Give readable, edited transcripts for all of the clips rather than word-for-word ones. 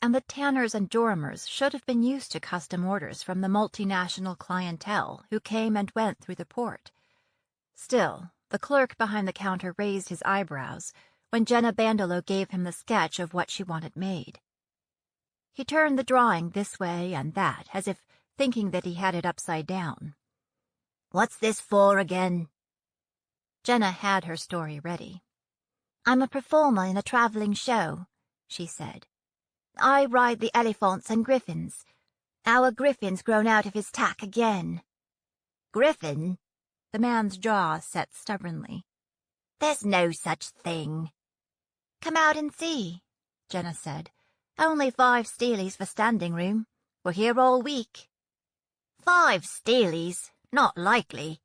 and the tanners and joramers should have been used to custom orders from the multinational clientele who came and went through the port. Still, the clerk behind the counter raised his eyebrows when Jenna Bandolo gave him the sketch of what she wanted made. He turned the drawing this way and that, as if thinking that he had it upside down. "What's this for again?" Jenna had her story ready. "I'm a performer in a traveling show," she said. "I ride the elephants and griffins. Our griffin's grown out of his tack again." "Griffin?" The man's jaw set stubbornly. "There's no such thing." "Come out and see," Jenna said. "Only 5 steelies for standing room. We're here all week." "5 steelies? Not likely,"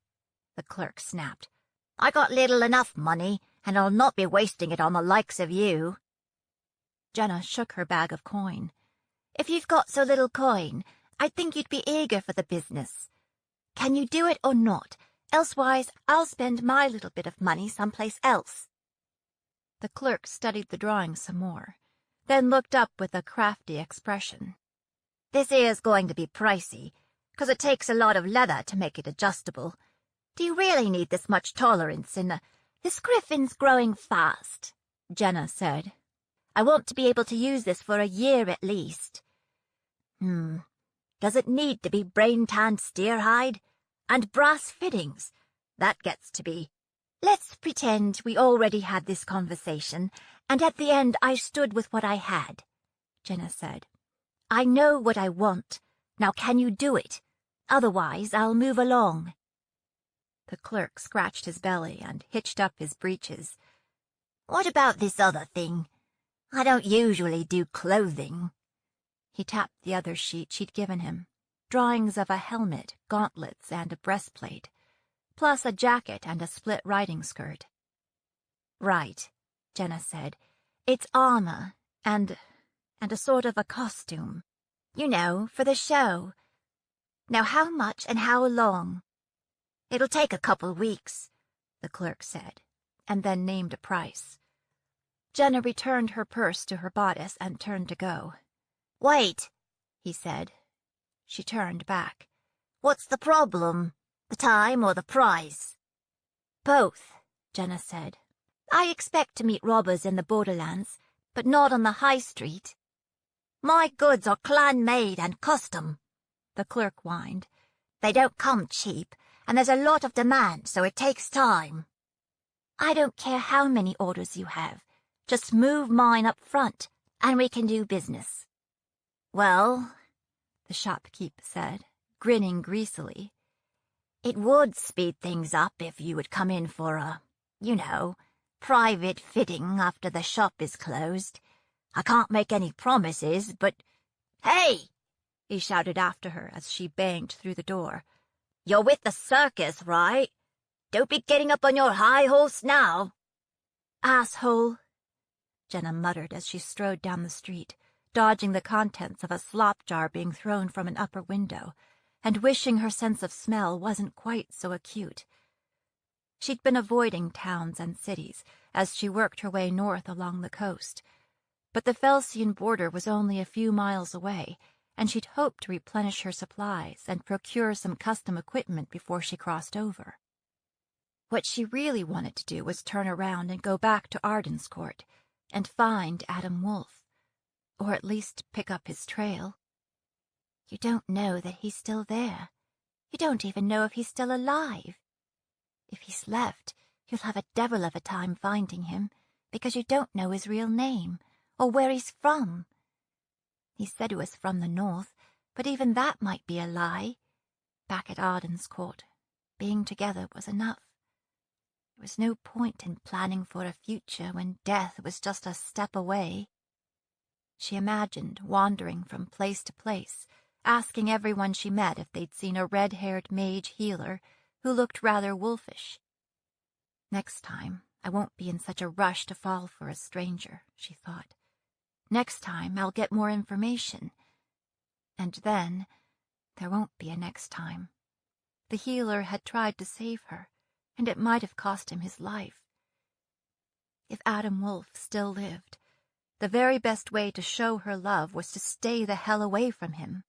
the clerk snapped. "I got little enough money, and I'll not be wasting it on the likes of you." Jenna shook her bag of coin. "If you've got so little coin, I'd think you'd be eager for the business. Can you do it or not? Elsewise, I'll spend my little bit of money someplace else." The clerk studied the drawing some more, then looked up with a crafty expression. "This here's going to be pricey, 'cause it takes a lot of leather to make it adjustable. Do you really need this much tolerance in This griffin's growing fast," Jenna said. "I want to be able to use this for a year at least." Does it need to be brain-tanned steer hide? And brass fittings? That gets to be... Let's pretend we already had this conversation, and at the end I stood with what I had, Jenna said. "I know what I want. Now can you do it? Otherwise I'll move along." The clerk scratched his belly and hitched up his breeches. "What about this other thing? I don't usually do clothing." He tapped the other sheet she'd given him, drawings of a helmet, gauntlets, and a breastplate, plus a jacket and a split riding skirt. "Right," Jenna said. "It's armor, and a sort of a costume. You know, for the show. Now how much and how long?" "It'll take a couple weeks," the clerk said, and then named a price. Jenna returned her purse to her bodice and turned to go. "Wait," he said. She turned back. "What's the problem? The time or the price?" "Both," Jenna said. "I expect to meet robbers in the borderlands, but not on the high street." "My goods are clan-made and custom," the clerk whined. "They don't come cheap, and there's a lot of demand, so it takes time." "I don't care how many orders you have. Just move mine up front, and we can do business." "Well," the shopkeep said, grinning greasily, "it would speed things up if you would come in for a, private fitting after the shop is closed. I can't make any promises, but—" "Hey!" he shouted after her as she banged through the door. "You're with the circus, right? Don't be getting up on your high horse now." "Asshole," Jenna muttered as she strode down the street, dodging the contents of a slop jar being thrown from an upper window, and wishing her sense of smell wasn't quite so acute. She'd been avoiding towns and cities as she worked her way north along the coast, but the Felsian border was only a few miles away, and she'd hoped to replenish her supplies and procure some custom equipment before she crossed over. What she really wanted to do was turn around and go back to Ardenscourt and find Adam Wolf, or at least pick up his trail. You don't know that he's still there. You don't even know if he's still alive. If he's left, you'll have a devil of a time finding him, because you don't know his real name, or where he's from. He said he was from the north, but even that might be a lie. Back at Ardenscourt, being together was enough. There was no point in planning for a future when death was just a step away. She imagined wandering from place to place, asking everyone she met if they'd seen a red-haired mage healer who looked rather wolfish. Next time, I won't be in such a rush to fall for a stranger, she thought. Next time, I'll get more information. And then, there won't be a next time. The healer had tried to save her, and it might have cost him his life. If Adam Wolf still lived, The very best way to show her love was to stay the hell away from him.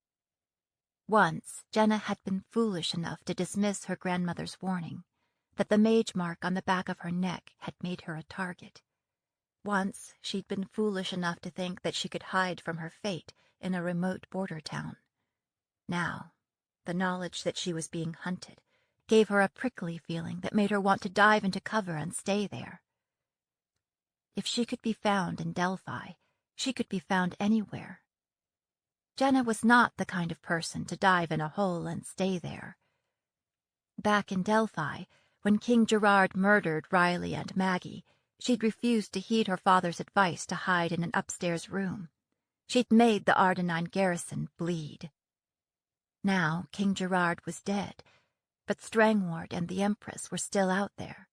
Once, Jenna had been foolish enough to dismiss her grandmother's warning that the mage mark on the back of her neck had made her a target. Once, she'd been foolish enough to think that she could hide from her fate in a remote border town. Now, the knowledge that she was being hunted gave her a prickly feeling that made her want to dive into cover and stay there. If she could be found in Delphi, she could be found anywhere. Jenna was not the kind of person to dive in a hole and stay there. Back in Delphi, when King Gerard murdered Riley and Maggie, she'd refused to heed her father's advice to hide in an upstairs room. She'd made the Ardenine garrison bleed. Now King Gerard was dead, but Strangward and the Empress were still out there.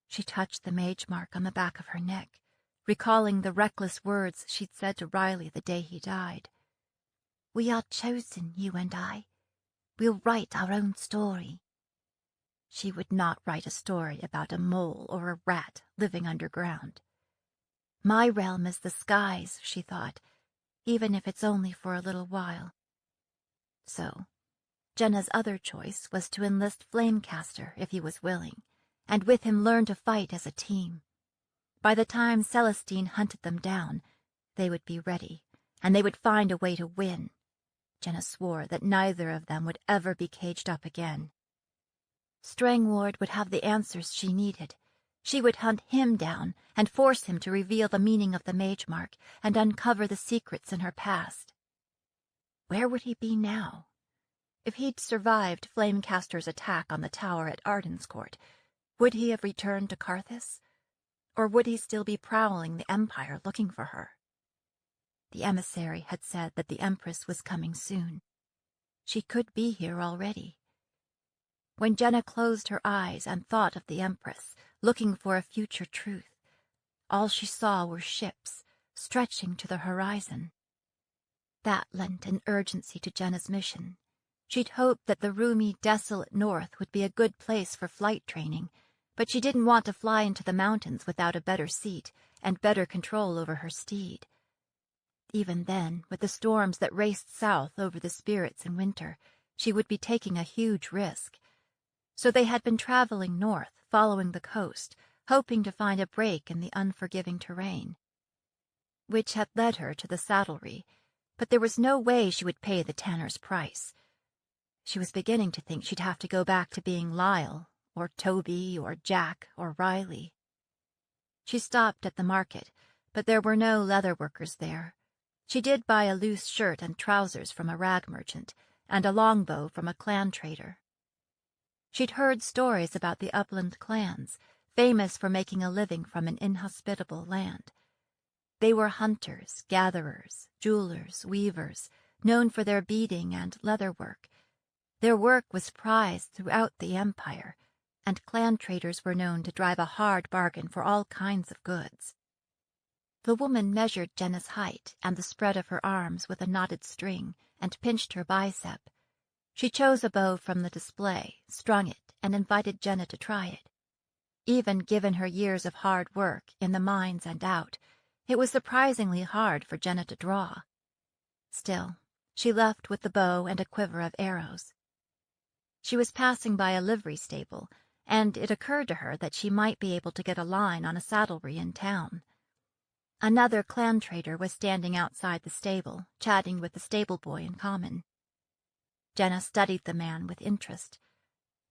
She touched the mage mark on the back of her neck, recalling the reckless words she'd said to Riley the day he died. "We are chosen, you and I. We'll write our own story." She would not write a story about a mole or a rat living underground. My realm is the skies, she thought, even if it's only for a little while. So, Jenna's other choice was to enlist Flamecaster if he was willing, and with him learn to fight as a team. By the time Celestine hunted them down, they would be ready, and they would find a way to win. Jenna swore that neither of them would ever be caged up again. Strangward would have the answers she needed. She would hunt him down and force him to reveal the meaning of the mage mark and uncover the secrets in her past. Where would he be now? If he'd survived Flamecaster's attack on the tower at Ardencourt, would he have returned to Carthus? Or would he still be prowling the Empire looking for her? The emissary had said that the Empress was coming soon. She could be here already. When Jenna closed her eyes and thought of the Empress, looking for a future truth, all she saw were ships stretching to the horizon. That lent an urgency to Jenna's mission. She'd hoped that the roomy, desolate north would be a good place for flight training, but she didn't want to fly into the mountains without a better seat and better control over her steed. Even then, with the storms that raced south over the spirits in winter, she would be taking a huge risk. So they had been traveling north, following the coast, hoping to find a break in the unforgiving terrain, which had led her to the saddlery, but there was no way she would pay the tanner's price. She was beginning to think she'd have to go back to being Lyle, or Toby, or Jack, or Riley. She stopped at the market, but there were no leather workers there. She did buy a loose shirt and trousers from a rag merchant, and a longbow from a clan trader. She'd heard stories about the upland clans, famous for making a living from an inhospitable land. They were hunters, gatherers, jewelers, weavers, known for their beading and leather work. Their work was prized throughout the empire, and clan traders were known to drive a hard bargain for all kinds of goods. The woman measured Jenna's height and the spread of her arms with a knotted string and pinched her bicep. She chose a bow from the display, strung it, and invited Jenna to try it. Even given her years of hard work in the mines and out, it was surprisingly hard for Jenna to draw. Still, she left with the bow and a quiver of arrows. She was passing by a livery stable, and it occurred to her that she might be able to get a line on a saddlery in town. Another clan trader was standing outside the stable, chatting with the stable boy in common. Jenna studied the man with interest.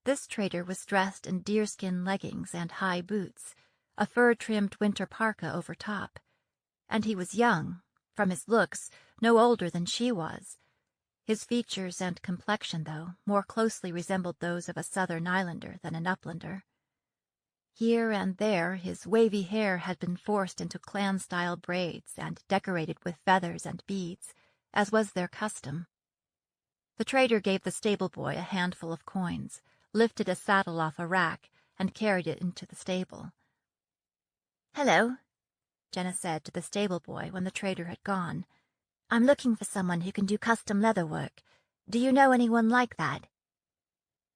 This trader was dressed in deerskin leggings and high boots, a fur-trimmed winter parka over top, and he was young, from his looks, no older than she was. His features and complexion, though, more closely resembled those of a southern islander than an uplander. Here and there his wavy hair had been forced into clan-style braids and decorated with feathers and beads, as was their custom. The trader gave the stable boy a handful of coins, lifted a saddle off a rack, and carried it into the stable. "Hello," Jenna said to the stable boy when the trader had gone. "I'm looking for someone who can do custom leather work. Do you know anyone like that?"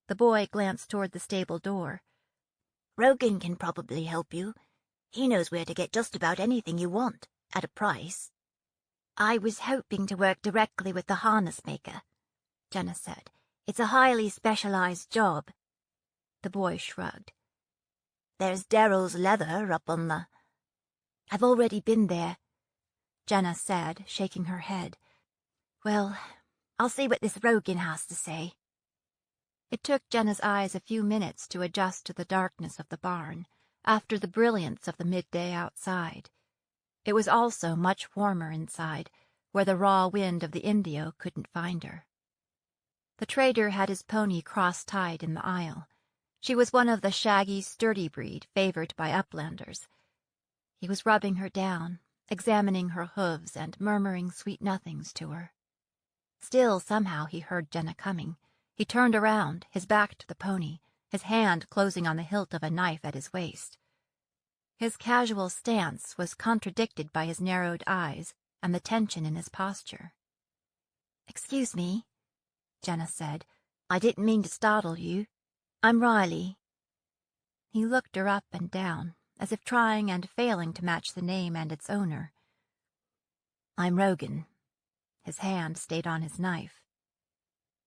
The boy glanced toward the stable door. "Rogan can probably help you. He knows where to get just about anything you want." at a price. I was hoping to work directly with the harness maker, Jenna said. It's a highly specialized job. The boy shrugged. There's Daryl's leather up on the... I've already been there, Jenna said, shaking her head. Well, I'll see what this Rogan has to say. It took Jenna's eyes a few minutes to adjust to the darkness of the barn, after the brilliance of the midday outside. It was also much warmer inside, where the raw wind of the Indio couldn't find her. The trader had his pony cross-tied in the aisle. She was one of the shaggy, sturdy breed favored by uplanders. He was rubbing her down, examining her hooves and murmuring sweet nothings to her. Still, somehow, he heard Jenna coming. He turned around, his back to the pony, his hand closing on the hilt of a knife at his waist. His casual stance was contradicted by his narrowed eyes and the tension in his posture. "Excuse me," Jenna said. "I didn't mean to startle you. I'm Riley." He looked her up and down, as if trying and failing to match the name and its owner. "I'm Rogan." His hand stayed on his knife.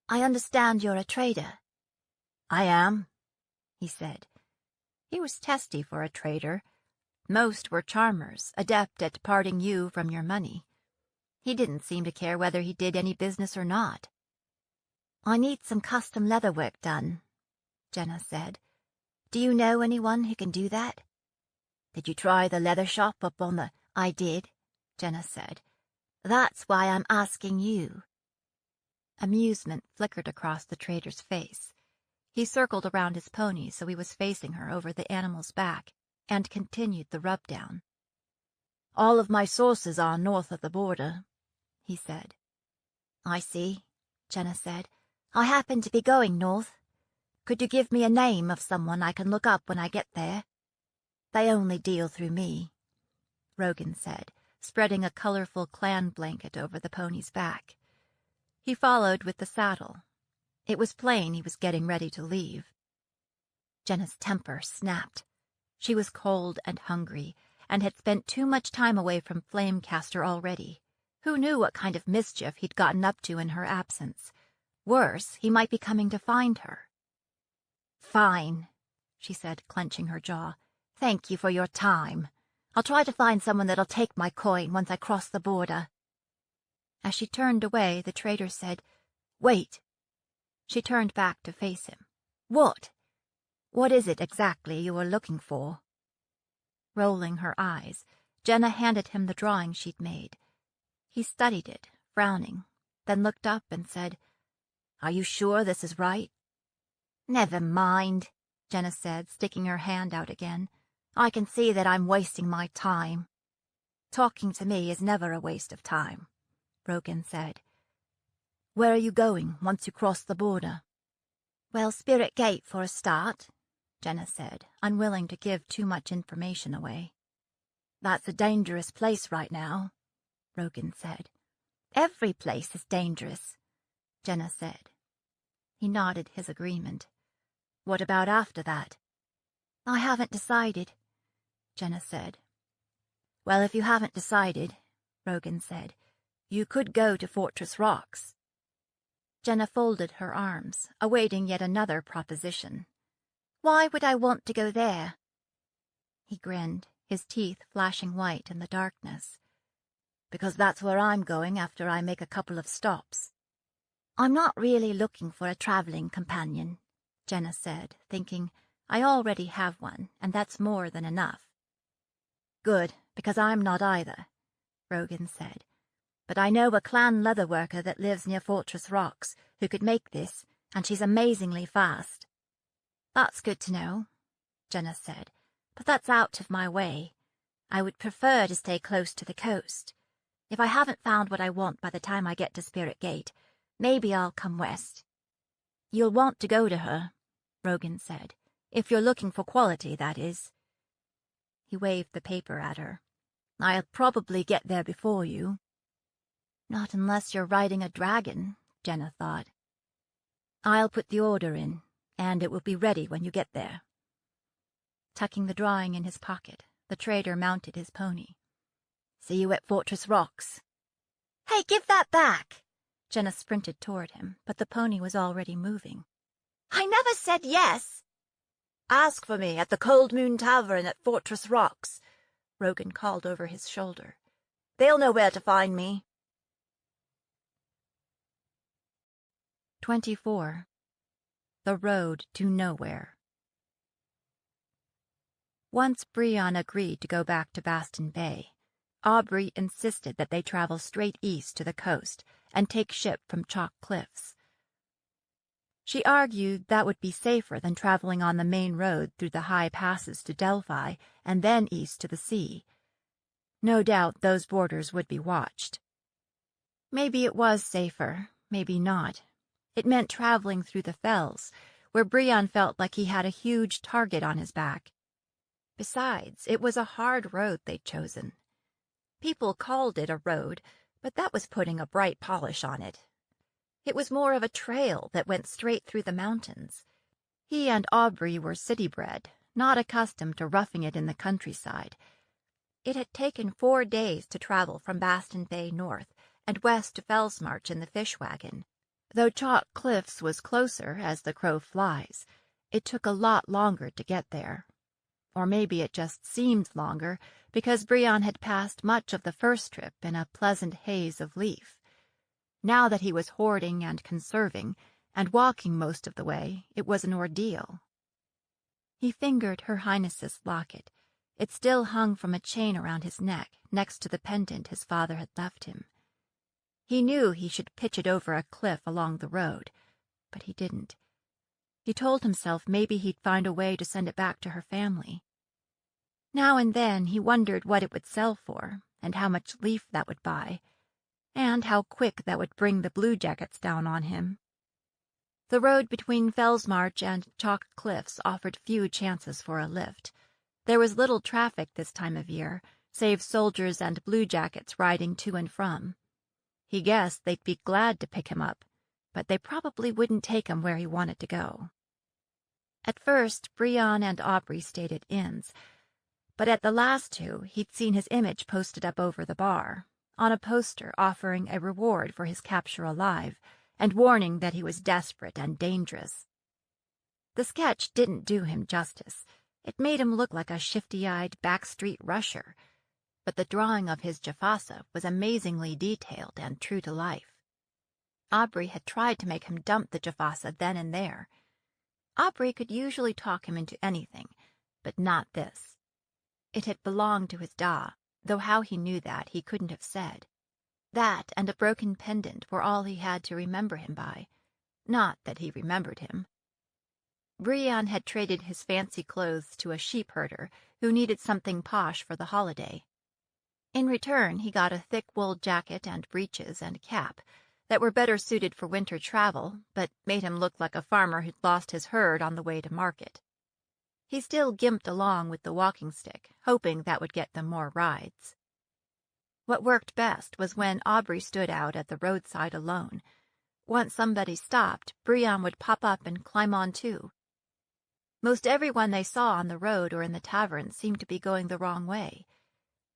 "I understand you're a trader." "I am," he said. He was testy for a trader. Most were charmers, adept at parting you from your money. He didn't seem to care whether he did any business or not. "I need some custom leather work done," Jenna said. "Do you know anyone who can do that?" "Did you try the leather shop up on the—" "I did," Jenna said. "That's why I'm asking you." Amusement flickered across the trader's face. He circled around his pony so he was facing her over the animal's back and continued the rub-down. "All of my sources are north of the border," he said. "I see," Jenna said. "I happen to be going north. Could you give me a name of someone I can look up when I get there?" "They only deal through me," Rogan said, spreading a colorful clan blanket over the pony's back. He followed with the saddle. It was plain he was getting ready to leave. Jenna's temper snapped. She was cold and hungry, and had spent too much time away from Flamecaster already. Who knew what kind of mischief he'd gotten up to in her absence? Worse, he might be coming to find her. "Fine," she said, clenching her jaw. "Thank you for your time. I'll try to find someone that'll take my coin once I cross the border." As she turned away, the trader said, "Wait." She turned back to face him. "What? What is it exactly you are looking for?" Rolling her eyes, Jenna handed him the drawing she'd made. He studied it, frowning, then looked up and said, "Are you sure this is right?" "Never mind," Jenna said, sticking her hand out again. "I can see that I'm wasting my time." "Talking to me is never a waste of time," Rogan said. "Where are you going once you cross the border?" "Well, Spirit Gate for a start," Jenna said, unwilling to give too much information away. "That's a dangerous place right now," Rogan said. "Every place is dangerous," Jenna said. He nodded his agreement. "What about after that?" "I haven't decided," Jenna said. "Well, if you haven't decided," Rogan said, "you could go to Fortress Rocks." Jenna folded her arms, awaiting yet another proposition. "Why would I want to go there?" He grinned, his teeth flashing white in the darkness. "Because that's where I'm going after I make a couple of stops." "I'm not really looking for a traveling companion," Jenna said, thinking, "I already have one, and that's more than enough." "Good, because I'm not either," Rogan said. "But I know a clan leatherworker that lives near Fortress Rocks who could make this, and she's amazingly fast." "That's good to know," Jenna said, "but that's out of my way. I would prefer to stay close to the coast. If I haven't found what I want by the time I get to Spirit Gate, maybe I'll come west." "You'll want to go to her," Rogan said. "If you're looking for quality, that is." He waved the paper at her. "I'll probably get there before you." "Not unless you're riding a dragon," Jenna thought. "I'll put the order in, and it will be ready when you get there." Tucking the drawing in his pocket, the trader mounted his pony. See you at Fortress Rocks. Hey, give that back! Jenna sprinted toward him, but the pony was already moving. I never said yes! Ask for me at the Cold Moon Tavern at Fortress Rocks, Rogan called over his shoulder. They'll know where to find me. 24. The Road to Nowhere. Once Brian agreed to go back to Baston Bay, Aubrey insisted that they travel straight east to the coast and take ship from Chalk Cliffs. She argued that would be safer than traveling on the main road through the high passes to Delphi and then east to the sea. No doubt those borders would be watched. Maybe it was safer, maybe not. It meant traveling through the fells, where Brian felt like he had a huge target on his back. Besides, it was a hard road they'd chosen. People called it a road, but that was putting a bright polish on it. It was more of a trail that went straight through the mountains. He and Aubrey were city-bred, not accustomed to roughing it in the countryside. It had taken 4 days to travel from Baston Bay north and west to Fellsmarch in the fish wagon. Though Chalk Cliffs was closer as the crow flies, it took a lot longer to get there. Or maybe it just seemed longer because Brian had passed much of the first trip in a pleasant haze of leaf. Now that he was hoarding and conserving, and walking most of the way, it was an ordeal. He fingered Her Highness's locket. It still hung from a chain around his neck, next to the pendant his father had left him. He knew he should pitch it over a cliff along the road, but he didn't. He told himself maybe he'd find a way to send it back to her family. Now and then he wondered what it would sell for, and how much leaf that would buy, and how quick that would bring the bluejackets down on him. The road between Fellsmarch and Chalk Cliffs offered few chances for a lift. There was little traffic this time of year, save soldiers and bluejackets riding to and from. He guessed they'd be glad to pick him up, but they probably wouldn't take him where he wanted to go. At first, Brian and Aubrey stayed at inns, but at the last two he'd seen his image posted up over the bar, on a poster offering a reward for his capture alive, and warning that he was desperate and dangerous. The sketch didn't do him justice. It made him look like a shifty-eyed backstreet rusher, but the drawing of his Jafasa was amazingly detailed and true to life. Aubrey had tried to make him dump the Jafasa then and there. Aubrey could usually talk him into anything, but not this. It had belonged to his Da, though how he knew that he couldn't have said. That and a broken pendant were all he had to remember him by. Not that he remembered him. Brian had traded his fancy clothes to a sheep herder who needed something posh for the holiday. In return, he got a thick wool jacket and breeches and cap that were better suited for winter travel, but made him look like a farmer who'd lost his herd on the way to market. He still gimped along with the walking stick, hoping that would get them more rides. What worked best was when Aubrey stood out at the roadside alone. Once somebody stopped, Brian would pop up and climb on too. Most everyone they saw on the road or in the tavern seemed to be going the wrong way.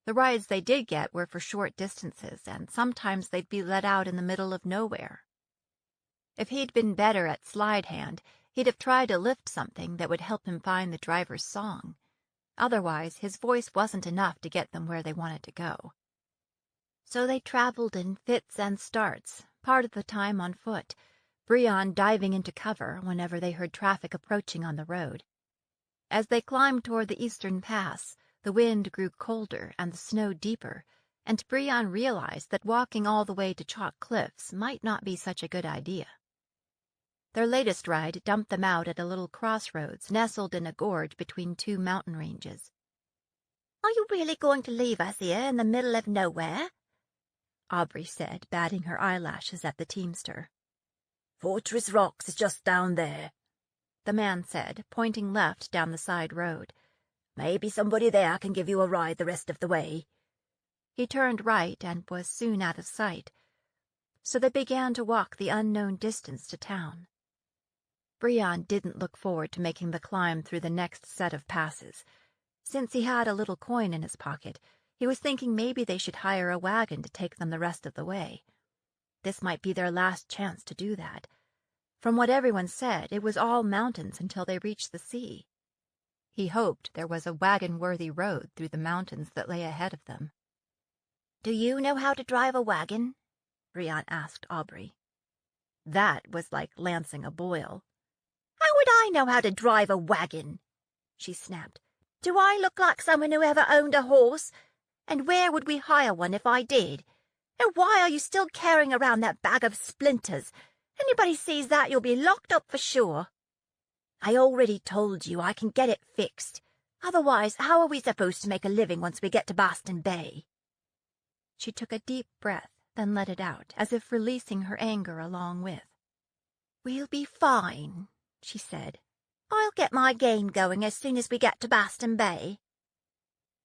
The rides they did get were for short distances, and sometimes they'd be let out in the middle of nowhere. If he'd been better at slide hand, he'd have tried to lift something that would help him find the driver's song. Otherwise, his voice wasn't enough to get them where they wanted to go. So they traveled in fits and starts, part of the time on foot, Brian diving into cover whenever they heard traffic approaching on the road. As they climbed toward the eastern pass, the wind grew colder and the snow deeper, and Brian realized that walking all the way to Chalk Cliffs might not be such a good idea. Their latest ride dumped them out at a little crossroads nestled in a gorge between two mountain ranges. "Are you really going to leave us here in the middle of nowhere?" Aubrey said, batting her eyelashes at the teamster. "Fortress Rocks is just down there," the man said, pointing left down the side road. "Maybe somebody there can give you a ride the rest of the way." He turned right and was soon out of sight, so they began to walk the unknown distance to town. Brian didn't look forward to making the climb through the next set of passes. Since he had a little coin in his pocket, He was thinking maybe they should hire a wagon to take them the rest of the way. This might be their last chance to do that. From what everyone said, it was all mountains until they reached the sea. He hoped there was a wagon-worthy road through the mountains that lay ahead of them. "Do you know how to drive a wagon?" Brian asked Aubrey. That was like lancing a boil. "How would I know how to drive a wagon?" she snapped. "Do I look like someone who ever owned a horse? And where would we hire one if I did? And why are you still carrying around that bag of splinters? Anybody sees that, you'll be locked up for sure." "I already told you I can get it fixed. Otherwise, how are we supposed to make a living once we get to Boston Bay?" She took a deep breath, then let it out, as if releasing her anger along with. "We'll be fine," she said. "I'll get my game going as soon as we get to Boston Bay."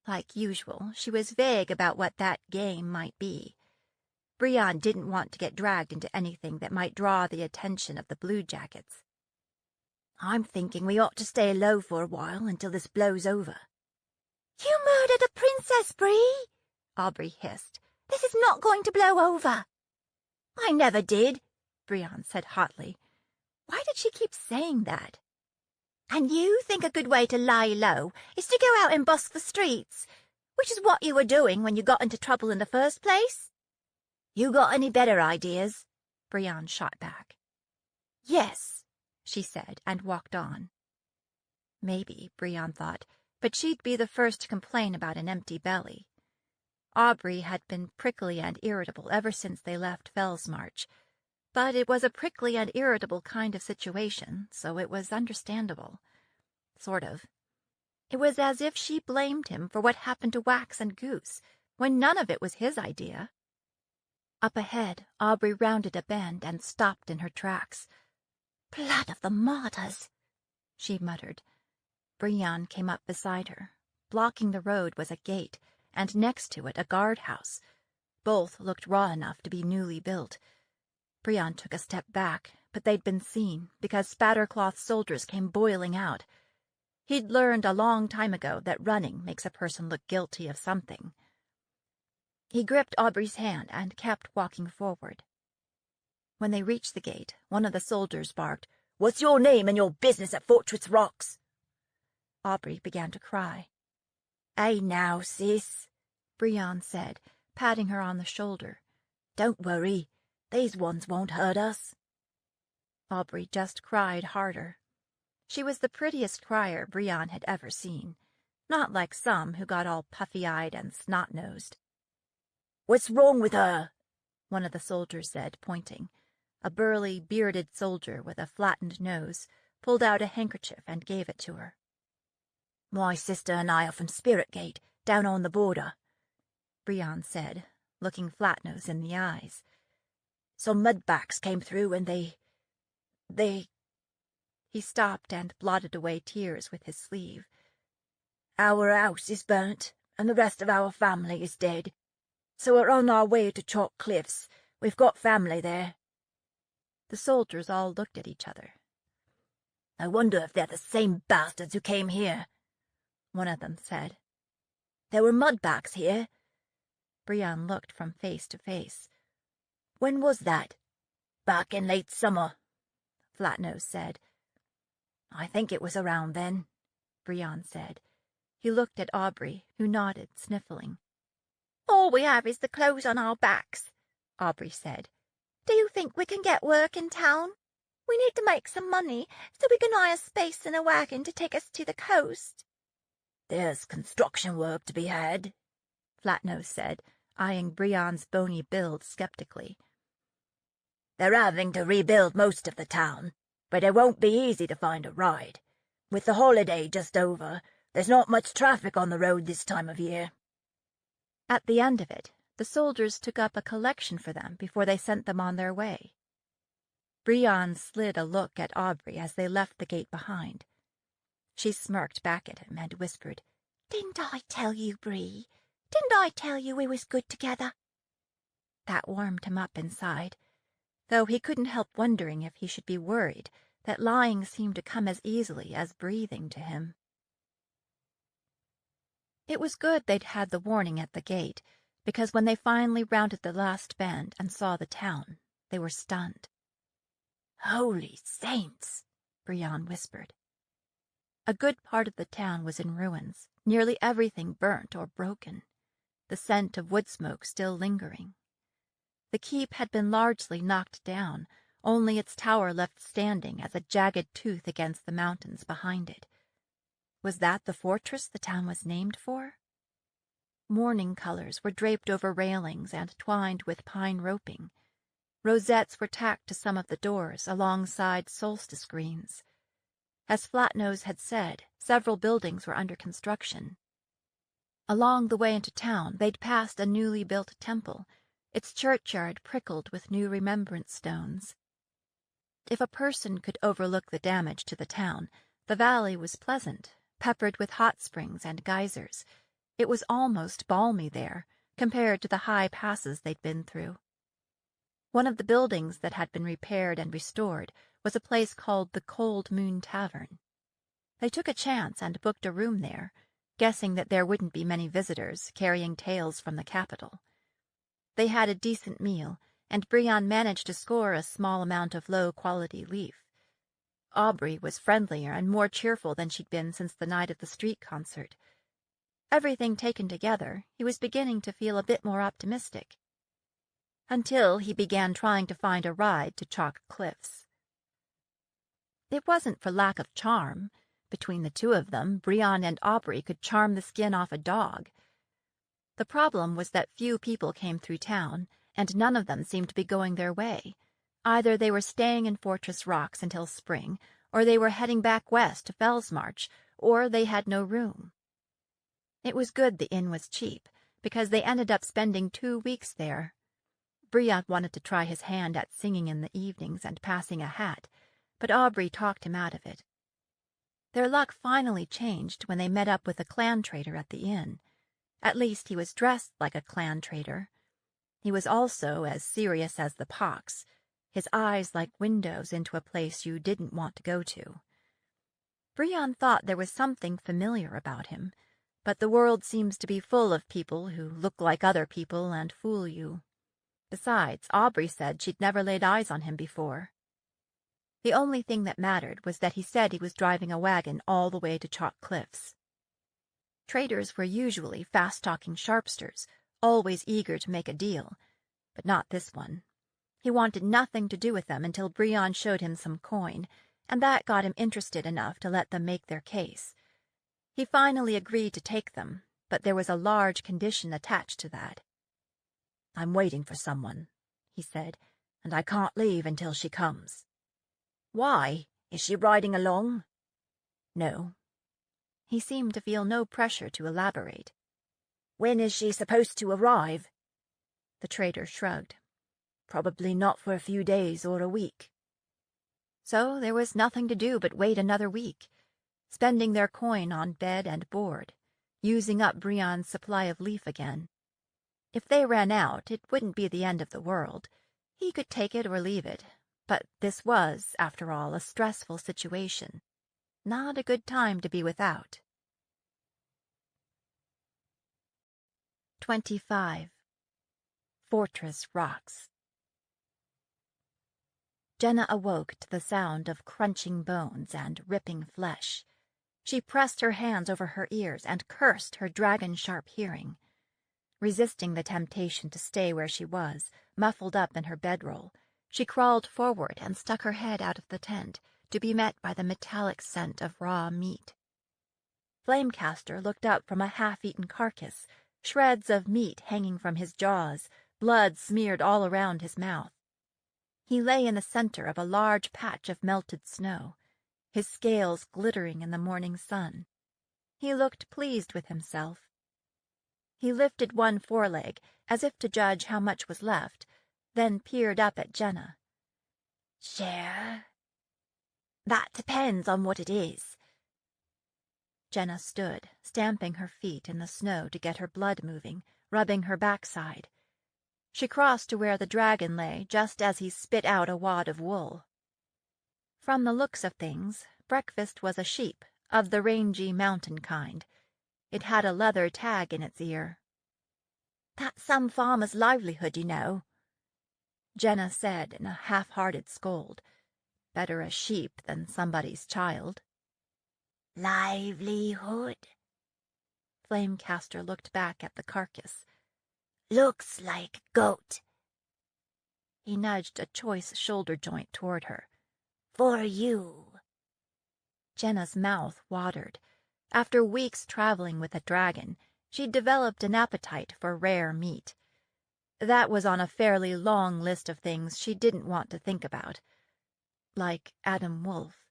Like usual, she was vague about what that game might be. Brian didn't want to get dragged into anything that might draw the attention of the Blue Jackets. "I'm thinking we ought to stay low for a while until this blows over." "You murdered a princess, Bree!" Aubrey hissed. "This is not going to blow over." "I never did," Brian said hotly. Why did she keep saying that? "And you think a good way to lie low is to go out and busk the streets, which is what you were doing when you got into trouble in the first place?" "You got any better ideas?" Brian shot back. "Yes," she said, and walked on. Maybe, Brian thought, but she'd be the first to complain about an empty belly. Aubrey had been prickly and irritable ever since they left Fellsmarch, but it was a prickly and irritable kind of situation, so it was understandable. Sort of. It was as if she blamed him for what happened to Wax and Goose, when none of it was his idea. Up ahead, Aubrey rounded a bend and stopped in her tracks. "Blood of the martyrs," she muttered. Brian came up beside her. Blocking the road was a gate, and next to it a guardhouse. Both looked raw enough to be newly built. Brian took a step back, but they'd been seen, because spattercloth soldiers came boiling out. He'd learned a long time ago that running makes a person look guilty of something. He gripped Aubrey's hand and kept walking forward. When they reached the gate, one of the soldiers barked, "What's your name and your business at Fortress Rocks?" Aubrey began to cry. "Hey now, sis," Brian said, patting her on the shoulder. "Don't worry. These ones won't hurt us." Aubrey just cried harder. She was the prettiest crier Brian had ever seen, not like some who got all puffy-eyed and snot-nosed. "What's wrong with her?" one of the soldiers said, pointing. A burly, bearded soldier with a flattened nose pulled out a handkerchief and gave it to her. "My sister and I are from Spirit Gate, down on the border," Brian said, looking Flatnose in the eyes. "Some mudbacks came through and they... He stopped and blotted away tears with his sleeve. "Our house is burnt, and the rest of our family is dead. So we're on our way to Chalk Cliffs. We've got family there." The soldiers all looked at each other. "I wonder if they're the same bastards who came here," one of them said. "There were mudbacks here." Brian looked from face to face. "When was that?" "Back in late summer," Flatnose said. "I think it was around then," Brian said. He looked at Aubrey, who nodded, sniffling. "All we have is the clothes on our backs," Aubrey said. "Do you think we can get work in town? We need to make some money so we can hire space in a wagon to take us to the coast." "There's construction work to be had," Flatnose said, eyeing Brian's bony build skeptically. "They're having to rebuild most of the town, but it won't be easy to find a ride. With the holiday just over, there's not much traffic on the road this time of year." At the end of it, the soldiers took up a collection for them before they sent them on their way. Brian slid a look at Aubrey as they left the gate behind. She smirked back at him and whispered, "Didn't I tell you, Bree? Didn't I tell you we was good together?" That warmed him up inside, though he couldn't help wondering if he should be worried that lying seemed to come as easily as breathing to him. It was good they'd had the warning at the gate, because when they finally rounded the last bend and saw the town, they were stunned. "Holy saints," Brian whispered. A good part of the town was in ruins, nearly everything burnt or broken, the scent of wood smoke still lingering. The keep had been largely knocked down, only its tower left standing as a jagged tooth against the mountains behind it. Was that the fortress the town was named for? Mourning colors were draped over railings and twined with pine roping. Rosettes were tacked to some of the doors alongside solstice greens. As Flatnose had said, several buildings were under construction. Along the way into town, they'd passed a newly built temple, its churchyard prickled with new remembrance stones. If a person could overlook the damage to the town, the valley was pleasant, peppered with hot springs and geysers. It was almost balmy there, compared to the high passes they'd been through. One of the buildings that had been repaired and restored was a place called the Cold Moon Tavern. They took a chance and booked a room there, guessing that there wouldn't be many visitors carrying tales from the capital. They had a decent meal, and Brian managed to score a small amount of low-quality leaf. Aubrey was friendlier and more cheerful than she'd been since the night of the street concert. Everything taken together, he was beginning to feel a bit more optimistic. Until he began trying to find a ride to Chalk Cliffs. It wasn't for lack of charm. Between the two of them, Brian and Aubrey could charm the skin off a dog. The problem was that few people came through town, and none of them seemed to be going their way. Either they were staying in Fortress Rocks until spring, or they were heading back west to Fellsmarch, or they had no room. It was good the inn was cheap, because they ended up spending 2 weeks there. Brian wanted to try his hand at singing in the evenings and passing a hat, but Aubrey talked him out of it. Their luck finally changed when they met up with a clan trader at the inn. At least he was dressed like a clan trader. He was also as serious as the pox, his eyes like windows into a place you didn't want to go to. Brian thought there was something familiar about him, but the world seems to be full of people who look like other people and fool you. Besides, Aubrey said she'd never laid eyes on him before. The only thing that mattered was that he said he was driving a wagon all the way to Chalk Cliffs. Traders were usually fast-talking sharpsters, always eager to make a deal, but not this one. He wanted nothing to do with them until Brian showed him some coin, and that got him interested enough to let them make their case. He finally agreed to take them, but there was a large condition attached to that. "I'm waiting for someone," he said, "and I can't leave until she comes." "Why? Is she riding along?" "No." He seemed to feel no pressure to elaborate. "When is she supposed to arrive?" The trader shrugged. "Probably not for a few days or a week." So there was nothing to do but wait another week, spending their coin on bed and board, using up Brian's supply of leaf again. If they ran out, it wouldn't be the end of the world. He could take it or leave it, but this was, after all, a stressful situation. Not a good time to be without. 25. Fortress Rocks. Jenna awoke to the sound of crunching bones and ripping flesh. She pressed her hands over her ears and cursed her dragon-sharp hearing. Resisting the temptation to stay where she was, muffled up in her bedroll, she crawled forward and stuck her head out of the tent, to be met by the metallic scent of raw meat. Flamecaster looked up from a half-eaten carcass, shreds of meat hanging from his jaws, blood smeared all around his mouth. He lay in the center of a large patch of melted snow, his scales glittering in the morning sun. He looked pleased with himself. He lifted one foreleg, as if to judge how much was left, then peered up at Jenna. "Share?" "That depends on what it is." Jenna stood, stamping her feet in the snow to get her blood moving, rubbing her backside. She crossed to where the dragon lay just as he spit out a wad of wool. From the looks of things, breakfast was a sheep, of the rangy mountain kind. It had a leather tag in its ear. "That's some farmer's livelihood, you know," Jenna said in a half-hearted scold. Better a sheep than somebody's child. "Livelihood?" Flamecaster looked back at the carcass. "Looks like goat." He nudged a choice shoulder joint toward her. "For you." Jenna's mouth watered. After weeks traveling with a dragon, she'd developed an appetite for rare meat. That was on a fairly long list of things she didn't want to think about, like Adam Wolf,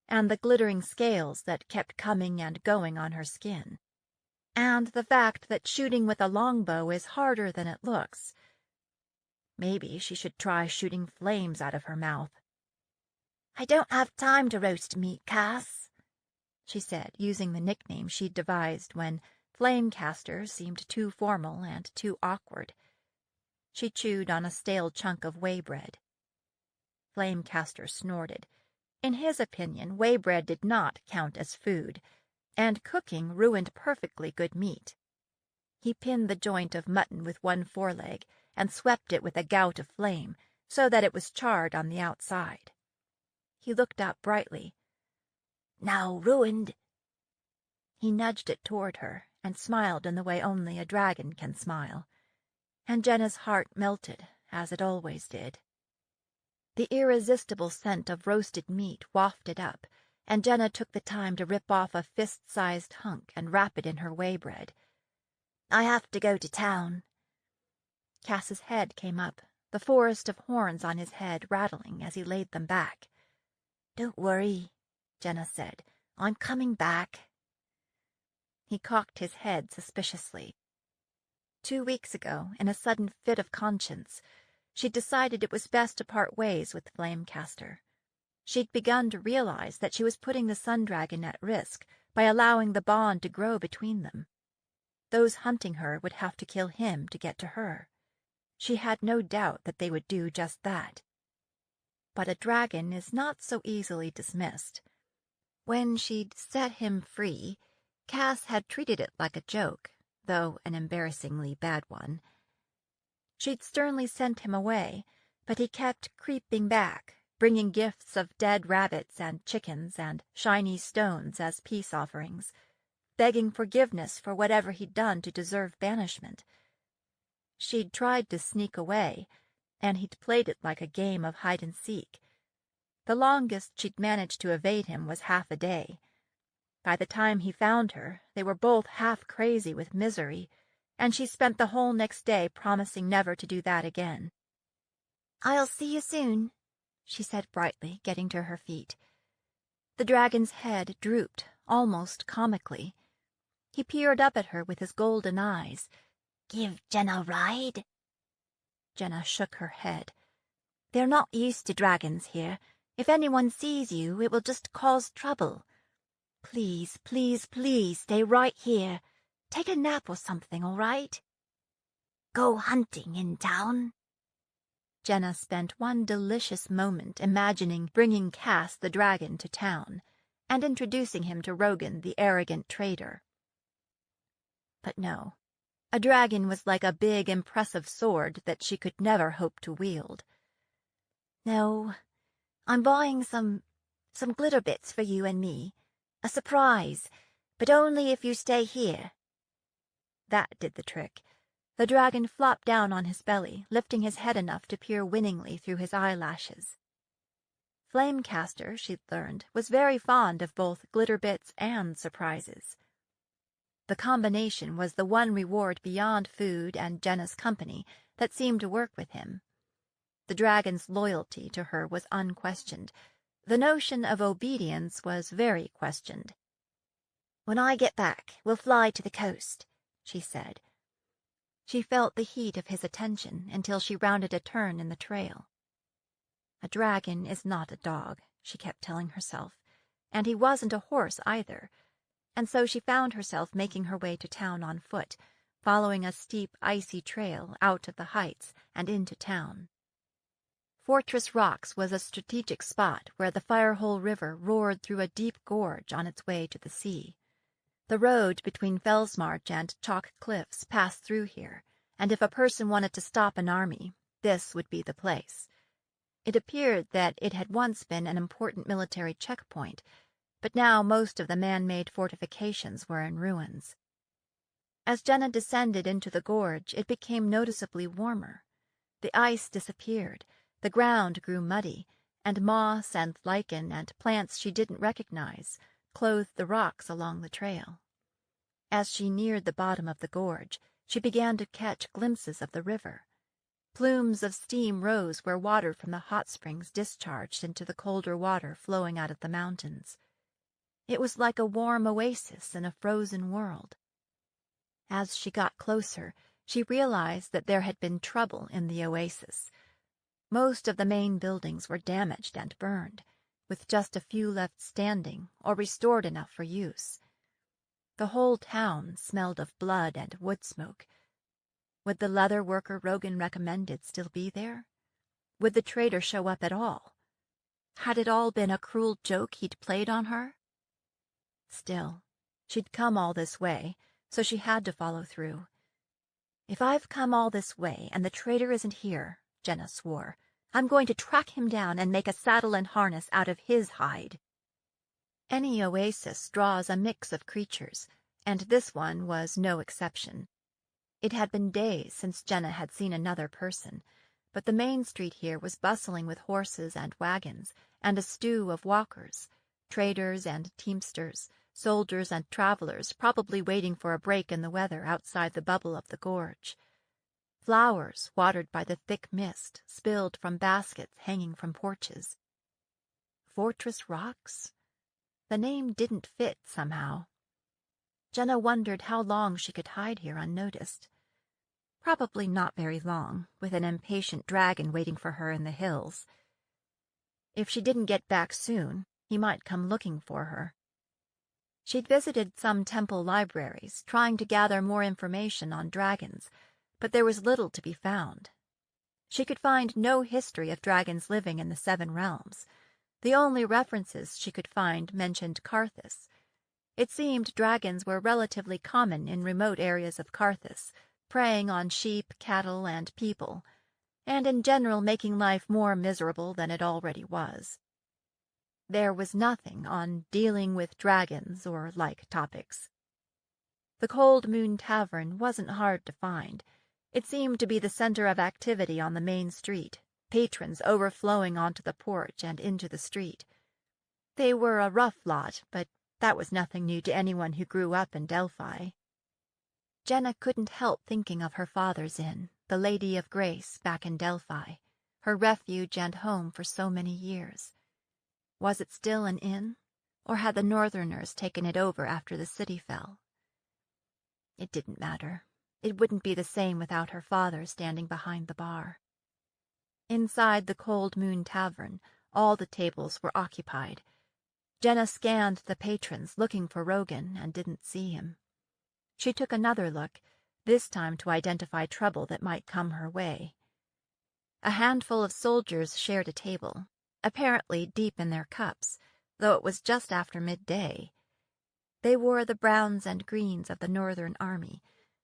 and the glittering scales that kept coming and going on her skin, and the fact that shooting with a longbow is harder than it looks. Maybe she should try shooting flames out of her mouth. "I don't have time to roast meat, Cass," she said, using the nickname she'd devised when Flamecaster seemed too formal and too awkward. She chewed on a stale chunk of whey bread. Flamecaster snorted. In his opinion, whey bread did not count as food, and cooking ruined perfectly good meat. He pinned the joint of mutton with one foreleg and swept it with a gout of flame so that it was charred on the outside. He looked up brightly. "Now ruined." He nudged it toward her and smiled in the way only a dragon can smile, and Jenna's heart melted, as it always did. The irresistible scent of roasted meat wafted up, and Jenna took the time to rip off a fist-sized hunk and wrap it in her whey bread. "I have to go to town." Cass's head came up, the forest of horns on his head rattling as he laid them back. "Don't worry," Jenna said. "I'm coming back." He cocked his head suspiciously. 2 weeks ago, in a sudden fit of conscience, she'd decided it was best to part ways with Flamecaster. She'd begun to realize that she was putting the Sun Dragon at risk by allowing the bond to grow between them. Those hunting her would have to kill him to get to her. She had no doubt that they would do just that. But a dragon is not so easily dismissed. When she'd set him free, Cass had treated it like a joke, though an embarrassingly bad one. She'd sternly sent him away, but he kept creeping back, bringing gifts of dead rabbits and chickens and shiny stones as peace offerings, begging forgiveness for whatever he'd done to deserve banishment. She'd tried to sneak away, and he'd played it like a game of hide-and-seek. The longest she'd managed to evade him was half a day. By the time he found her, they were both half crazy with misery, and she spent the whole next day promising never to do that again. "I'll see you soon," she said brightly, getting to her feet. The dragon's head drooped, almost comically. He peered up at her with his golden eyes. "Give Jenna a ride?" Jenna shook her head. "They're not used to dragons here. If anyone sees you, it will just cause trouble. Please, please, please stay right here. Take a nap or something, all right?" "Go hunting in town?" Jenna spent one delicious moment imagining bringing Cass the dragon to town and introducing him to Rogan the arrogant trader. But no, a dragon was like a big, impressive sword that she could never hope to wield. "No, I'm buying some glitter bits for you and me. A surprise, but only if you stay here." That did the trick. The dragon flopped down on his belly, lifting his head enough to peer winningly through his eyelashes. Flamecaster, she'd learned, was very fond of both glitter bits and surprises. The combination was the one reward beyond food and Jenna's company that seemed to work with him. The dragon's loyalty to her was unquestioned. The notion of obedience was very questioned. "When I get back, we'll fly to the coast," she said. She felt the heat of his attention until she rounded a turn in the trail. A dragon is not a dog, she kept telling herself, and he wasn't a horse either, and so she found herself making her way to town on foot, following a steep, icy trail out of the heights and into town. Fortress Rocks was a strategic spot where the Firehole River roared through a deep gorge on its way to the sea. The road between Fellsmarch and Chalk Cliffs passed through here, and if a person wanted to stop an army, this would be the place. It appeared that it had once been an important military checkpoint, but now most of the man-made fortifications were in ruins. As Jenna descended into the gorge, it became noticeably warmer. The ice disappeared, the ground grew muddy, and moss and lichen and plants she didn't recognize clothed the rocks along the trail. As she neared the bottom of the gorge, she began to catch glimpses of the river. Plumes of steam rose where water from the hot springs discharged into the colder water flowing out of the mountains. It was like a warm oasis in a frozen world. As she got closer, she realized that there had been trouble in the oasis. Most of the main buildings were damaged and burned, with just a few left standing or restored enough for use. The whole town smelled of blood and wood smoke. Would the leather worker Rogan recommended still be there? Would the trader show up at all? Had it all been a cruel joke he'd played on her? Still, she'd come all this way, so she had to follow through. If I've come all this way and the trader isn't here, Jenna swore, I'm going to track him down and make a saddle and harness out of his hide. Any oasis draws a mix of creatures, and this one was no exception. It had been days since Jenna had seen another person, but the main street here was bustling with horses and wagons, and a stew of walkers, traders and teamsters, soldiers and travelers probably waiting for a break in the weather outside the bubble of the gorge. Flowers, watered by the thick mist, spilled from baskets hanging from porches. Fortress Rocks? The name didn't fit somehow. Jenna wondered how long she could hide here unnoticed. Probably not very long, with an impatient dragon waiting for her in the hills. If she didn't get back soon, he might come looking for her. She'd visited some temple libraries, trying to gather more information on dragons, but there was little to be found. She could find no history of dragons living in the Seven Realms. The only references she could find mentioned Carthus. It seemed dragons were relatively common in remote areas of Carthus, preying on sheep, cattle, and people, and in general making life more miserable than it already was. There was nothing on dealing with dragons or like topics. The Cold Moon Tavern wasn't hard to find. It seemed to be the center of activity on the main street, patrons overflowing onto the porch and into the street. They were a rough lot, but that was nothing new to anyone who grew up in Delphi. Jenna couldn't help thinking of her father's inn, the Lady of Grace, back in Delphi, her refuge and home for so many years. Was it still an inn, or had the Northerners taken it over after the city fell? It didn't matter. It wouldn't be the same without her father standing behind the bar. Inside the Cold Moon Tavern, all the tables were occupied. Jenna scanned the patrons, looking for Rogan, and didn't see him. She took another look, this time to identify trouble that might come her way. A handful of soldiers shared a table, apparently deep in their cups, though it was just after midday. They wore the browns and greens of the Northern Army,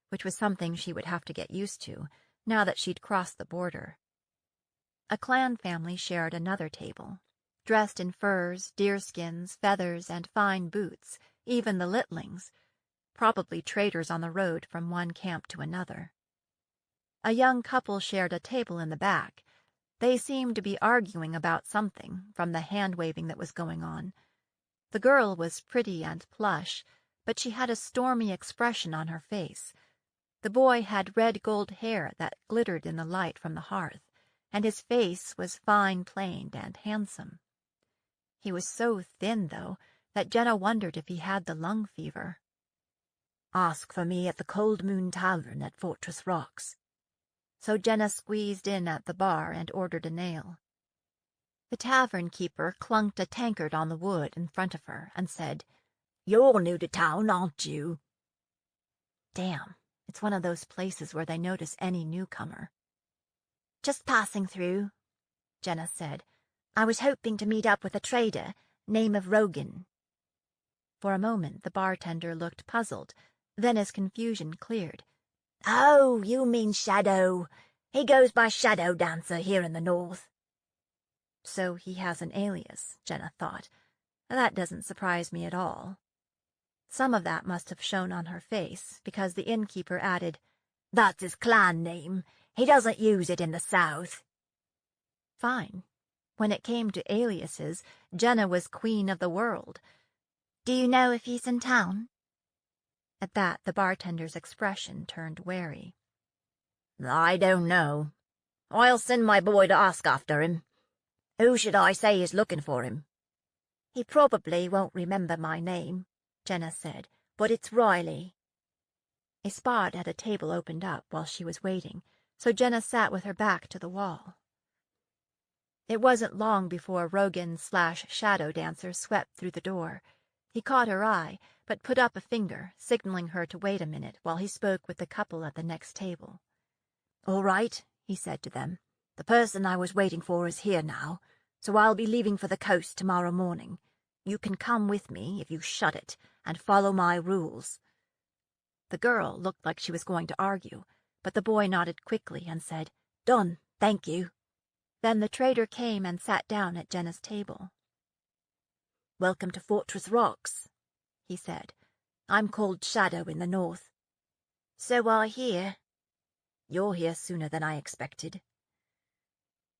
which was something she would have to get used to, now that she'd crossed the border. A clan family shared another table, dressed in furs, deerskins, feathers, and fine boots, even the Litlings, probably traders on the road from one camp to another. A young couple shared a table in the back. They seemed to be arguing about something, from the hand-waving that was going on. The girl was pretty and plush, but she had a stormy expression on her face. The boy had red gold hair that glittered in the light from the hearth, and his face was fine-planed and handsome. He was so thin, though, that Jenna wondered if he had the lung fever. "Ask for me at the Cold Moon Tavern at Fortress Rocks." So Jenna squeezed in at the bar and ordered an ale. The tavern keeper clunked a tankard on the wood in front of her and said, "You're new to town, aren't you?" Damn, it's one of those places where they notice any newcomer. "Just passing through," Jenna said. "I was hoping to meet up with a trader, name of Rogan." For a moment the bartender looked puzzled, then his confusion cleared. "Oh, you mean Shadow. He goes by Shadowdancer here in the north." So he has an alias, Jenna thought. That doesn't surprise me at all. Some of that must have shown on her face, because the innkeeper added, "That's his clan name. He doesn't use it in the south." Fine. When it came to aliases, Jenna was queen of the world. "Do you know if he's in town?" At that, the bartender's expression turned wary. "I don't know. I'll send my boy to ask after him. Who should I say is looking for him?" "He probably won't remember my name," Jenna said, "but it's Riley." A spot at a table opened up while she was waiting, so Jenna sat with her back to the wall. It wasn't long before Rogan/Shadowdancer swept through the door. He caught her eye, but put up a finger, signaling her to wait a minute while he spoke with the couple at the next table. "All right," he said to them. "The person I was waiting for is here now, so I'll be leaving for the coast tomorrow morning. You can come with me if you shut it and follow my rules." The girl looked like she was going to argue, but the boy nodded quickly and said, "Done, thank you." Then the trader came and sat down at Jenna's table. "Welcome to Fortress Rocks," he said. "I'm called Shadow in the north." "So I hear." "You're here sooner than I expected."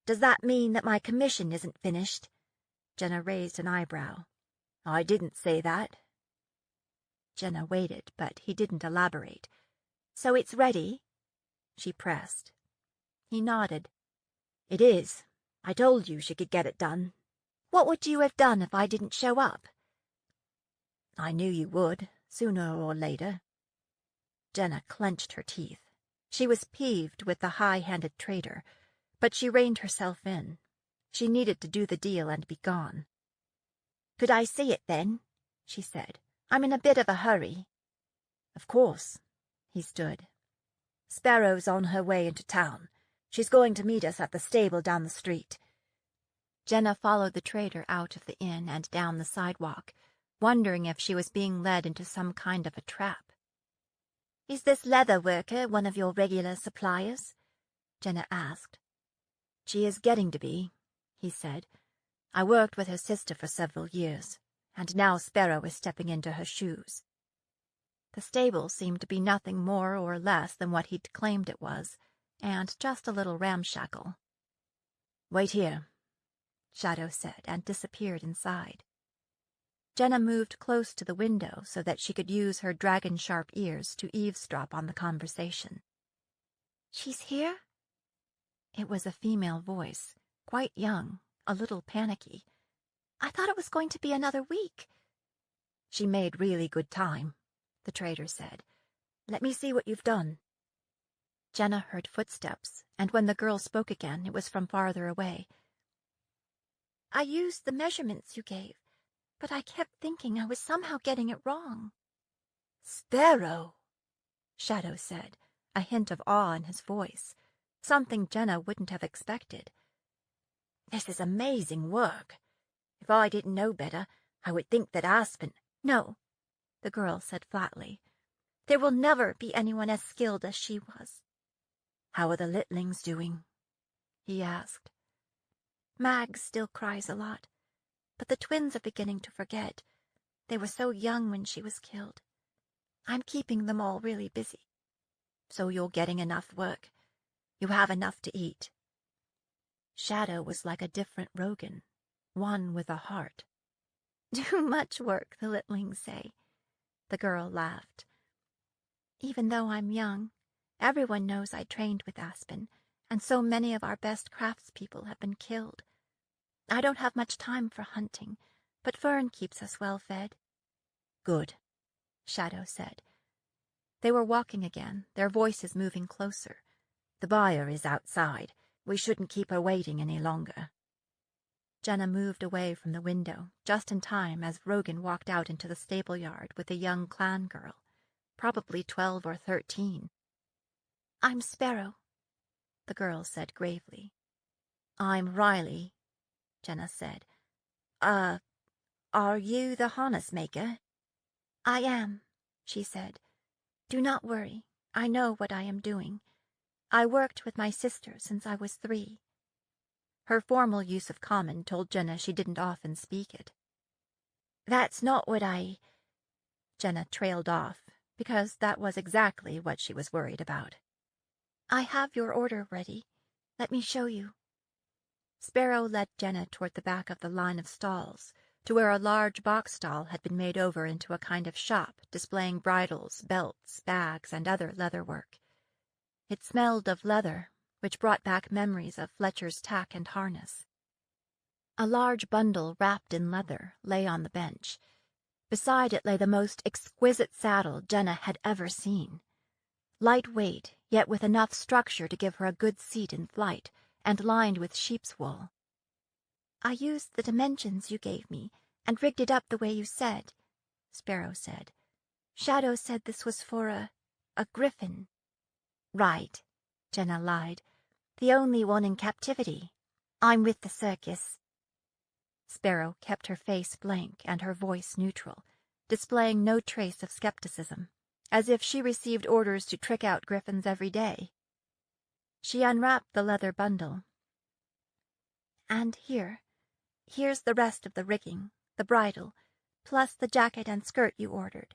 "Does that mean that my commission isn't finished?" Jenna raised an eyebrow. "I didn't say that." Jenna waited, but he didn't elaborate. "So it's ready?" she pressed. He nodded. "It is. I told you she could get it done." "What would you have done if I didn't show up?" "I knew you would, sooner or later." Jenna clenched her teeth. She was peeved with the high-handed trader, but she reined herself in. She needed to do the deal and be gone. "Could I see it then?" she said. "I'm in a bit of a hurry." "Of course." He stood. "Sparrow's on her way into town. She's going to meet us at the stable down the street." Jenna followed the trader out of the inn and down the sidewalk, wondering if she was being led into some kind of a trap. "Is this leather worker one of your regular suppliers?" Jenna asked. "She is getting to be," he said. "I worked with her sister for several years, and now Sparrow is stepping into her shoes." The stable seemed to be nothing more or less than what he'd claimed it was, and just a little ramshackle. "Wait here," Shadow said, and disappeared inside. Jenna moved close to the window so that she could use her dragon-sharp ears to eavesdrop on the conversation. "She's here?" It was a female voice, quite young, a little panicky. "I thought it was going to be another week." "She made really good time," the trader said. "Let me see what you've done." Jenna heard footsteps, and when the girl spoke again, it was from farther away. "I used the measurements you gave, but I kept thinking I was somehow getting it wrong." "Sparrow," Shadow said, a hint of awe in his voice, something Jenna wouldn't have expected. "This is amazing work. If I didn't know better, I would think that Aspen—" "No," the girl said flatly. "There will never be anyone as skilled as she was." "How are the litlings doing?" he asked. "Mag still cries a lot, but the twins are beginning to forget. They were so young when she was killed. I'm keeping them all really busy." "So you're getting enough work? You have enough to eat?" Shadow was like a different Rogan, one with a heart. "Too much work, the litlings say." The girl laughed. "Even though I'm young, everyone knows I trained with Aspen, and so many of our best craftspeople have been killed. I don't have much time for hunting, but Fern keeps us well fed." "Good," Shadow said. They were walking again, their voices moving closer. "The buyer is outside. We shouldn't keep her waiting any longer." Jenna moved away from the window, just in time as Rogan walked out into the stable yard with a young clan girl, probably 12 or 13. "I'm Sparrow," the girl said gravely. "I'm Riley," Jenna said. Are you the harness maker?" I am, she said. Do not worry. I know what I am doing. I worked with my sister since I was 3. Her formal use of common told Jenna she didn't often speak it. That's not what Jenna trailed off, because that was exactly what she was worried about. I have your order ready. Let me show you. Sparrow led Jenna toward the back of the line of stalls, to where a large box stall had been made over into a kind of shop displaying bridles, belts, bags, and other leather work. It smelled of leather, which brought back memories of Fletcher's tack and harness. A large bundle wrapped in leather lay on the bench. Beside it lay the most exquisite saddle Jenna had ever seen. Lightweight, yet with enough structure to give her a good seat in flight, and lined with sheep's wool. I used the dimensions you gave me and rigged it up the way you said, Sparrow said. Shadow said this was for a griffin. Right, Jenna lied. The only one in captivity. I'm with the circus. Sparrow kept her face blank and her voice neutral, displaying no trace of skepticism, as if she received orders to trick out griffins every day. She unwrapped the leather bundle. And here's the rest of the rigging, the bridle, plus the jacket and skirt you ordered.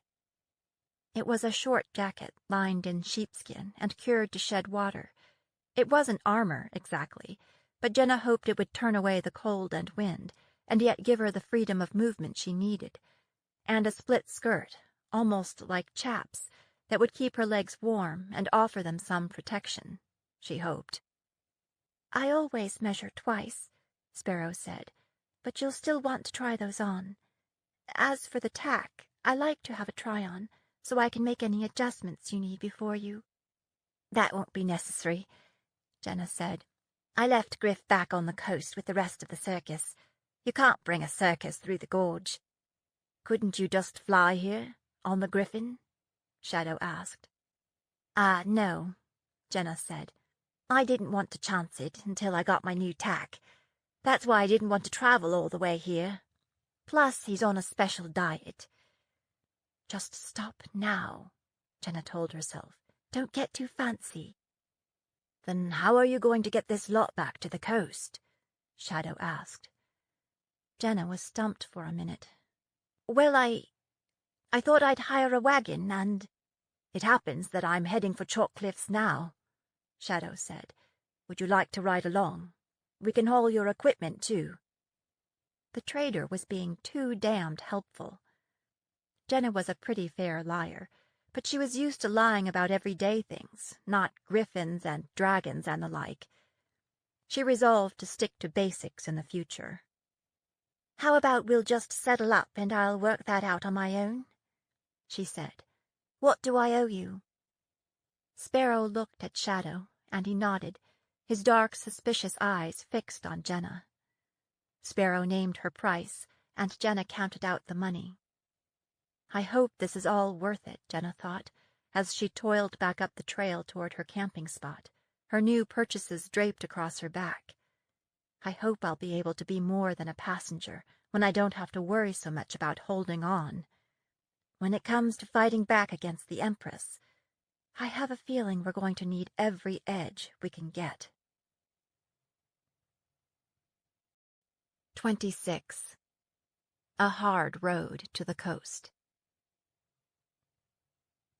It was a short jacket lined in sheepskin and cured to shed water. It wasn't armor, exactly, but Jenna hoped it would turn away the cold and wind, and yet give her the freedom of movement she needed, and a split skirt, almost like chaps, that would keep her legs warm and offer them some protection, she hoped. I always measure twice, Sparrow said, but you'll still want to try those on. As for the tack, I like to have a try-on, so I can make any adjustments you need before you. That won't be necessary, Jenna said. I left Griff back on the coast with the rest of the circus. You can't bring a circus through the gorge. Couldn't you just fly here, on the griffin? Shadow asked. No, Jenna said. I didn't want to chance it until I got my new tack. That's why I didn't want to travel all the way here. Plus, he's on a special diet. Just stop now, Jenna told herself. Don't get too fancy. Then how are you going to get this lot back to the coast? Shadow asked. Jenna was stumped for a minute. Well, I thought I'd hire a wagon, and it happens that I'm heading for Chalk Cliffs now, Shadow said. Would you like to ride along? We can haul your equipment, too. The trader was being too damned helpful. Jenna was a pretty fair liar, but she was used to lying about everyday things, not griffins and dragons and the like. She resolved to stick to basics in the future. How about we'll just settle up and I'll work that out on my own? She said. What do I owe you? Sparrow looked at Shadow, and he nodded, his dark, suspicious eyes fixed on Jenna. Sparrow named her price, and Jenna counted out the money. I hope this is all worth it, Jenna thought, as she toiled back up the trail toward her camping spot, her new purchases draped across her back. I hope I'll be able to be more than a passenger when I don't have to worry so much about holding on. When it comes to fighting back against the Empress, I have a feeling we're going to need every edge we can get. 26. A hard road to the coast.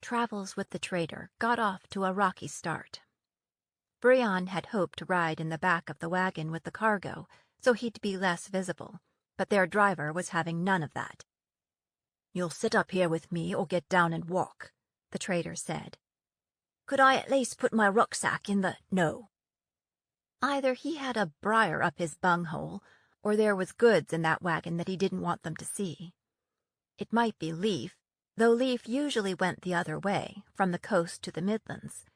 Travels with the trader got off to a rocky start. Brion had hoped to ride in the back of the wagon with the cargo, so he'd be less visible, but their driver was having none of that. You'll sit up here with me or get down and walk, the trader said. Could I at least put my rucksack in the... No. Either he had a briar up his bunghole, or there was goods in that wagon that he didn't want them to see. It might be Leaf, though Leaf usually went the other way, from the coast to the Midlands.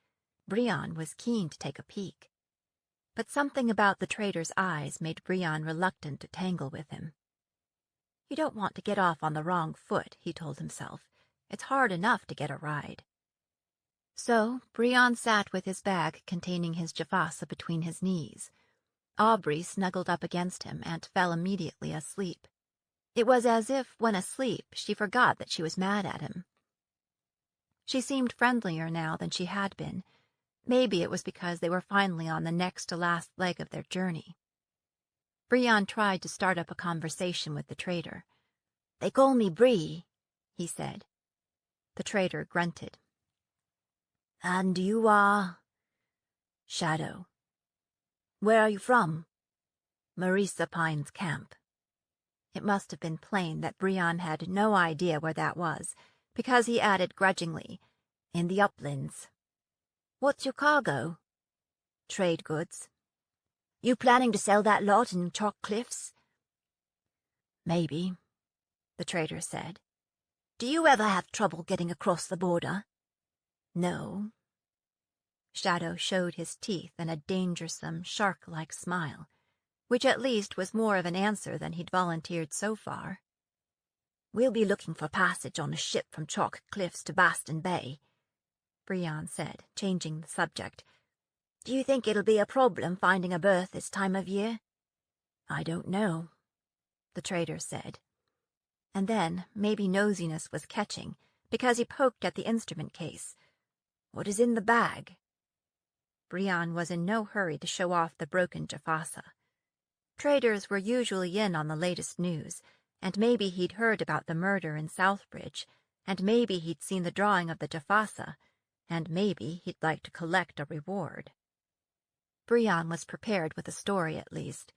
Brion was keen to take a peek. But something about the trader's eyes made Brion reluctant to tangle with him. You don't want to get off on the wrong foot, he told himself. It's hard enough to get a ride. So Brion sat with his bag containing his javassa between his knees. Aubrey snuggled up against him and fell immediately asleep. It was as if, when asleep, she forgot that she was mad at him. She seemed friendlier now than she had been. Maybe it was because they were finally on the next to last leg of their journey. Brian tried to start up a conversation with the trader. "They call me Bree," he said. The trader grunted. "And you are?" "Shadow." "Where are you from?" "Marisa Pine's camp." It must have been plain that Brian had no idea where that was, because he added grudgingly, "In the uplands." "What's your cargo?" "Trade goods." "You planning to sell that lot in Chalk Cliffs?" "Maybe," the trader said. "Do you ever have trouble getting across the border?" "No." Shadow showed his teeth in a dangersome, shark-like smile, which at least was more of an answer than he'd volunteered so far. "We'll be looking for passage on a ship from Chalk Cliffs to Baston Bay," Brian said, changing the subject. "Do you think it'll be a problem finding a berth this time of year?" "I don't know," the trader said. And then maybe nosiness was catching, because he poked at the instrument case. "What is in the bag?" Brian was in no hurry to show off the broken Jafasa. Traders were usually in on the latest news, and maybe he'd heard about the murder in Southbridge, and maybe he'd seen the drawing of the Jafasa, and maybe he'd like to collect a reward. Brian was prepared with a story at least.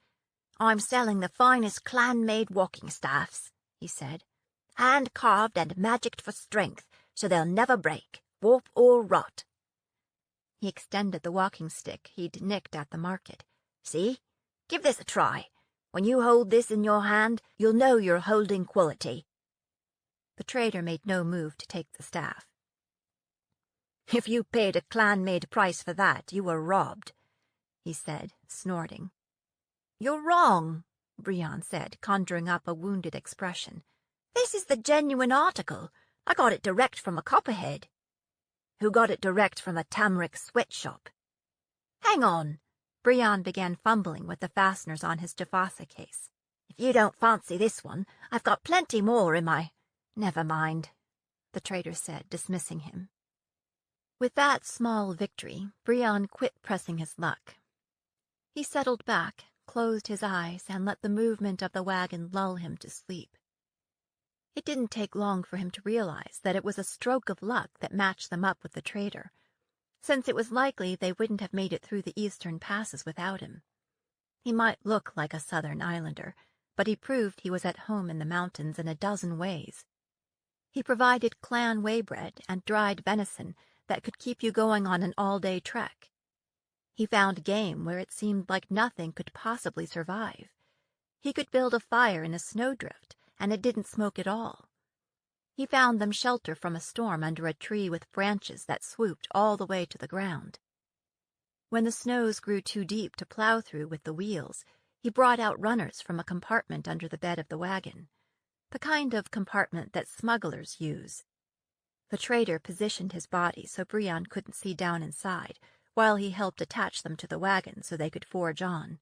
"I'm selling the finest clan-made walking staffs," he said. "Hand-carved and magicked for strength, so they'll never break, warp or rot." He extended the walking stick he'd nicked at the market. "See? Give this a try. When you hold this in your hand, you'll know you're holding quality." The trader made no move to take the staff. "If you paid a clan-made price for that, you were robbed," he said, snorting. "You're wrong," Brian said, conjuring up a wounded expression. "This is the genuine article. I got it direct from a copperhead." "Who got it direct from a Tamrick sweatshop?" "Hang on." Brian began fumbling with the fasteners on his Jafasa case. "If you don't fancy this one, I've got plenty more in my—" "Never mind," the trader said, dismissing him. With that small victory, Brian quit pressing his luck. He settled back, closed his eyes, and let the movement of the wagon lull him to sleep. It didn't take long for him to realize that it was a stroke of luck that matched them up with the trader, since it was likely they wouldn't have made it through the eastern passes without him. He might look like a southern islander, but he proved he was at home in the mountains in a dozen ways. He provided clan waybread and dried venison that could keep you going on an all-day trek. He found game where it seemed like nothing could possibly survive. He could build a fire in a snowdrift, and it didn't smoke at all. He found them shelter from a storm under a tree with branches that swooped all the way to the ground. When the snows grew too deep to plow through with the wheels, he brought out runners from a compartment under the bed of the wagon, the kind of compartment that smugglers use. The trader positioned his body so Brian couldn't see down inside, while he helped attach them to the wagon so they could forge on.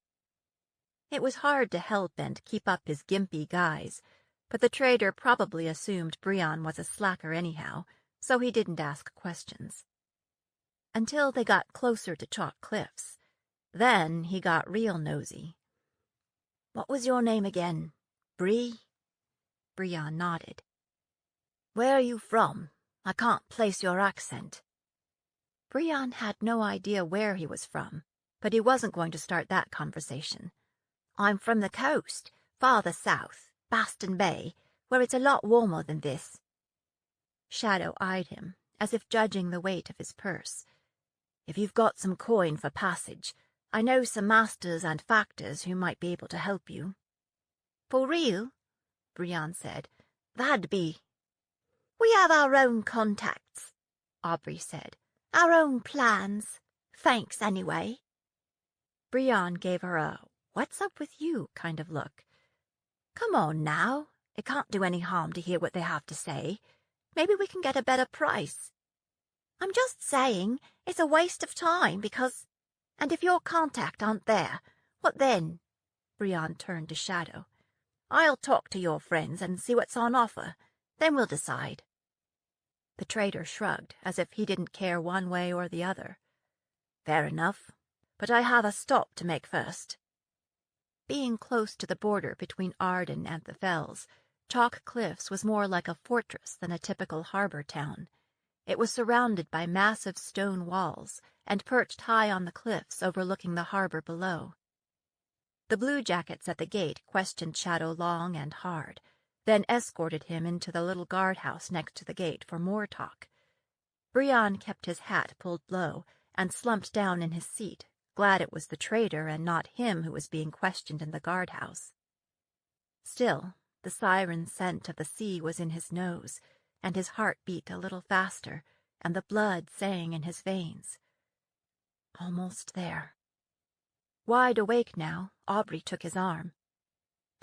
It was hard to help and keep up his gimpy guise, but the trader probably assumed Brian was a slacker anyhow, so he didn't ask questions. Until they got closer to Chalk Cliffs. Then he got real nosy. "What was your name again? Bree?" Brian nodded. "Where are you from? I can't place your accent." Brian had no idea where he was from, but he wasn't going to start that conversation. "I'm from the coast, farther south, Baston Bay, where it's a lot warmer than this." Shadow eyed him, as if judging the weight of his purse. "If you've got some coin for passage, I know some masters and factors who might be able to help you." "For real?" Brian said. "That'd be—" "We have our own contacts," Aubrey said. "Our own plans. Thanks, anyway." Brian gave her a "what's up with you" kind of look. "Come on now. It can't do any harm to hear what they have to say. Maybe we can get a better price." "I'm just saying it's a waste of time because— And if your contact aren't there, what then?" Brian turned to Shadow. I'll talk to your friends and see what's on offer. Then we'll decide." The trader shrugged, as if he didn't care one way or the other. "Fair enough, but I have a stop to make first." Being close to the border between Arden and the Fells, Chalk Cliffs was more like a fortress than a typical harbor town. It was surrounded by massive stone walls and perched high on the cliffs overlooking the harbor below. The bluejackets at the gate questioned Shadow long and hard, then escorted him into the little guardhouse next to the gate for more talk. Brion kept his hat pulled low and slumped down in his seat, glad it was the trader and not him who was being questioned in the guardhouse. Still, the siren scent of the sea was in his nose, and his heart beat a little faster, and the blood sang in his veins. Almost there. Wide awake now, Aubrey took his arm.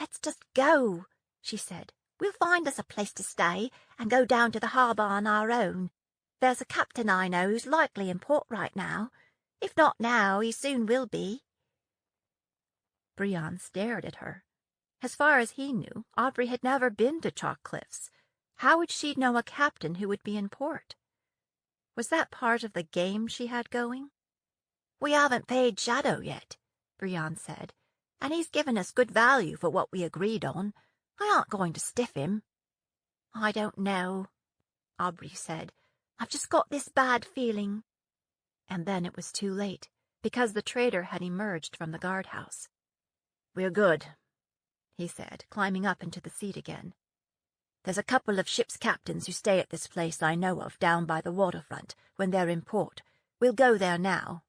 "Let's just go," she said. "We'll find us a place to stay and go down to the harbour on our own. There's a captain I know who's likely in port right now. If not now, he soon will be." Brion stared at her. As far as he knew, Aubrey had never been to Chalk Cliffs. How would she know a captain who would be in port? Was that part of the game she had going? "We haven't paid Shadow yet," Brion said, "and he's given us good value for what we agreed on. I aren't going to stiff him." "I don't know," Aubrey said. "I've just got this bad feeling." And then it was too late, because the trader had emerged from the guardhouse. "We're good," he said, climbing up into the seat again. "There's a couple of ship's captains who stay at this place I know of down by the waterfront when they're in port. We'll go there now."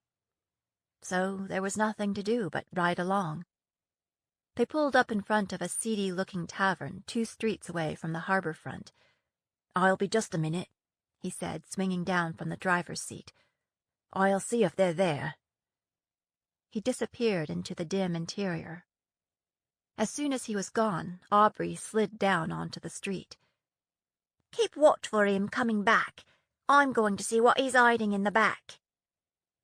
So there was nothing to do but ride along. They pulled up in front of a seedy-looking tavern 2 streets away from the harbor front. "I'll be just a minute," he said, swinging down from the driver's seat. "I'll see if they're there." He disappeared into the dim interior. As soon as he was gone, Aubrey slid down onto the street. "Keep watch for him coming back. I'm going to see what he's hiding in the back."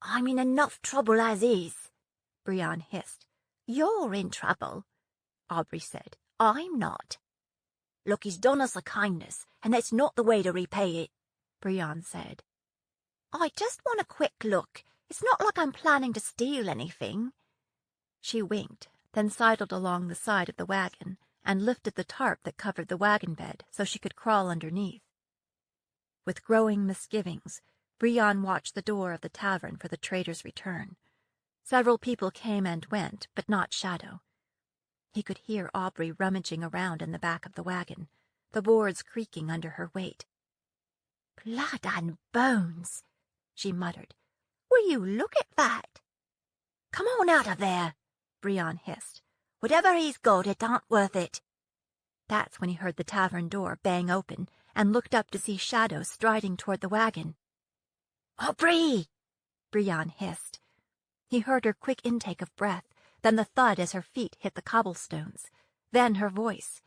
"I'm in enough trouble as is," Brion hissed. "You're in trouble," Aubrey said. "I'm not." "Look, he's done us a kindness, and that's not the way to repay it," Brion said. "I just want a quick look. It's not like I'm planning to steal anything." She winked, then sidled along the side of the wagon and lifted the tarp that covered the wagon bed so she could crawl underneath. With growing misgivings, Brion watched the door of the tavern for the trader's return. Several people came and went, but not Shadow. He could hear Aubrey rummaging around in the back of the wagon, the boards creaking under her weight. "Blood and bones," she muttered. "Will you look at that?" "Come on out of there," Brion hissed. "Whatever he's got, it aren't worth it." That's when he heard the tavern door bang open and looked up to see Shadow striding toward the wagon. "Aubrey!" Brion hissed. He heard her quick intake of breath, then the thud as her feet hit the cobblestones, then her voice.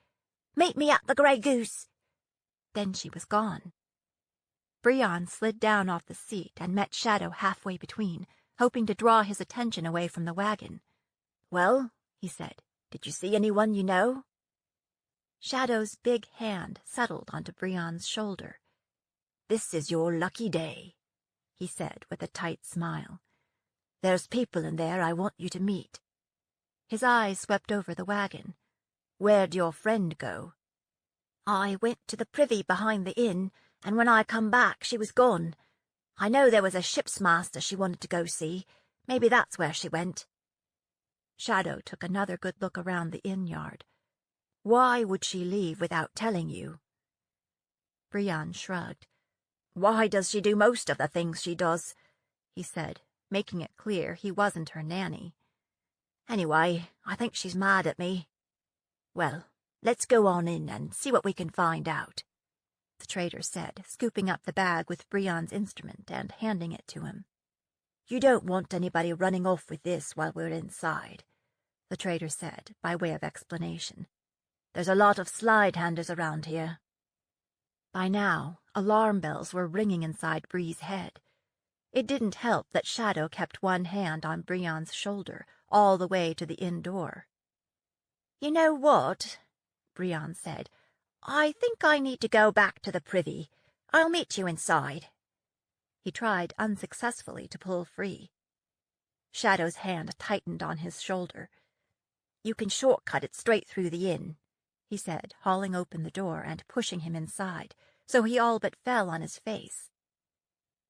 "Meet me at the Grey Goose." Then she was gone. Brion slid down off the seat and met Shadow halfway between, hoping to draw his attention away from the wagon. "Well," he said, "did you see anyone you know?" Shadow's big hand settled onto Brion's shoulder. "This is your lucky day," he said with a tight smile. "There's people in there I want you to meet." His eyes swept over the wagon. "Where'd your friend go?" "I went to the privy behind the inn, and when I come back she was gone. I know there was a ship's master she wanted to go see. Maybe that's where she went." Shadow took another good look around the inn yard. "Why would she leave without telling you?" Brion shrugged. "Why does she do most of the things she does?" he said, making it clear he wasn't her nanny. "Anyway, I think she's mad at me. Well, let's go on in and see what we can find out," the trader said, scooping up the bag with Brion's instrument and handing it to him. "You don't want anybody running off with this while we're inside," the trader said, by way of explanation. "There's a lot of slide-handers around here." By now, alarm bells were ringing inside Bree's head. It didn't help that Shadow kept one hand on Brion's shoulder all the way to the inn door. "You know what?" Brian said. "I think I need to go back to the privy. I'll meet you inside." He tried unsuccessfully to pull free. Shadow's hand tightened on his shoulder. "You can shortcut it straight through the inn," he said, hauling open the door and pushing him inside, so he all but fell on his face.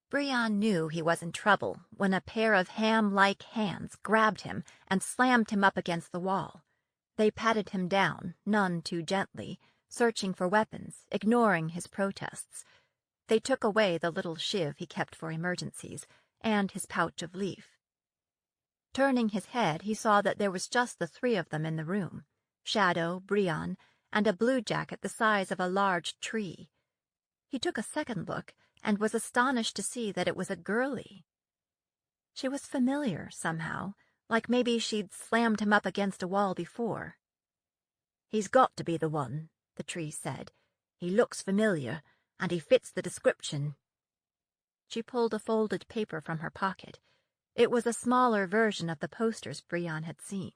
Brian knew he was in trouble when a pair of ham-like hands grabbed him and slammed him up against the wall. They patted him down, none too gently, searching for weapons, ignoring his protests. They took away the little shiv he kept for emergencies, and his pouch of leaf. Turning his head, he saw that there was just the three of them in the room, Shadow, Brian, and a bluejacket the size of a large tree. He took a second look, and was astonished to see that it was a girlie. She was familiar, somehow, like maybe she'd slammed him up against a wall before. "He's got to be the one," the tree said. "He looks familiar, and he fits the description." She pulled a folded paper from her pocket. It was a smaller version of the posters Brian had seen.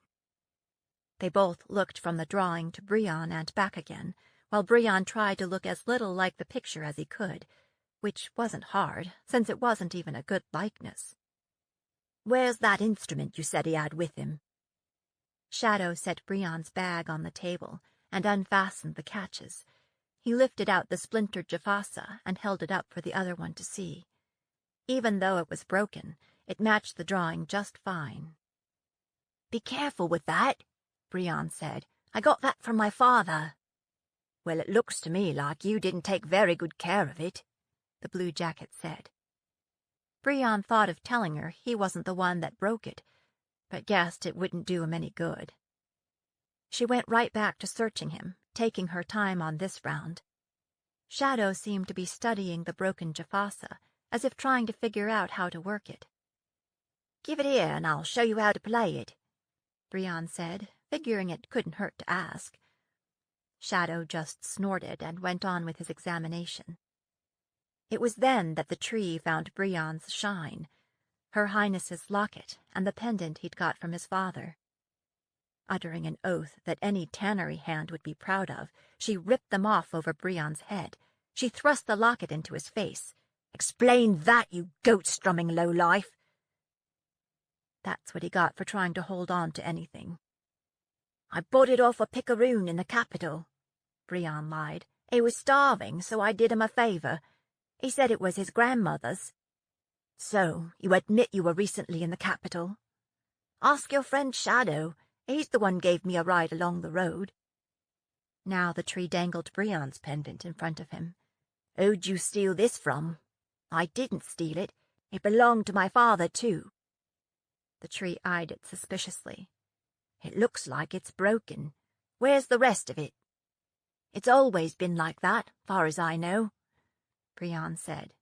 They both looked from the drawing to Brian and back again, while Brian tried to look as little like the picture as he could, which wasn't hard, since it wasn't even a good likeness. "Where's that instrument you said he had with him?" Shadow set Brian's bag on the table and unfastened the catches. He lifted out the splintered Jafasa and held it up for the other one to see. Even though it was broken, it matched the drawing just fine. "Be careful with that," Brian said. "I got that from my father." "Well, it looks to me like you didn't take very good care of it," the bluejacket said. Brian thought of telling her he wasn't the one that broke it, but guessed it wouldn't do him any good. She went right back to searching him, taking her time on this round. Shadow seemed to be studying the broken Jafasa, as if trying to figure out how to work it. "Give it here and I'll show you how to play it," Brian said, figuring it couldn't hurt to ask. Shadow just snorted and went on with his examination. It was then that the tree found Brian's shine, Her Highness's locket and the pendant he'd got from his father. Uttering an oath that any tannery hand would be proud of, she ripped them off over Brian's head. She thrust the locket into his face. "Explain that, you goat-strumming lowlife!" That's what he got for trying to hold on to anything. "I bought it off a picaroon in the capital," Brian lied. "He was starving, so I did him a favor. He said it was his grandmother's." "So, you admit you were recently in the capital?" "Ask your friend Shadow. He's the one gave me a ride along the road." Now the tree dangled Brian's pendant in front of him. "Who'd you steal this from?" "I didn't steal it. It belonged to my father, too." The tree eyed it suspiciously. "It looks like it's broken. Where's the rest of it?" "It's always been like that, far as I know," Brian said.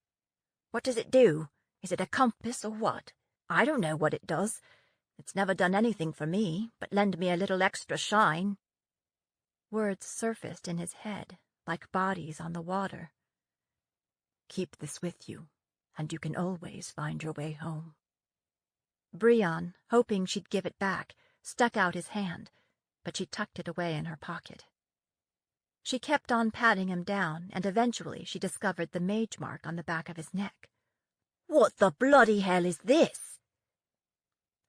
"What does it do? Is it a compass or what?" "I don't know what it does. It's never done anything for me, but lend me a little extra shine." Words surfaced in his head, like bodies on the water. "Keep this with you, and you can always find your way home." Brian, hoping she'd give it back, stuck out his hand, but she tucked it away in her pocket. She kept on patting him down, and eventually she discovered the mage mark on the back of his neck. "What the bloody hell is this?"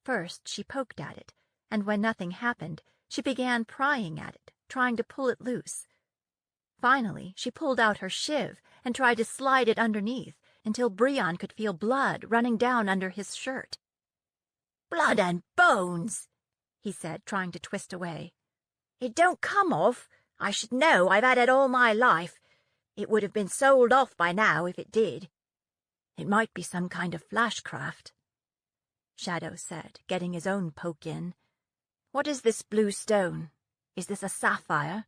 First she poked at it, and when nothing happened, she began prying at it, trying to pull it loose. Finally, she pulled out her shiv and tried to slide it underneath until Brian could feel blood running down under his shirt. "Blood and bones," he said, trying to twist away. "It don't come off. I should know. I've had it all my life. It would have been sold off by now if it did." "It might be some kind of flashcraft," Shadow said, getting his own poke in. "What is this blue stone? Is this a sapphire?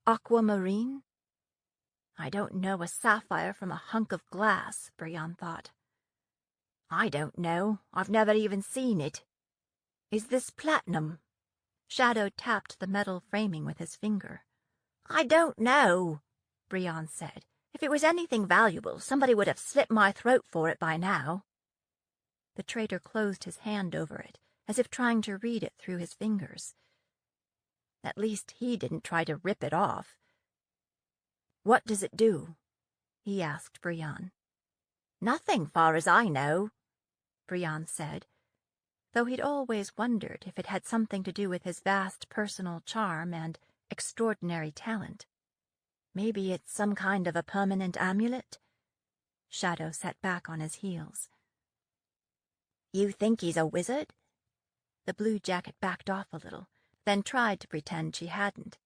Aquamarine?" "I don't know a sapphire from a hunk of glass," Brian thought. "I don't know. I've never even seen it. Is this platinum?" Shadow tapped the metal framing with his finger. "I don't know," Brian said. "If it was anything valuable, somebody would have slit my throat for it by now." The trader closed his hand over it, as if trying to read it through his fingers. At least he didn't try to rip it off. "What does it do?" he asked Brienne. "Nothing, far as I know," Brienne said, though he'd always wondered if it had something to do with his vast personal charm and extraordinary talent. "Maybe it's some kind of a permanent amulet?" Shadow sat back on his heels. "You think he's a wizard?" The bluejacket backed off a little, then tried to pretend she hadn't.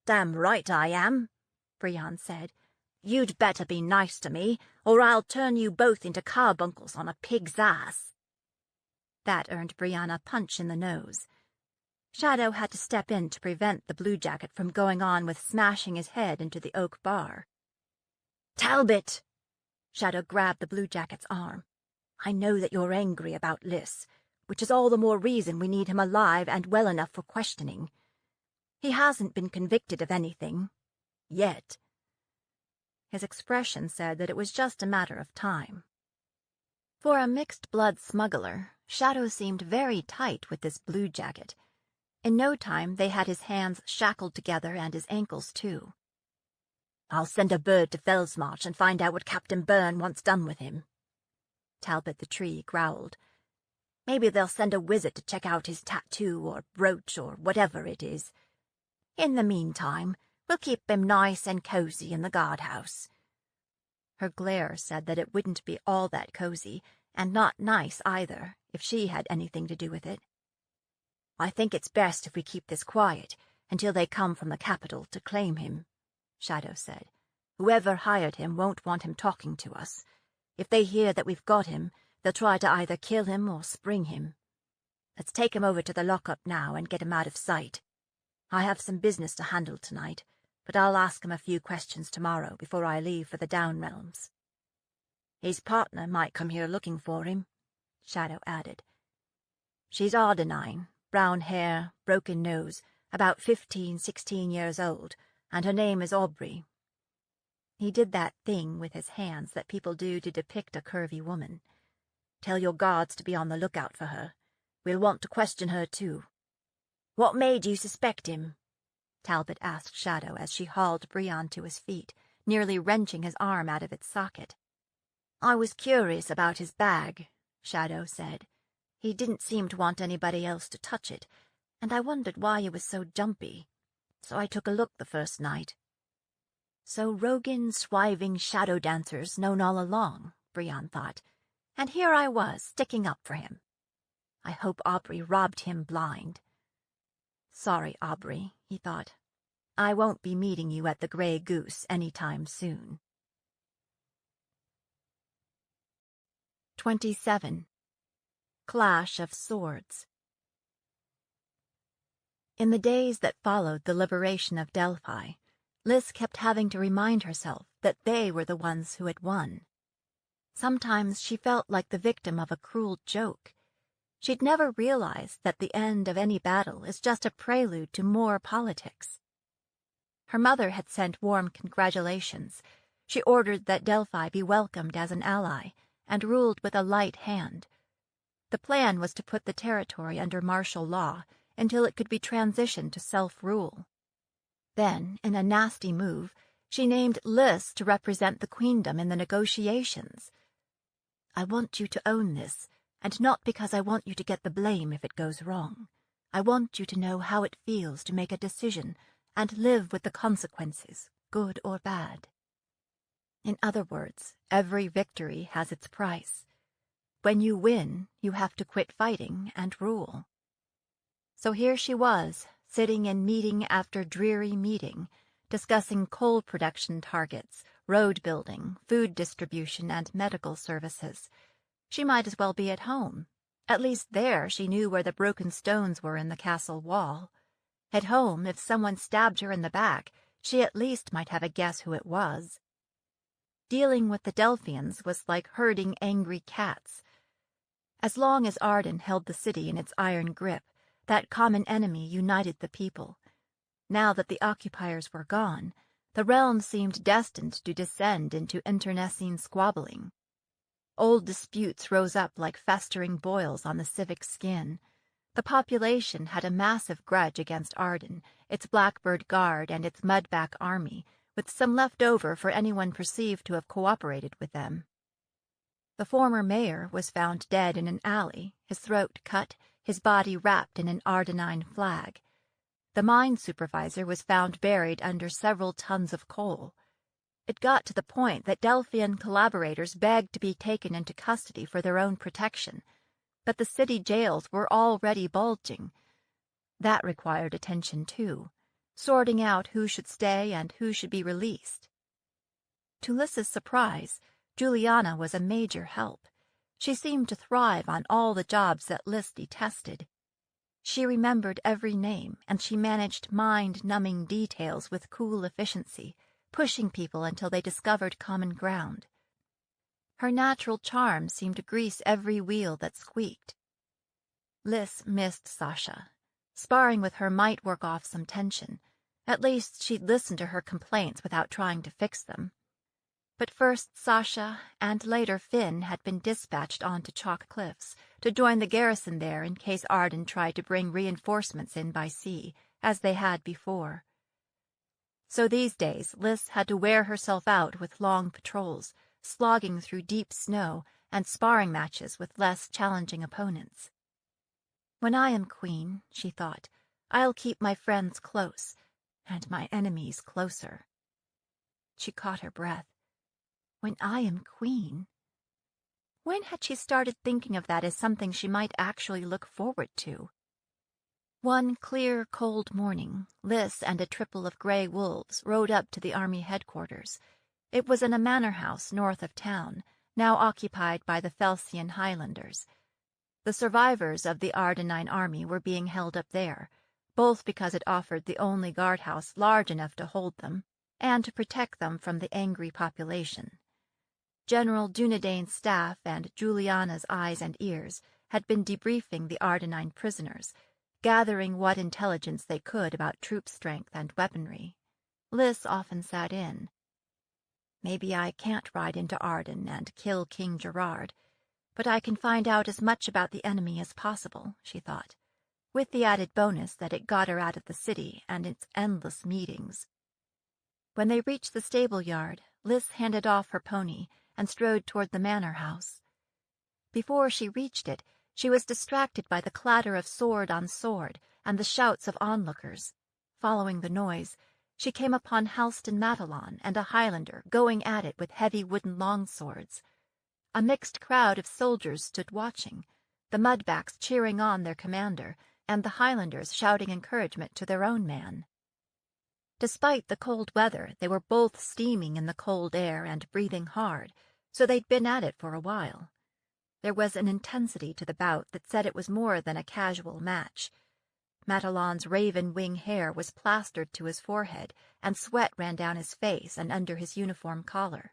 "Damn right I am," Brienne said. "You'd better be nice to me, or I'll turn you both into carbuncles on a pig's ass." That earned Brienne a punch in the nose. Shadow had to step in to prevent the bluejacket from going on with smashing his head into the oak bar. "Talbot!" Shadow grabbed the bluejacket's arm. "I know that you're angry about Lys, which is all the more reason we need him alive and well enough for questioning. He hasn't been convicted of anything. Yet." His expression said that it was just a matter of time. For a mixed-blood smuggler, Shadow seemed very tight with this bluejacket. In no time they had his hands shackled together and his ankles too. "I'll send a bird to Fellsmarsh and find out what Captain Byrne wants done with him." Talbot the tree growled. "Maybe they'll send a wizard to check out his tattoo or brooch or whatever it is. In the meantime, we'll keep him nice and cozy in the guardhouse." Her glare said that it wouldn't be all that cozy, and not nice either, if she had anything to do with it. "I think it's best if we keep this quiet until they come from the capital to claim him," Shadow said. "Whoever hired him won't want him talking to us. If they hear that we've got him, they'll try to either kill him or spring him. Let's take him over to the lockup now and get him out of sight. I have some business to handle tonight, but I'll ask him a few questions tomorrow before I leave for the Down Realms. His partner might come here looking for him," Shadow added. "She's Ardenine, brown hair, broken nose, about 15-16 years old, and her name is Aubrey." He did that thing with his hands that people do to depict a curvy woman. "Tell your guards to be on the lookout for her. We'll want to question her too." "What made you suspect him?" Talbot asked Shadow as she hauled Brienne to his feet, nearly wrenching his arm out of its socket. "I was curious about his bag," Shadow said. "He didn't seem to want anybody else to touch it, and I wondered why he was so jumpy. So I took a look the first night." So Rogan swiving shadow dancers known all along, Brienne thought, and here I was sticking up for him. I hope Aubrey robbed him blind. Sorry, Aubrey, he thought. I won't be meeting you at the Grey Goose any time soon. 27. Clash of Swords. In the days that followed the liberation of Delphi, Lys kept having to remind herself that they were the ones who had won. Sometimes she felt like the victim of a cruel joke. She'd never realized that the end of any battle is just a prelude to more politics. Her mother had sent warm congratulations. She ordered that Delphi be welcomed as an ally and ruled with a light hand. The plan was to put the territory under martial law until it could be transitioned to self-rule. Then, in a nasty move, she named Lys to represent the queendom in the negotiations. "I want you to own this, and not because I want you to get the blame if it goes wrong. I want you to know how it feels to make a decision and live with the consequences, good or bad." In other words, every victory has its price. When you win, you have to quit fighting and rule. So here she was, sitting in meeting after dreary meeting, discussing coal production targets, road building, food distribution, and medical services. She might as well be at home. At least there she knew where the broken stones were in the castle wall. At home, if someone stabbed her in the back, she at least might have a guess who it was. Dealing with the Delphians was like herding angry cats. As long as Arden held the city in its iron grip, that common enemy united the people. Now that the occupiers were gone, the realm seemed destined to descend into internecine squabbling. Old disputes rose up like festering boils on the civic skin. The population had a massive grudge against Arden, its Blackbird Guard and its Mudback army, with some left over for anyone perceived to have cooperated with them. The former mayor was found dead in an alley, his throat cut, his body wrapped in an Ardenine flag. The mine supervisor was found buried under several tons of coal. It got to the point that Delphian collaborators begged to be taken into custody for their own protection, but the city jails were already bulging. That required attention, too, sorting out who should stay and who should be released. To Lys's surprise, Juliana was a major help. She seemed to thrive on all the jobs that Lys detested. She remembered every name, and she managed mind-numbing details with cool efficiency, pushing people until they discovered common ground. Her natural charm seemed to grease every wheel that squeaked. Lys missed Sasha. Sparring with her might work off some tension. At least she'd listen to her complaints without trying to fix them. But first Sasha, and later Finn, had been dispatched on to Chalk Cliffs to join the garrison there in case Arden tried to bring reinforcements in by sea, as they had before. So these days Lys had to wear herself out with long patrols, slogging through deep snow, and sparring matches with less challenging opponents. When I am queen, she thought, I'll keep my friends close, and my enemies closer. She caught her breath. When I am queen? When had she started thinking of that as something she might actually look forward to? One clear, cold morning, Lys and a triple of gray wolves rode up to the army headquarters. It was in a manor house north of town, now occupied by the Felsian Highlanders. The survivors of the Ardenine army were being held up there, both because it offered the only guardhouse large enough to hold them, and to protect them from the angry population. General Dunedain's staff and Juliana's eyes and ears had been debriefing the Ardenine prisoners, gathering what intelligence they could about troop strength and weaponry. Lys often sat in. Maybe I can't ride into Arden and kill King Gerard, but I can find out as much about the enemy as possible, she thought, with the added bonus that it got her out of the city and its endless meetings. When they reached the stable yard, Lys handed off her pony and strode toward the manor house. Before she reached it, she was distracted by the clatter of sword on sword and the shouts of onlookers. Following the noise, she came upon Halston Matalon and a Highlander going at it with heavy wooden longswords. A mixed crowd of soldiers stood watching, the Mudbacks cheering on their commander, and the Highlanders shouting encouragement to their own man. Despite the cold weather, they were both steaming in the cold air and breathing hard, so they'd been at it for a while. There was an intensity to the bout that said it was more than a casual match. Matalon's raven wing hair was plastered to his forehead, and sweat ran down his face and under his uniform collar.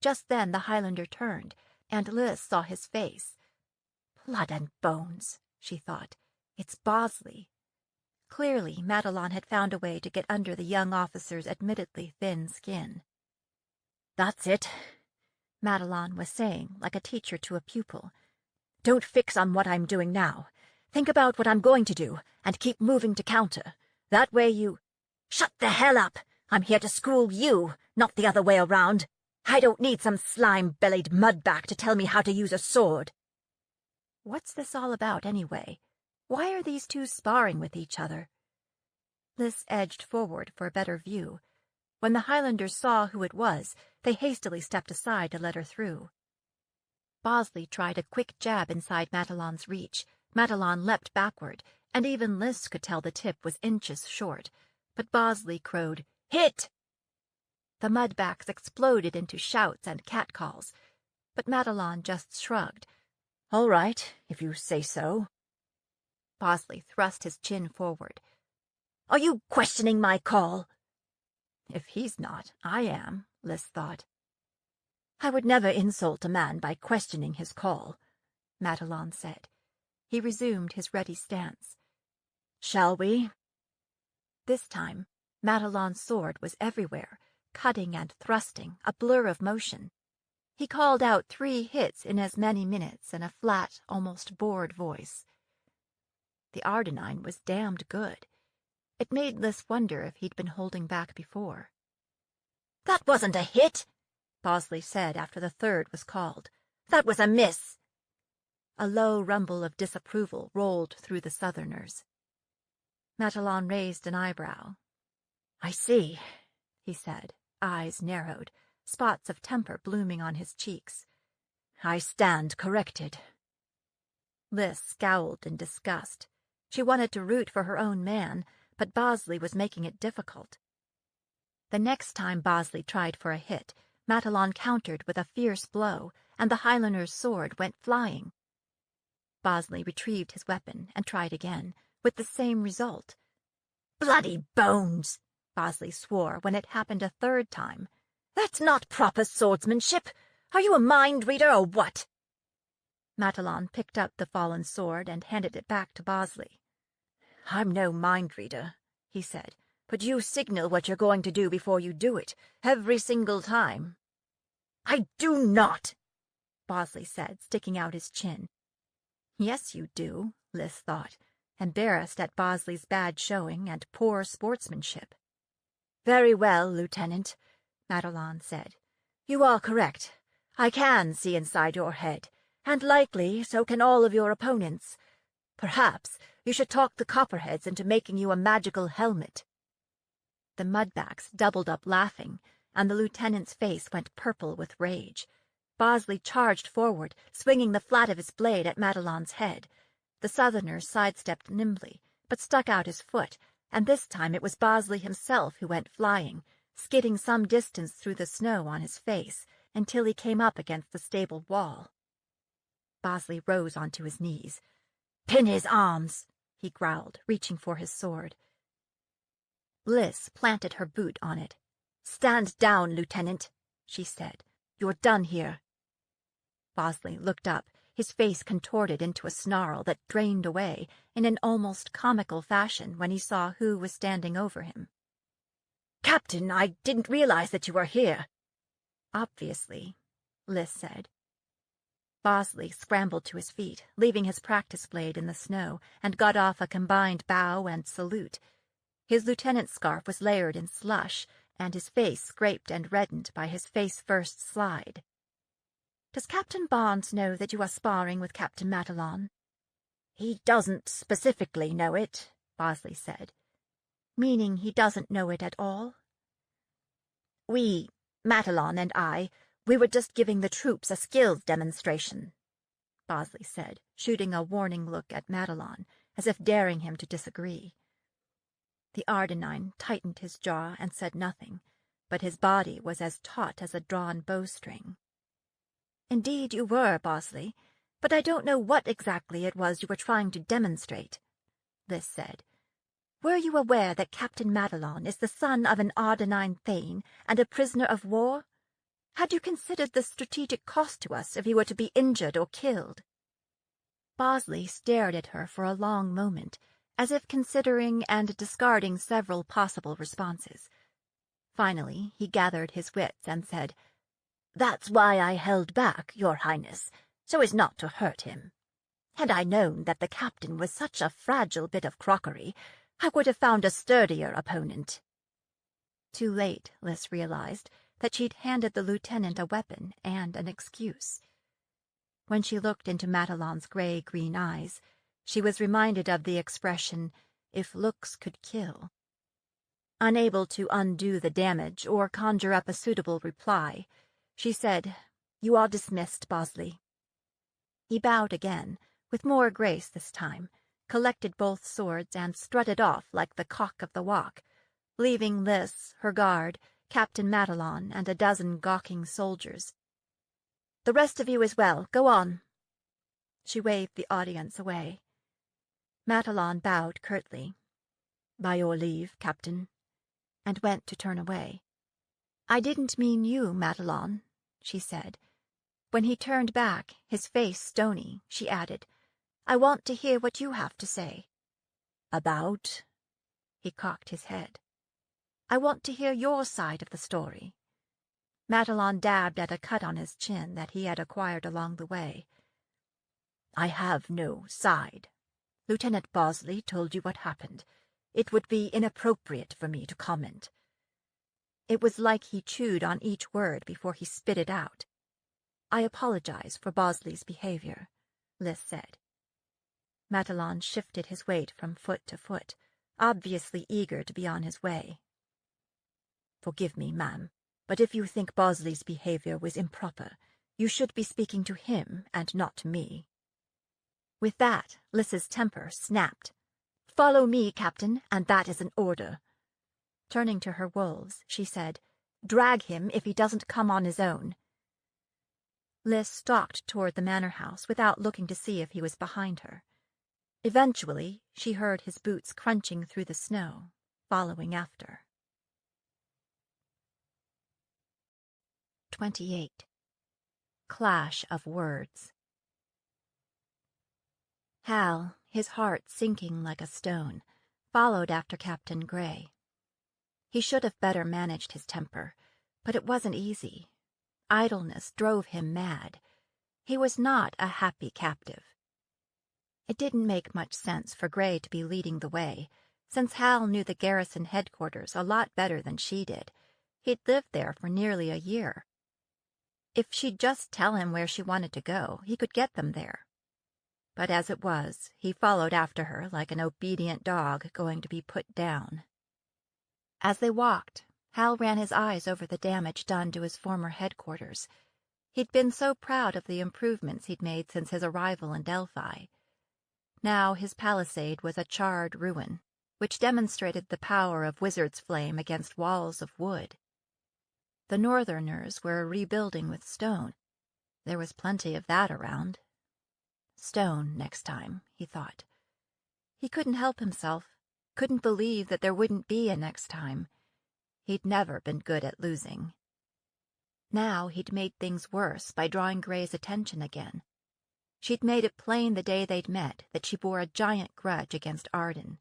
Just then the Highlander turned, and Lys saw his face. Blood and bones, she thought. It's Bosley. Clearly, Matalon had found a way to get under the young officer's admittedly thin skin. "That's it," Matalon was saying, like a teacher to a pupil. "Don't fix on what I'm doing now. Think about what I'm going to do, and keep moving to counter. That way you—" "Shut the hell up! I'm here to school you, not the other way around. I don't need some slime-bellied mudback to tell me how to use a sword." What's this all about, anyway? Why are these two sparring with each other? Lys edged forward for a better view. When the Highlanders saw who it was, they hastily stepped aside to let her through. Bosley tried a quick jab inside Matalon's reach. Matalon leapt backward, and even Lys could tell the tip was inches short, but Bosley crowed, "Hit!" The Mudbacks exploded into shouts and catcalls, but Matalon just shrugged. "All right, if you say so." Bosley thrust his chin forward. "Are you questioning my call?" If he's not, I am, Lys thought. "I would never insult a man by questioning his call," Matalon said. He resumed his ready stance. "Shall we?" This time, Matalon's sword was everywhere, cutting and thrusting, a blur of motion. He called out 3 hits in as many minutes in a flat, almost bored voice. The Ardenine was damned good. It made Lys wonder if he'd been holding back before. "That wasn't a hit," Bosley said after the third was called. "That was a miss." A low rumble of disapproval rolled through the Southerners. Matalon raised an eyebrow. "I see," he said, eyes narrowed, spots of temper blooming on his cheeks. "I stand corrected." Lys scowled in disgust. She wanted to root for her own man, but Bosley was making it difficult. The next time Bosley tried for a hit, Matalon countered with a fierce blow, and the Highlander's sword went flying. Bosley retrieved his weapon and tried again, with the same result. "Bloody bones!" Bosley swore when it happened a third time. "That's not proper swordsmanship. Are you a mind reader or what?" Matalon picked up the fallen sword and handed it back to Bosley. "I'm no mind reader," he said, "but you signal what you're going to do before you do it, every single time." "I do not," Bosley said, sticking out his chin. Yes, you do, Lys thought, embarrassed at Bosley's bad showing and poor sportsmanship. "Very well, Lieutenant," Matalon said. "You are correct. I can see inside your head, and likely so can all of your opponents. Perhaps you should talk the Copperheads into making you a magical helmet." The mudbacks doubled up laughing, and the lieutenant's face went purple with rage. Bosley charged forward, swinging the flat of his blade at Matalon's head. The Southerner sidestepped nimbly, but stuck out his foot, and this time it was Bosley himself who went flying, skidding some distance through the snow on his face until he came up against the stable wall. Bosley rose onto his knees. "Pin his arms," he growled, reaching for his sword. Lys planted her boot on it. "Stand down, Lieutenant," she said. "You're done here." Bosley looked up, his face contorted into a snarl that drained away in an almost comical fashion when he saw who was standing over him. "Captain, I didn't realize that you were here." "Obviously," Lys said. Bosley scrambled to his feet, leaving his practice blade in the snow, and got off a combined bow and salute. His lieutenant's scarf was layered in slush, and his face scraped and reddened by his face-first slide. "Does Captain Barnes know that you are sparring with Captain Matalon?" "He doesn't specifically know it," Bosley said. "Meaning he doesn't know it at all?" Matalon and we were just giving the troops a skills demonstration," Bosley said, shooting a warning look at Matalon, as if daring him to disagree. The Ardenine tightened his jaw and said nothing, but his body was as taut as a drawn bowstring. "Indeed you were, Bosley, but I don't know what exactly it was you were trying to demonstrate," Lys said. "Were you aware that Captain Matalon is the son of an Ardenine thane and a prisoner of war? Had you considered the strategic cost to us if he were to be injured or killed?" Bosley stared at her for a long moment, as if considering and discarding several possible responses. Finally, he gathered his wits and said, "That's why I held back, Your Highness, so as not to hurt him. Had I known that the captain was such a fragile bit of crockery, I would have found a sturdier opponent." Too late, Lys realized that she'd handed the lieutenant a weapon and an excuse. When she looked into Matalon's gray-green eyes, she was reminded of the expression, "if looks could kill." Unable to undo the damage or conjure up a suitable reply, she said, "You are dismissed, Bosley." He bowed again, with more grace this time, collected both swords and strutted off like the cock of the walk, leaving Lys, her guard, Captain Matalon, and a dozen gawking soldiers. "The rest of you as well. Go on." She waved the audience away. Matalon bowed curtly. "By your leave, Captain," and went to turn away. "I didn't mean you, Matalon," she said. When he turned back, his face stony, she added, "I want to hear what you have to say." "About?" He cocked his head. "I want to hear your side of the story." Matalon dabbed at a cut on his chin that he had acquired along the way. "I have no side," Lieutenant Bosley told you what happened. It would be inappropriate for me to comment." It was like he chewed on each word before he spit it out. "I apologize for Bosley's behavior," Liz said. Matalon shifted his weight from foot to foot, obviously eager to be on his way. "Forgive me, ma'am, but if you think Bosley's behavior was improper, you should be speaking to him and not to me." With that, Liz's temper snapped. "Follow me, Captain, and that is an order." Turning to her wolves, she said, "Drag him if he doesn't come on his own." Liz stalked toward the manor house without looking to see if he was behind her. Eventually, she heard his boots crunching through the snow, following after. 28. Clash of Words. Hal, his heart sinking like a stone, followed after Captain Gray. He should have better managed his temper, but it wasn't easy. Idleness drove him mad. He was not a happy captive. It didn't make much sense for Gray to be leading the way, since Hal knew the garrison headquarters a lot better than she did. He'd lived there for nearly a year. If she'd just tell him where she wanted to go, he could get them there. But as it was, he followed after her like an obedient dog going to be put down. As they walked, Hal ran his eyes over the damage done to his former headquarters. He'd been so proud of the improvements he'd made since his arrival in Delphi. Now his palisade was a charred ruin, which demonstrated the power of wizard's flame against walls of wood. The Northerners were rebuilding with stone. There was plenty of that around. Stone next time, he thought. He couldn't help himself, couldn't believe that there wouldn't be a next time. He'd never been good at losing. Now he'd made things worse by drawing Gray's attention again. She'd made it plain the day they'd met that she bore a giant grudge against Arden.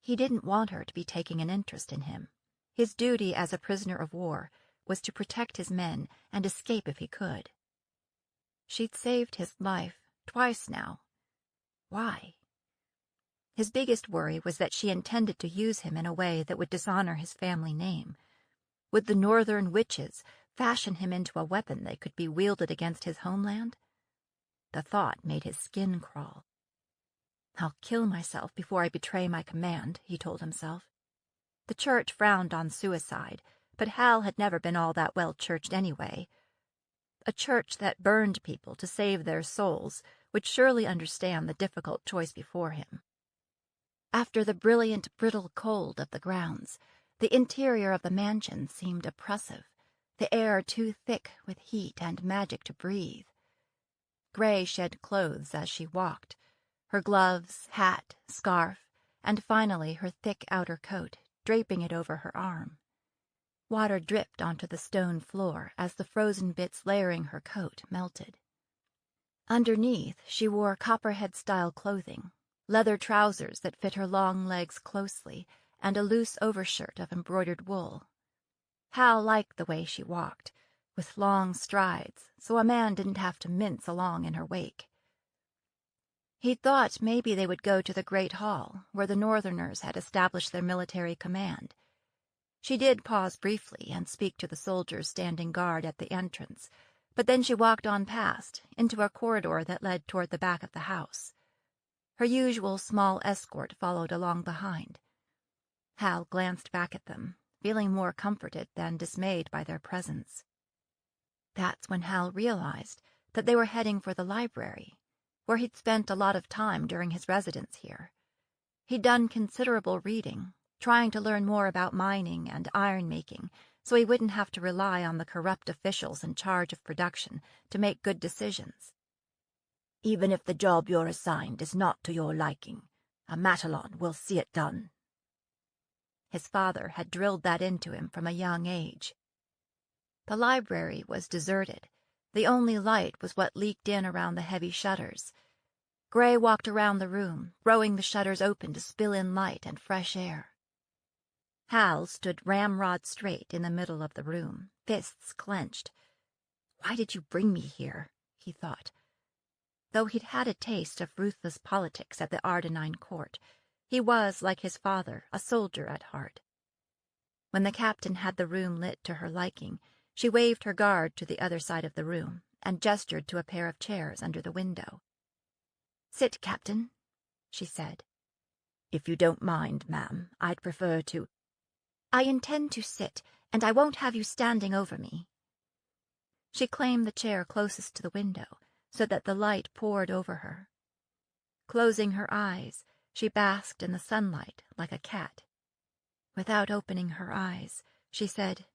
He didn't want her to be taking an interest in him. His duty as a prisoner of war was to protect his men and escape if he could. She'd saved his life twice now. Why? His biggest worry was that she intended to use him in a way that would dishonor his family name. Would the Northern witches fashion him into a weapon that could be wielded against his homeland? The thought made his skin crawl. "I'll kill myself before I betray my command," he told himself. The church frowned on suicide, but Hal had never been all that well churched anyway. A church that burned people to save their souls would surely understand the difficult choice before him. After the brilliant, brittle cold of the grounds, the interior of the mansion seemed oppressive, the air too thick with heat and magic to breathe. Gray shed clothes as she walked, her gloves, hat, scarf, and finally her thick outer coat, draping it over her arm. Water dripped onto the stone floor as the frozen bits layering her coat melted. Underneath, she wore Copperhead-style clothing, leather trousers that fit her long legs closely, and a loose overshirt of embroidered wool. Hal liked the way she walked, with long strides, so a man didn't have to mince along in her wake. He'd thought maybe they would go to the Great Hall, where the Northerners had established their military command. She did pause briefly and speak to the soldiers standing guard at the entrance, but then she walked on past, into a corridor that led toward the back of the house. Her usual small escort followed along behind. Hal glanced back at them, feeling more comforted than dismayed by their presence. That's when Hal realized that they were heading for the library, where he'd spent a lot of time during his residence here. He'd done considerable reading, trying to learn more about mining and iron-making, so he wouldn't have to rely on the corrupt officials in charge of production to make good decisions. "Even if the job you're assigned is not to your liking, a Matalon will see it done." His father had drilled that into him from a young age. The library was deserted. The only light was what leaked in around the heavy shutters. Gray walked around the room, throwing the shutters open to spill in light and fresh air. Hal stood ramrod straight in the middle of the room, fists clenched. "Why did you bring me here?" he thought. Though he'd had a taste of ruthless politics at the Ardenine court, he was, like his father, a soldier at heart. When the captain had the room lit to her liking, she waved her guard to the other side of the room and gestured to a pair of chairs under the window. "Sit, Captain," she said. "If you don't mind, ma'am, I'd prefer to—" "I intend to sit, and I won't have you standing over me." She claimed the chair closest to the window, so that the light poured over her. Closing her eyes, she basked in the sunlight like a cat. Without opening her eyes, she said,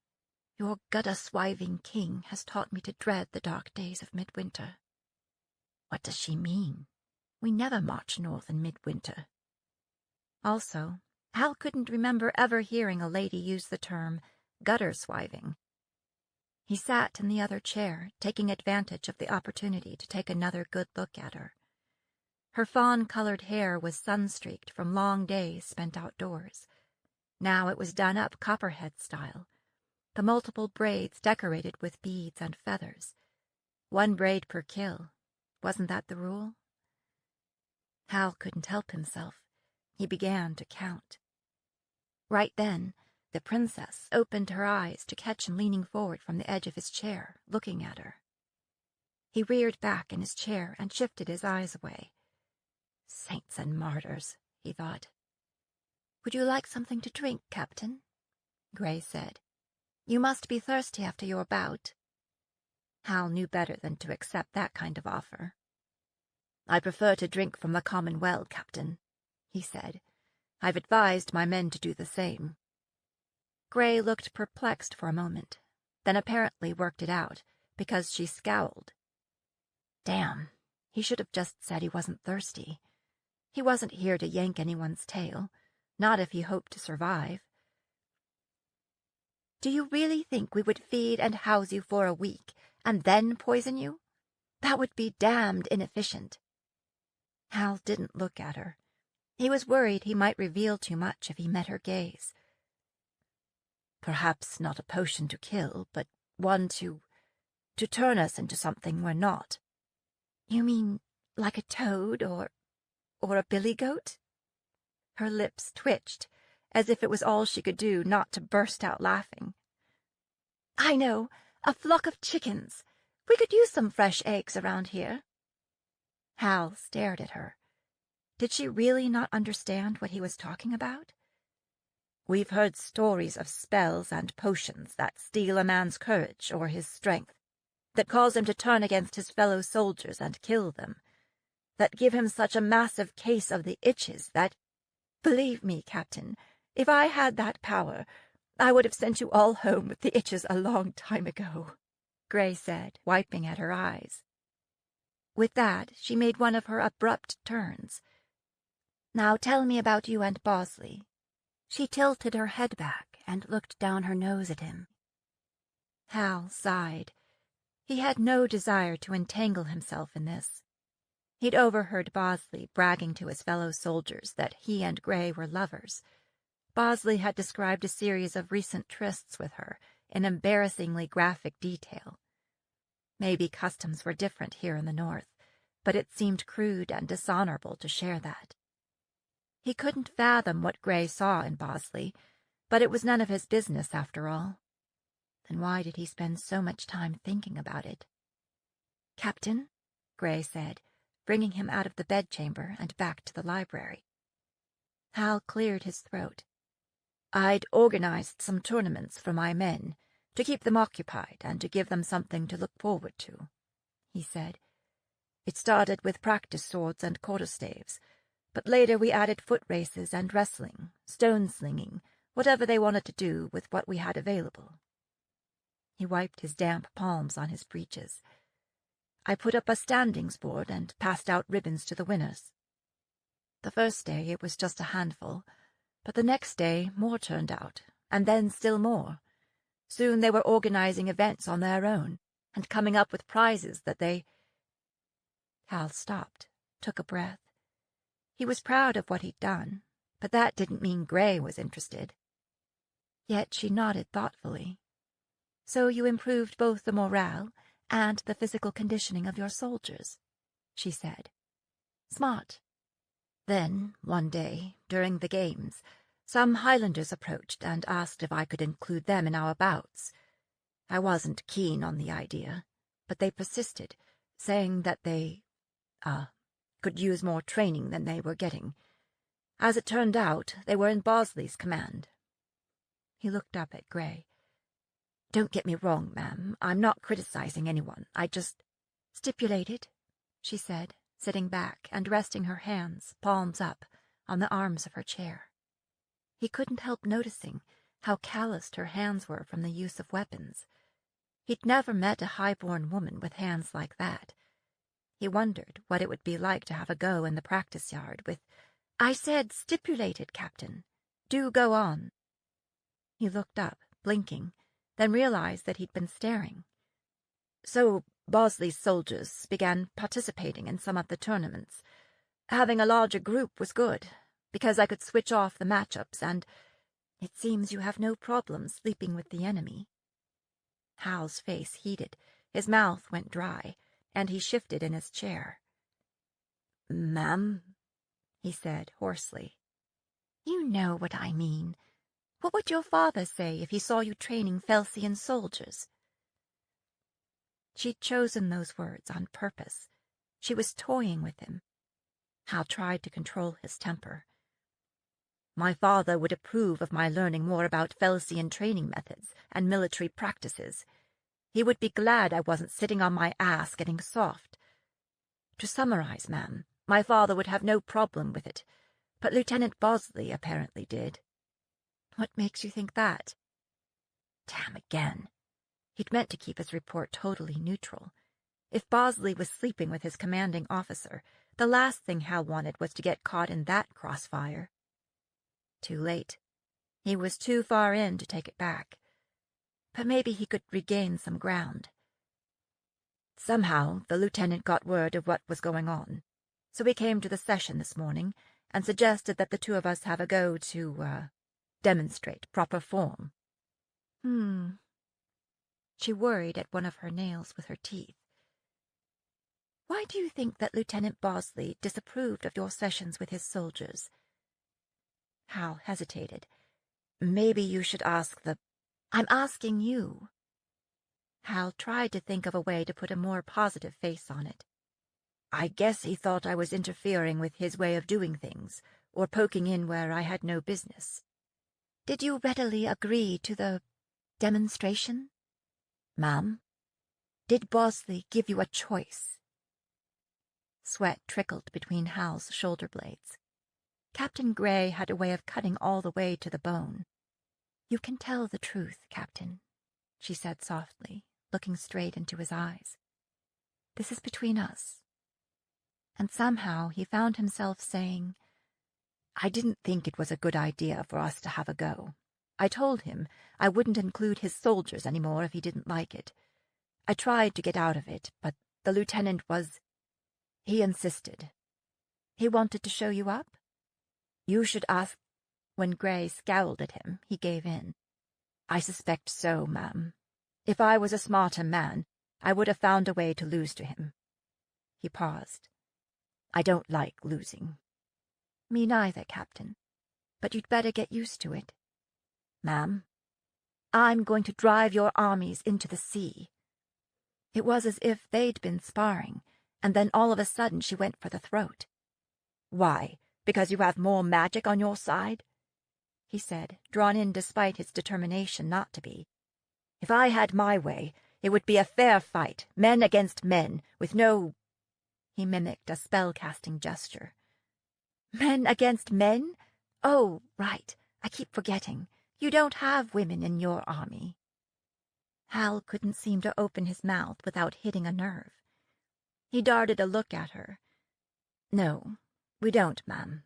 "Your gutta-swiving king has taught me to dread the dark days of midwinter." What does she mean? We never march north in midwinter. Also, Hal couldn't remember ever hearing a lady use the term gutter-swiving. He sat in the other chair, taking advantage of the opportunity to take another good look at her. Her fawn-colored hair was sun-streaked from long days spent outdoors. Now it was done up copperhead style, the multiple braids decorated with beads and feathers. 1 braid per kill. Wasn't that the rule? Hal couldn't help himself. He began to count. Right then, the princess opened her eyes to catch him leaning forward from the edge of his chair, looking at her. He reared back in his chair and shifted his eyes away. Saints and martyrs, he thought. "Would you like something to drink, Captain?" Gray said. "You must be thirsty after your bout." Hal knew better than to accept that kind of offer. "I prefer to drink from the common well, Captain," he said. "I've advised my men to do the same." Gray looked perplexed for a moment, then apparently worked it out, because she scowled. Damn, he should have just said he wasn't thirsty. He wasn't here to yank anyone's tail, not if he hoped to survive. "Do you really think we would feed and house you for a week, and then poison you? That would be damned inefficient." Hal didn't look at her. He was worried he might reveal too much if he met her gaze. "Perhaps not a potion to kill, but one to turn us into something we're not." "You mean like a toad or a billy goat?" Her lips twitched, as if it was all she could do not to burst out laughing. "I know, a flock of chickens. We could use some fresh eggs around here." Hal stared at her. Did she really not understand what he was talking about? "We've heard stories of spells and potions that steal a man's courage or his strength, that cause him to turn against his fellow soldiers and kill them, that give him such a massive case of the itches that— Believe me, Captain, if I had that power, I would have sent you all home with the itches a long time ago," Gray said, wiping at her eyes. With that, she made one of her abrupt turns. "Now tell me about you and Bosley." She tilted her head back and looked down her nose at him. Hal sighed. He had no desire to entangle himself in this. He'd overheard Bosley bragging to his fellow soldiers that he and Gray were lovers. Bosley had described a series of recent trysts with her in embarrassingly graphic detail. Maybe customs were different here in the North, but it seemed crude and dishonorable to share that. He couldn't fathom what Gray saw in Bosley, but it was none of his business after all. Then why did he spend so much time thinking about it? "Captain," Gray said, bringing him out of the bedchamber and back to the library. Hal cleared his throat. "I'd organized some tournaments for my men, to keep them occupied and to give them something to look forward to," he said. "It started with practice swords and quarterstaves, but later we added foot races and wrestling, stone-slinging, whatever they wanted to do with what we had available." He wiped his damp palms on his breeches. "I put up a standings board and passed out ribbons to the winners. The first day it was just a handful, but the next day more turned out, and then still more. Soon they were organizing events on their own, and coming up with prizes that they—" Hal stopped, took a breath. He was proud of what he'd done, but that didn't mean Gray was interested. Yet she nodded thoughtfully. "So you improved both the morale and the physical conditioning of your soldiers?" she said. Smart. Then, one day, during the games, some Highlanders approached and asked if I could include them in our bouts. I wasn't keen on the idea, but they persisted, saying that they, could use more training than they were getting. As it turned out, they were in Bosley's command. He looked up at Gray. Don't get me wrong, ma'am. I'm not criticizing anyone. I just... Stipulated, she said, sitting back and resting her hands, palms up, on the arms of her chair. He couldn't help noticing how calloused her hands were from the use of weapons. He'd never met a high-born woman with hands like that. He wondered what it would be like to have a go in the practice yard with, "I said stipulated, Captain. Do go on." He looked up, blinking, then realized that he'd been staring. So Bosley's soldiers began participating in some of the tournaments. Having a larger group was good, because I could switch off the matchups, and it seems you have no problem sleeping with the enemy. Hal's face heated, his mouth went dry, and he shifted in his chair. "Ma'am," he said hoarsely. "You know what I mean. What would your father say if he saw you training Felsian soldiers?" She'd chosen those words on purpose. She was toying with him. Hal tried to control his temper. "My father would approve of my learning more about Felsian training methods and military practices. He would be glad I wasn't sitting on my ass getting soft. To summarize, ma'am, my father would have no problem with it, but Lieutenant Bosley apparently did." "What makes you think that?" Damn again. He'd meant to keep his report totally neutral. If Bosley was sleeping with his commanding officer, the last thing Hal wanted was to get caught in that crossfire. Too late. He was too far in to take it back. But maybe he could regain some ground. Somehow, the lieutenant got word of what was going on, so he came to the session this morning and suggested that the two of us have a go to, demonstrate proper form. She worried at one of her nails with her teeth. "Why do you think that Lieutenant Bosley disapproved of your sessions with his soldiers?" Hal hesitated. "Maybe you should ask the—" "I'm asking you." Hal tried to think of a way to put a more positive face on it. "I guess he thought I was interfering with his way of doing things, or poking in where I had no business." "Did you readily agree to the demonstration?" "Ma'am, did Bosley give you a choice?" Sweat trickled between Hal's shoulder blades. Captain Gray had a way of cutting all the way to the bone. "You can tell the truth, Captain," she said softly, looking straight into his eyes. "This is between us." And somehow he found himself saying, "I didn't think it was a good idea for us to have a go. I told him I wouldn't include his soldiers anymore if he didn't like it. I tried to get out of it, but the lieutenant he insisted." "He wanted to show you up?" "You should ask—" When Gray scowled at him, he gave in. "I suspect so, ma'am. If I was a smarter man, I would have found a way to lose to him." He paused. "I don't like losing." "Me neither, Captain. But you'd better get used to it." "Ma'am?" "I'm going to drive your armies into the sea." It was as if they'd been sparring, and then all of a sudden she went for the throat. "Why, because you have more magic on your side?" he said, drawn in despite his determination not to be. "If I had my way, it would be a fair fight, men against men, with no—" He mimicked a spell-casting gesture. "Men against men? Oh, right. I keep forgetting. You don't have women in your army." Hal couldn't seem to open his mouth without hitting a nerve. He darted a look at her. "No, we don't, ma'am."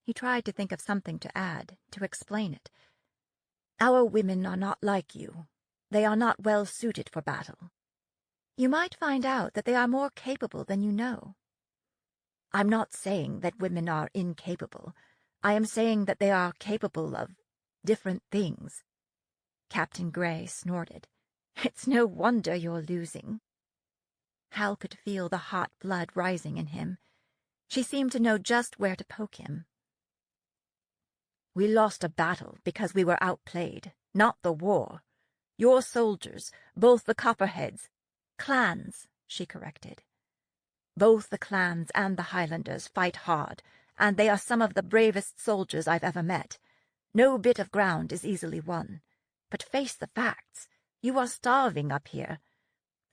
He tried to think of something to add, to explain it. "Our women are not like you. They are not well suited for battle." "You might find out that they are more capable than you know." "I'm not saying that women are incapable. I am saying that they are capable of different things." Captain Gray snorted. "It's no wonder you're losing." Hal could feel the hot blood rising in him. She seemed to know just where to poke him. We lost a battle because we were outplayed, not the war. Your soldiers, both the Copperheads— Clans, she corrected. Both the clans and the Highlanders fight hard, and they are some of the bravest soldiers I've ever met. No bit of ground is easily won. But face the facts. You are starving up here.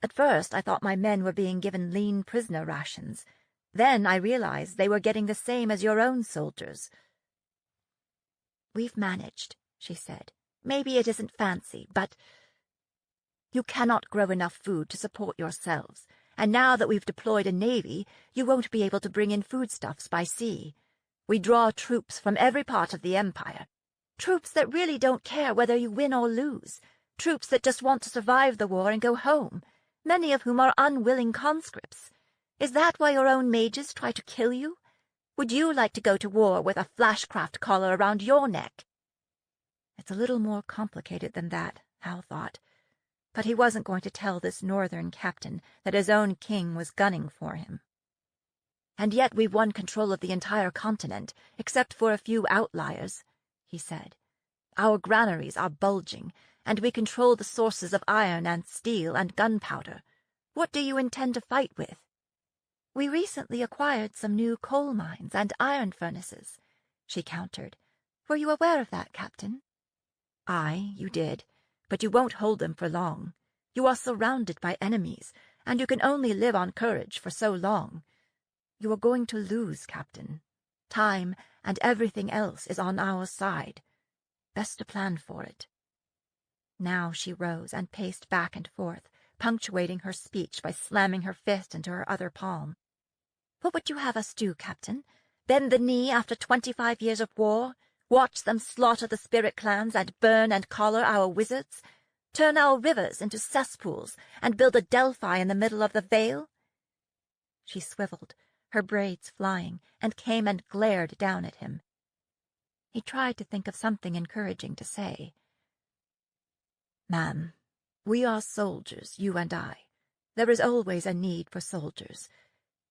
At first I thought my men were being given lean prisoner rations. Then I realized they were getting the same as your own soldiers. We've managed, she said. Maybe it isn't fancy, but you cannot grow enough food to support yourselves, and now that we've deployed a navy, you won't be able to bring in foodstuffs by sea. We draw troops from every part of the Empire. Troops that really don't care whether you win or lose. Troops that just want to survive the war and go home, many of whom are unwilling conscripts. Is that why your own mages try to kill you? Would you like to go to war with a flashcraft collar around your neck? It's a little more complicated than that, Hal thought. But he wasn't going to tell this northern captain that his own king was gunning for him. And yet we've won control of the entire continent, except for a few outliers, he said. Our granaries are bulging, and we control the sources of iron and steel and gunpowder. What do you intend to fight with? We recently acquired some new coal mines and iron furnaces, she countered. Were you aware of that, Captain? Aye, you did, but you won't hold them for long. You are surrounded by enemies, and you can only live on courage for so long. You are going to lose, Captain. Time and everything else is on our side. Best to plan for it. Now she rose and paced back and forth, punctuating her speech by slamming her fist into her other palm. What would you have us do, Captain? Bend the knee after 25 years of war? Watch them slaughter the spirit clans and burn and collar our wizards? Turn our rivers into cesspools and build a Delphi in the middle of the Vale? She swiveled, her braids flying, and came and glared down at him. He tried to think of something encouraging to say. Ma'am, we are soldiers, you and I. There is always a need for soldiers.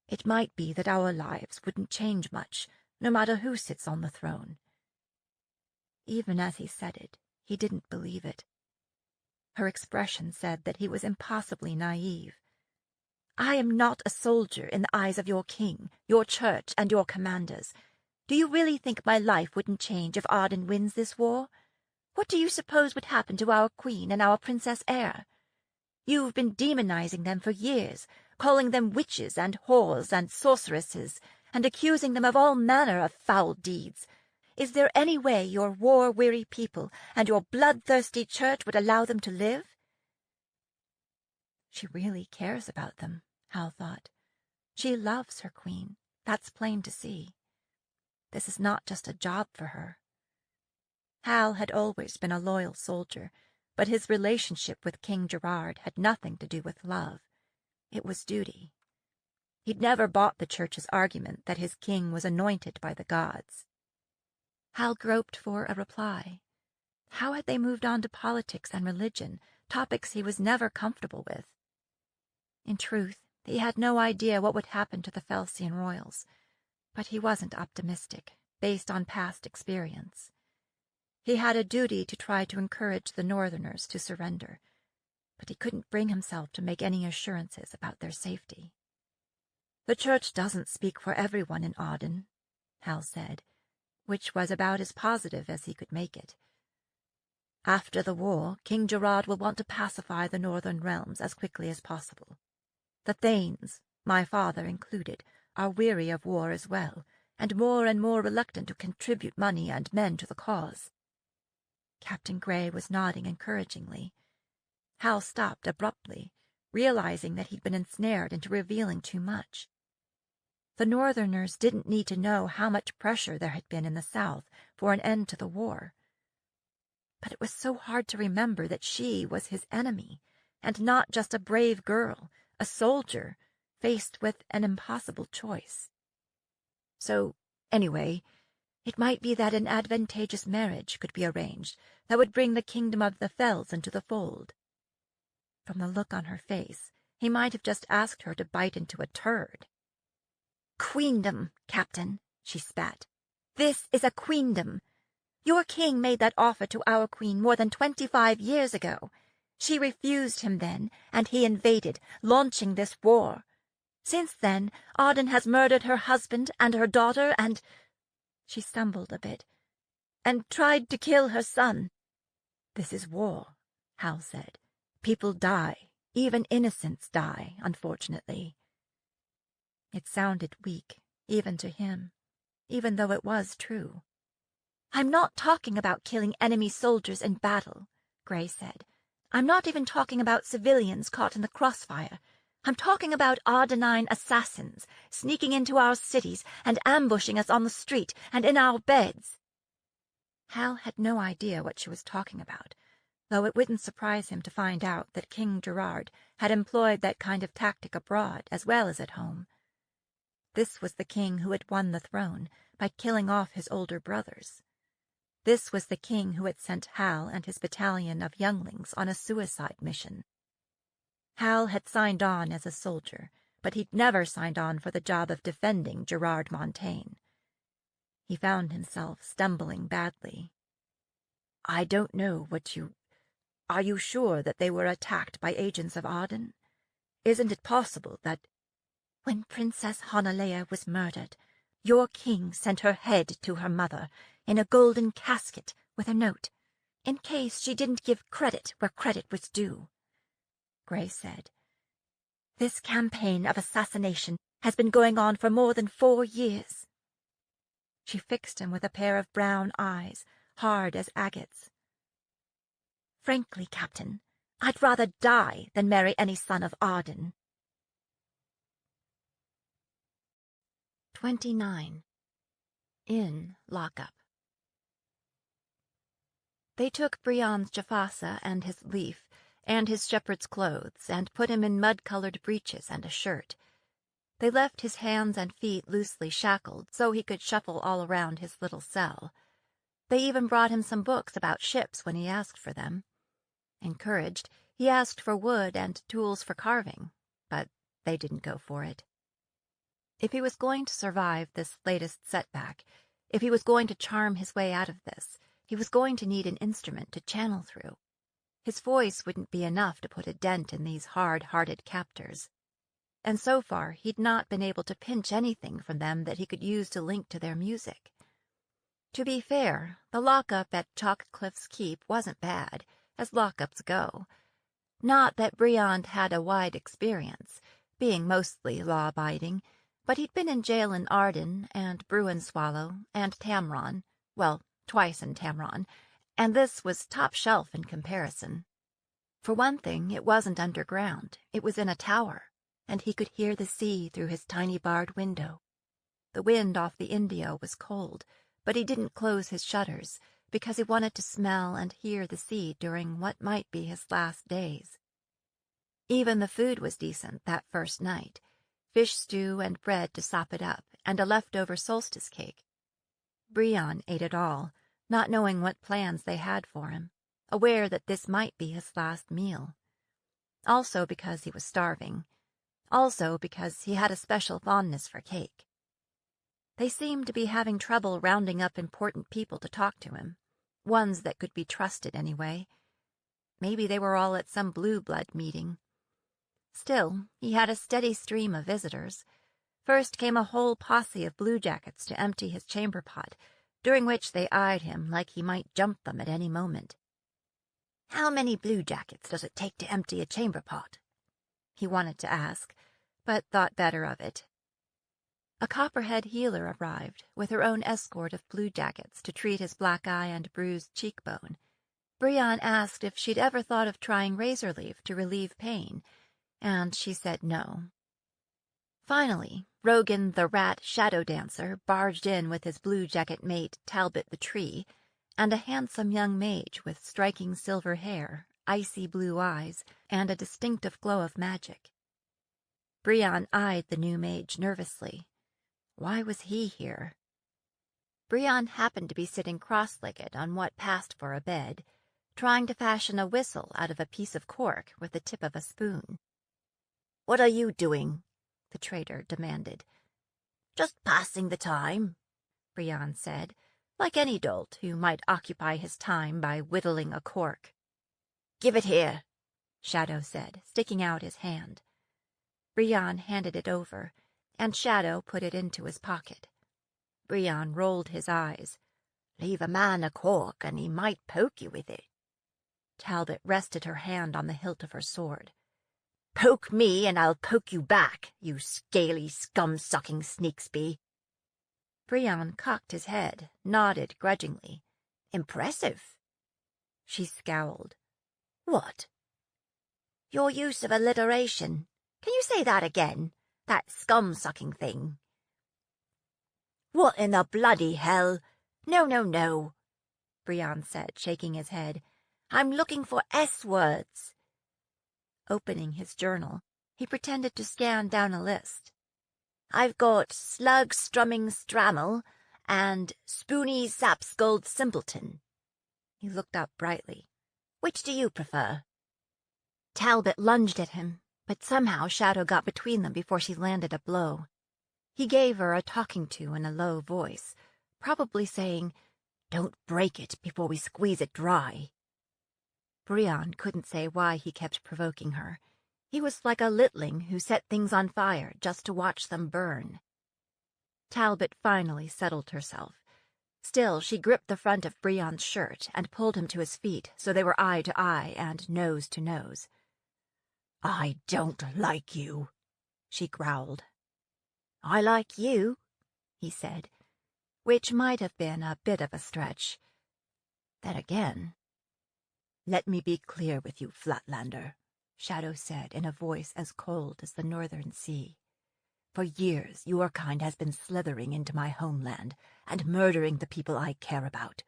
It might be that our lives wouldn't change much, no matter who sits on the throne. Even as he said it, he didn't believe it. Her expression said that he was impossibly naive. I am not a soldier in the eyes of your king, your church, and your commanders. Do you really think my life wouldn't change if Arden wins this war? What do you suppose would happen to our queen and our princess heir? You've been demonizing them for years, calling them witches and whores and sorceresses, and accusing them of all manner of foul deeds. Is there any way your war-weary people and your bloodthirsty church would allow them to live? She really cares about them, Hal thought. She loves her queen, that's plain to see. This is not just a job for her. Hal had always been a loyal soldier, but his relationship with King Gerard had nothing to do with love. It was duty. He'd never bought the church's argument that his king was anointed by the gods. Hal groped for a reply. How had they moved on to politics and religion, topics he was never comfortable with? In truth, he had no idea what would happen to the Felsian royals, but he wasn't optimistic, based on past experience. He had a duty to try to encourage the Northerners to surrender, but he couldn't bring himself to make any assurances about their safety. The church doesn't speak for everyone in Arden, Hal said, which was about as positive as he could make it. After the war, King Gerard will want to pacify the northern realms as quickly as possible. The Thanes, my father included, are weary of war as well, and more reluctant to contribute money and men to the cause. Captain Grey was nodding encouragingly. Hal stopped abruptly, realizing that he'd been ensnared into revealing too much. The Northerners didn't need to know how much pressure there had been in the South for an end to the war. But it was so hard to remember that she was his enemy, and not just a brave girl, a soldier, faced with an impossible choice. So, anyway, it might be that an advantageous marriage could be arranged that would bring the kingdom of the Fells into the fold. From the look on her face, He might have just asked her to bite into a turd. "Queendom, Captain," she spat. "This is a queendom. Your king made that offer to our queen more than 25 years ago. She refused him then, and he invaded, launching this war. Since then, Arden has murdered her husband and her daughter and—" she stumbled a bit, "and tried to kill her son." "This is war," Hal said. "People die. Even innocents die, unfortunately." It sounded weak, even to him, even though it was true. "I'm not talking about killing enemy soldiers in battle," Gray said. "I'm not even talking about civilians caught in the crossfire. I'm talking about Ardenine assassins sneaking into our cities and ambushing us on the street and in our beds." Hal had no idea what she was talking about, though it wouldn't surprise him to find out that King Gerard had employed that kind of tactic abroad as well as at home. This was the king who had won the throne by killing off his older brothers. This was the king who had sent Hal and his battalion of younglings on a suicide mission. Hal had signed on as a soldier, but he'd never signed on for the job of defending Gerard Montaigne. He found himself stumbling badly. "I don't know what you... Are you sure that they were attacked by agents of Arden? Isn't it possible that—" "When Princess Honalea was murdered, your king sent her head to her mother in a golden casket with a note, in case she didn't give credit where credit was due," Gray said. "This campaign of assassination has been going on for more than 4 years. She fixed him with a pair of brown eyes, hard as agates. "Frankly, Captain, I'd rather die than marry any son of Arden." 29. In lockup. They took Brion's Jafasa and his leaf and his shepherd's clothes and put him in mud-colored breeches and a shirt. They left his hands and feet loosely shackled so he could shuffle all around his little cell. They even brought him some books about ships when he asked for them. Encouraged, he asked for wood and tools for carving, but they didn't go for it. If he was going to survive this latest setback, if he was going to charm his way out of this, he was going to need an instrument to channel through. His voice wouldn't be enough to put a dent in these hard-hearted captors. And so far he'd not been able to pinch anything from them that he could use to link to their music. To be fair, the lockup at Chalkcliff's Keep wasn't bad, as lockups go. Not that Briand had a wide experience, being mostly law-abiding, but he'd been in jail in Arden and Bruinswallow and Tamron, well, twice in Tamron, and this was top shelf in comparison. For one thing, it wasn't underground, it was in a tower, and he could hear the sea through his tiny barred window. The wind off the Indio was cold, but he didn't close his shutters, because he wanted to smell and hear the sea during what might be his last days. Even the food was decent that first night. Fish stew and bread to sop it up, and a leftover solstice cake. Brion ate it all, not knowing what plans they had for him, aware that this might be his last meal. Also because he was starving. Also because he had a special fondness for cake. They seemed to be having trouble rounding up important people to talk to him, ones that could be trusted anyway. Maybe they were all at some blue blood meeting. Still, he had a steady stream of visitors. First came a whole posse of bluejackets to empty his chamber pot, during which they eyed him like he might jump them at any moment. "How many bluejackets does it take to empty a chamber pot?" he wanted to ask, but thought better of it. A copperhead healer arrived, with her own escort of bluejackets to treat his black eye and bruised cheekbone. Brion asked if she'd ever thought of trying razor leaf to relieve pain, and she said no. Finally, Rogan the rat shadow dancer barged in with his bluejacket mate Talbot the tree, and a handsome young mage with striking silver hair, icy blue eyes, and a distinctive glow of magic. Brion eyed the new mage nervously. Why was he here? Brion happened to be sitting cross-legged on what passed for a bed, trying to fashion a whistle out of a piece of cork with the tip of a spoon. What are you doing? The traitor demanded. Just passing the time, Brion said, like any dolt who might occupy his time by whittling a cork. Give it here, Shadow said, sticking out his hand. Brion handed it over, and Shadow put it into his pocket. Brion rolled his eyes. Leave a man a cork, and he might poke you with it. Talbot rested her hand on the hilt of her sword. Poke me, and I'll poke you back, you scaly, scum-sucking sneaksby. Brion cocked his head, nodded grudgingly. Impressive. She scowled. What? Your use of alliteration. Can you say that again? That scum-sucking thing. What in the bloody hell? No, no, no, Brion said, shaking his head. I'm looking for S-words. Opening his journal, he pretended to scan down a list. I've got slug strumming strammel and spoony sapskulled simpleton. He looked up brightly. Which do you prefer? Talbot lunged at him, but somehow Shadow got between them before she landed a blow. He gave her a talking to in a low voice, probably saying, Don't break it before we squeeze it dry. Brion couldn't say why he kept provoking her. He was like a littling who set things on fire just to watch them burn. Talbot finally settled herself. Still, she gripped the front of Brion's shirt and pulled him to his feet so they were eye to eye and nose to nose. I don't like you, she growled. I like you, he said, which might have been a bit of a stretch. Then again, let me be clear with you, Flatlander, Shadow said in a voice as cold as the northern sea. For years, your kind has been slithering into my homeland and murdering the people I care about.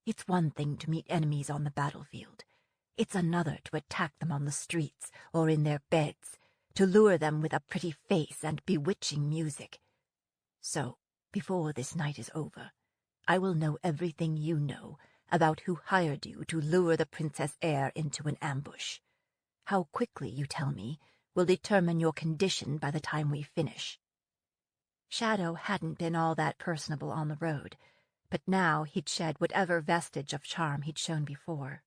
It's one thing to meet enemies on the battlefield. It's another to attack them on the streets or in their beds, to lure them with a pretty face and bewitching music. So, before this night is over, I will know everything you know about who hired you to lure the Princess Heir into an ambush. How quickly you tell me will determine your condition by the time we finish. Shadow hadn't been all that personable on the road, but now he'd shed whatever vestige of charm he'd shown before.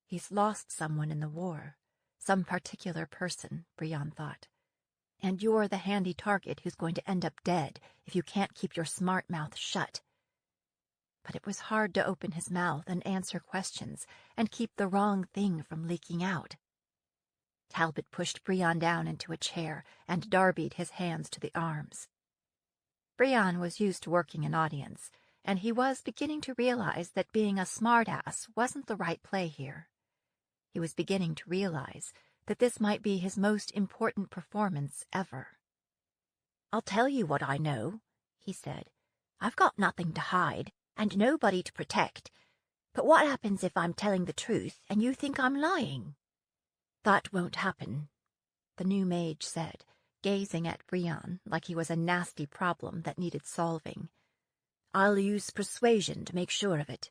He's lost someone in the war, some particular person, Brion thought. And you're the handy target who's going to end up dead if you can't keep your smart mouth shut. But it was hard to open his mouth and answer questions and keep the wrong thing from leaking out. Talbot pushed Brion down into a chair and darbied his hands to the arms. Brion was used to working an audience, and he was beginning to realize that being a smart-ass wasn't the right play here. He was beginning to realize that this might be his most important performance ever. I'll tell you what I know, he said. I've got nothing to hide, and nobody to protect. But what happens if I'm telling the truth and you think I'm lying? That won't happen, the new mage said, gazing at Brion like he was a nasty problem that needed solving. I'll use persuasion to make sure of it.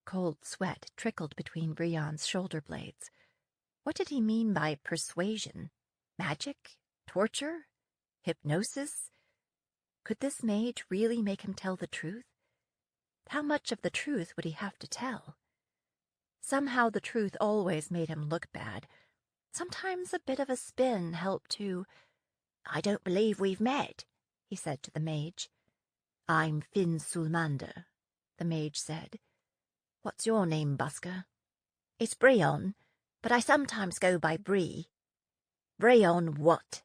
Cold sweat trickled between Brion's shoulder blades. What did he mean by persuasion? Magic? Torture? Hypnosis? Could this mage really make him tell the truth? How much of the truth would he have to tell? Somehow the truth always made him look bad. Sometimes a bit of a spin helped too. I don't believe we've met, he said to the mage. I'm Finn Sulmander, the mage said. What's your name, busker? It's Brion, but I sometimes go by Bree. Brion what?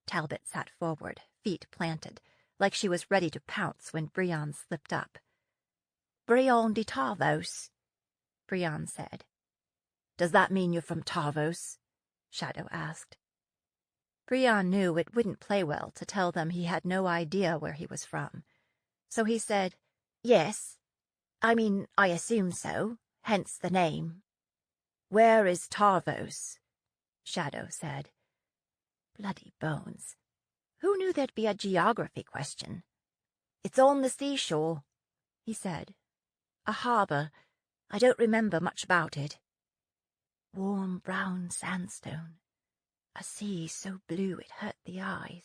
Talbot sat forward, feet planted, like she was ready to pounce when Brion slipped up. Brion de Tarvos, Brion said. Does that mean you're from Tarvos? Shadow asked. Brion knew it wouldn't play well to tell them he had no idea where he was from. So he said, Yes. I mean, I assume so, hence the name. Where is Tarvos? Shadow said. Bloody bones. Who knew there'd be a geography question? It's on the seashore, he said. A harbour. I don't remember much about it. Warm brown sandstone. A sea so blue it hurt the eyes.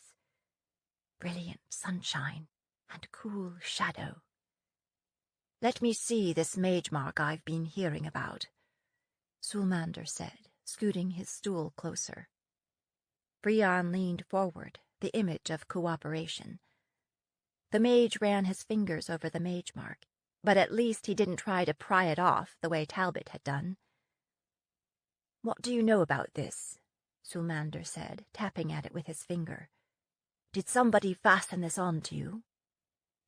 Brilliant sunshine and cool shadow. Let me see this mage mark I've been hearing about, Sulmander said, scooting his stool closer. Brian leaned forward, the image of cooperation. The mage ran his fingers over the mage mark, but at least he didn't try to pry it off the way Talbot had done. What do you know about this? Sulmander said, tapping at it with his finger. Did somebody fasten this on to you?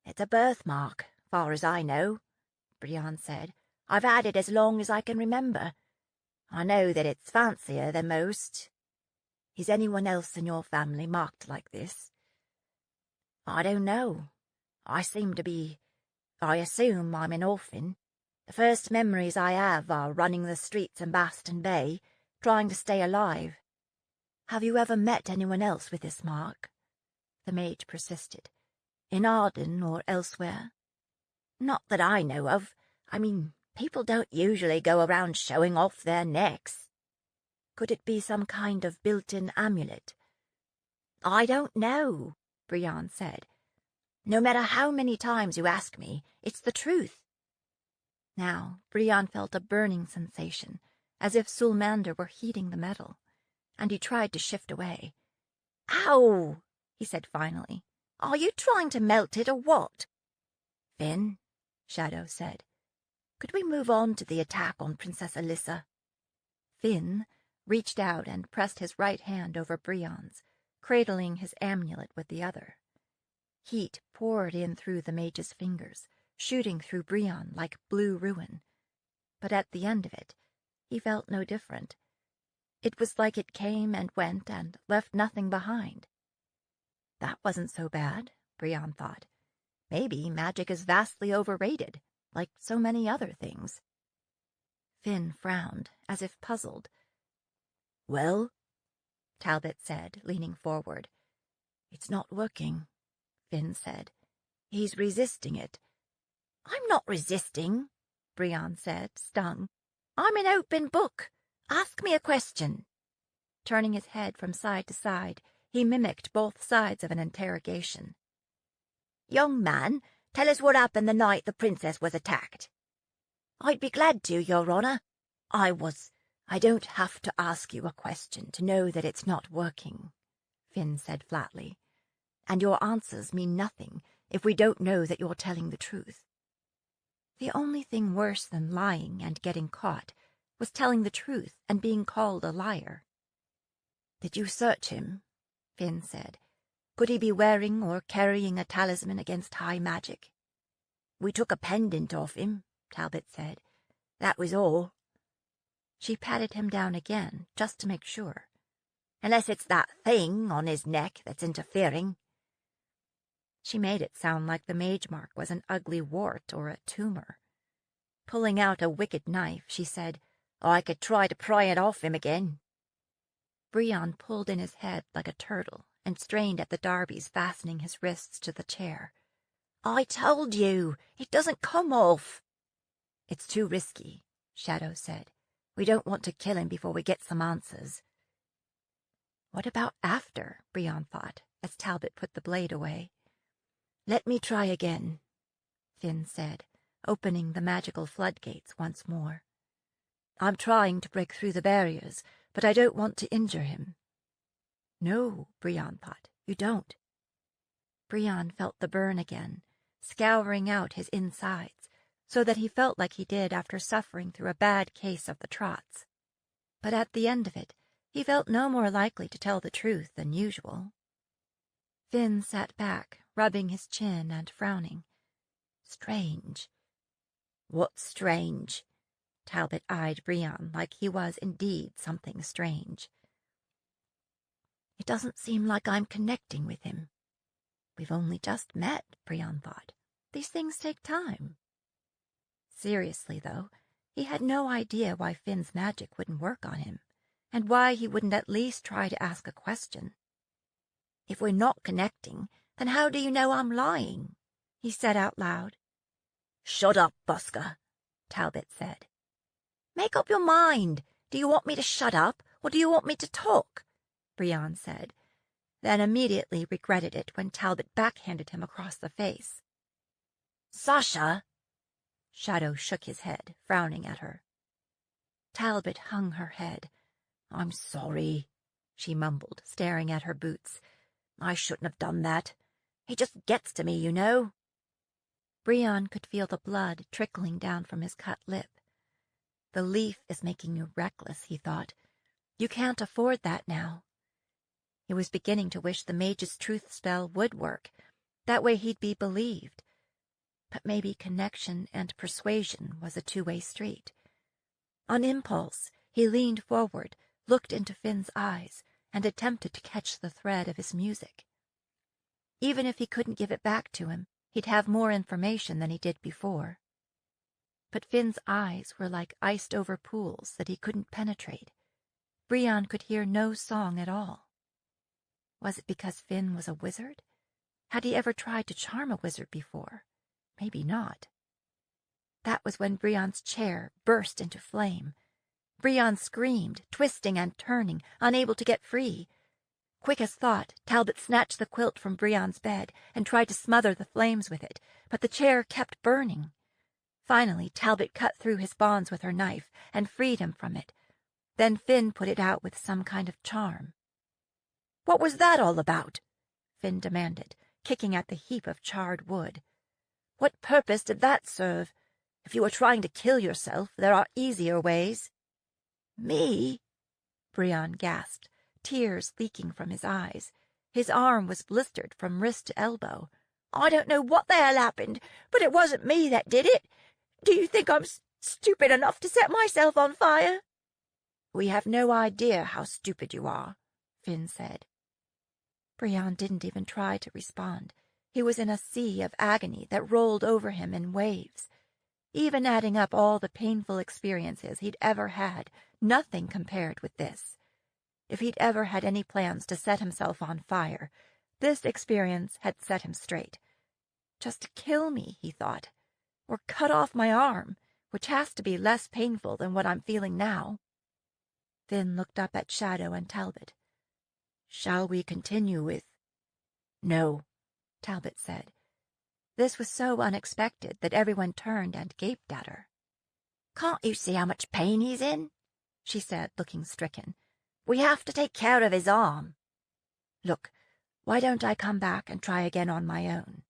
It's a birthmark, far as I know, Brian said. I've had it as long as I can remember. I know that it's fancier than most. Is anyone else in your family marked like this? I don't know. I assume I'm an orphan. The first memories I have are running the streets in Baston Bay, trying to stay alive. Have you ever met anyone else with this mark? The mage persisted. In Arden or elsewhere? Not that I know of. I mean, people don't usually go around showing off their necks. Could it be some kind of built-in amulet? I don't know, Brian said. No matter how many times you ask me, it's the truth. Now, Brian felt a burning sensation, as if Sulmander were heating the metal, and he tried to shift away. Ow! He said finally. Are you trying to melt it or what? Finn, Shadow said, could we move on to the attack on Princess Alyssa? Finn reached out and pressed his right hand over Brian's, cradling his amulet with the other. Heat poured in through the mage's fingers, shooting through Brian like blue ruin. But at the end of it, he felt no different. It was like it came and went and left nothing behind. That wasn't so bad, Brian thought. Maybe magic is vastly overrated, like so many other things. Finn frowned, as if puzzled. Well, Talbot said, leaning forward. It's not working, Finn said. He's resisting it. I'm not resisting, Brian said, stung. I'm an open book. Ask me a question. Turning his head from side to side, he mimicked both sides of an interrogation. Young man, tell us what happened the night the princess was attacked. I'd be glad to, Your Honor. I don't have to ask you a question to know that it's not working, Finn said flatly. And your answers mean nothing if we don't know that you're telling the truth. The only thing worse than lying and getting caught was telling the truth and being called a liar. Did you search him? Finn said. Could he be wearing or carrying a talisman against high magic? We took a pendant off him, Talbot said. That was all. She patted him down again, just to make sure. Unless it's that thing on his neck that's interfering. She made it sound like the mage mark was an ugly wart or a tumor. Pulling out a wicked knife, she said, I could try to pry it off him again. Brian pulled in his head like a turtle and strained at the darbies fastening his wrists to the chair. I told you, it doesn't come off. It's too risky, Shadow said. We don't want to kill him before we get some answers. What about after? Brian thought, as Talbot put the blade away. Let me try again, Finn said, opening the magical floodgates once more. I'm trying to break through the barriers, but I don't want to injure him. No, Brian thought, you don't. Brian felt the burn again, scouring out his insides, so that he felt like he did after suffering through a bad case of the trots. But at the end of it, he felt no more likely to tell the truth than usual. Finn sat back, rubbing his chin and frowning. Strange. What's strange? Talbot eyed Brian like he was indeed something strange. It doesn't seem like I'm connecting with him. We've only just met, Brian thought. These things take time. Seriously, though, he had no idea why Finn's magic wouldn't work on him, and why he wouldn't at least try to ask a question. If we're not connecting, then how do you know I'm lying? He said out loud. Shut up, Busker, Talbot said. Make up your mind. Do you want me to shut up, or do you want me to talk? Brienne said, then immediately regretted it when Talbot backhanded him across the face. Sasha! Shadow shook his head, frowning at her. Talbot hung her head. I'm sorry, she mumbled, staring at her boots. I shouldn't have done that. He just gets to me, you know. Brienne could feel the blood trickling down from his cut lip. The leaf is making you reckless, he thought. You can't afford that now. He was beginning to wish the mage's truth spell would work. That way he'd be believed. But maybe connection and persuasion was a two-way street. On impulse, he leaned forward, looked into Finn's eyes, and attempted to catch the thread of his music. Even if he couldn't give it back to him, he'd have more information than he did before. But Finn's eyes were like iced-over pools that he couldn't penetrate. Brienne could hear no song at all. Was it because Finn was a wizard? Had he ever tried to charm a wizard before? Maybe not. That was when Brienne's chair burst into flame. Brienne screamed, twisting and turning, unable to get free. Quick as thought, Talbot snatched the quilt from Brienne's bed and tried to smother the flames with it, but the chair kept burning. Finally, Talbot cut through his bonds with her knife and freed him from it. Then Finn put it out with some kind of charm. What was that all about? Finn demanded, kicking at the heap of charred wood. What purpose did that serve? If you were trying to kill yourself, there are easier ways. Me? Brienne gasped, tears leaking from his eyes. His arm was blistered from wrist to elbow. I don't know what the hell happened, but it wasn't me that did it. Do you think I'm stupid enough to set myself on fire? We have no idea how stupid you are, Finn said. Brienne didn't even try to respond. He was in a sea of agony that rolled over him in waves. Even adding up all the painful experiences he'd ever had, nothing compared with this. If he'd ever had any plans to set himself on fire, this experience had set him straight. Just kill me, he thought, or cut off my arm, which has to be less painful than what I'm feeling now. Finn looked up at Shadow and Talbot. Shall we continue with... No, Talbot said. This was so unexpected that everyone turned and gaped at her. Can't you see how much pain he's in? She said, looking stricken. We have to take care of his arm. Look, why don't I come back and try again on my own?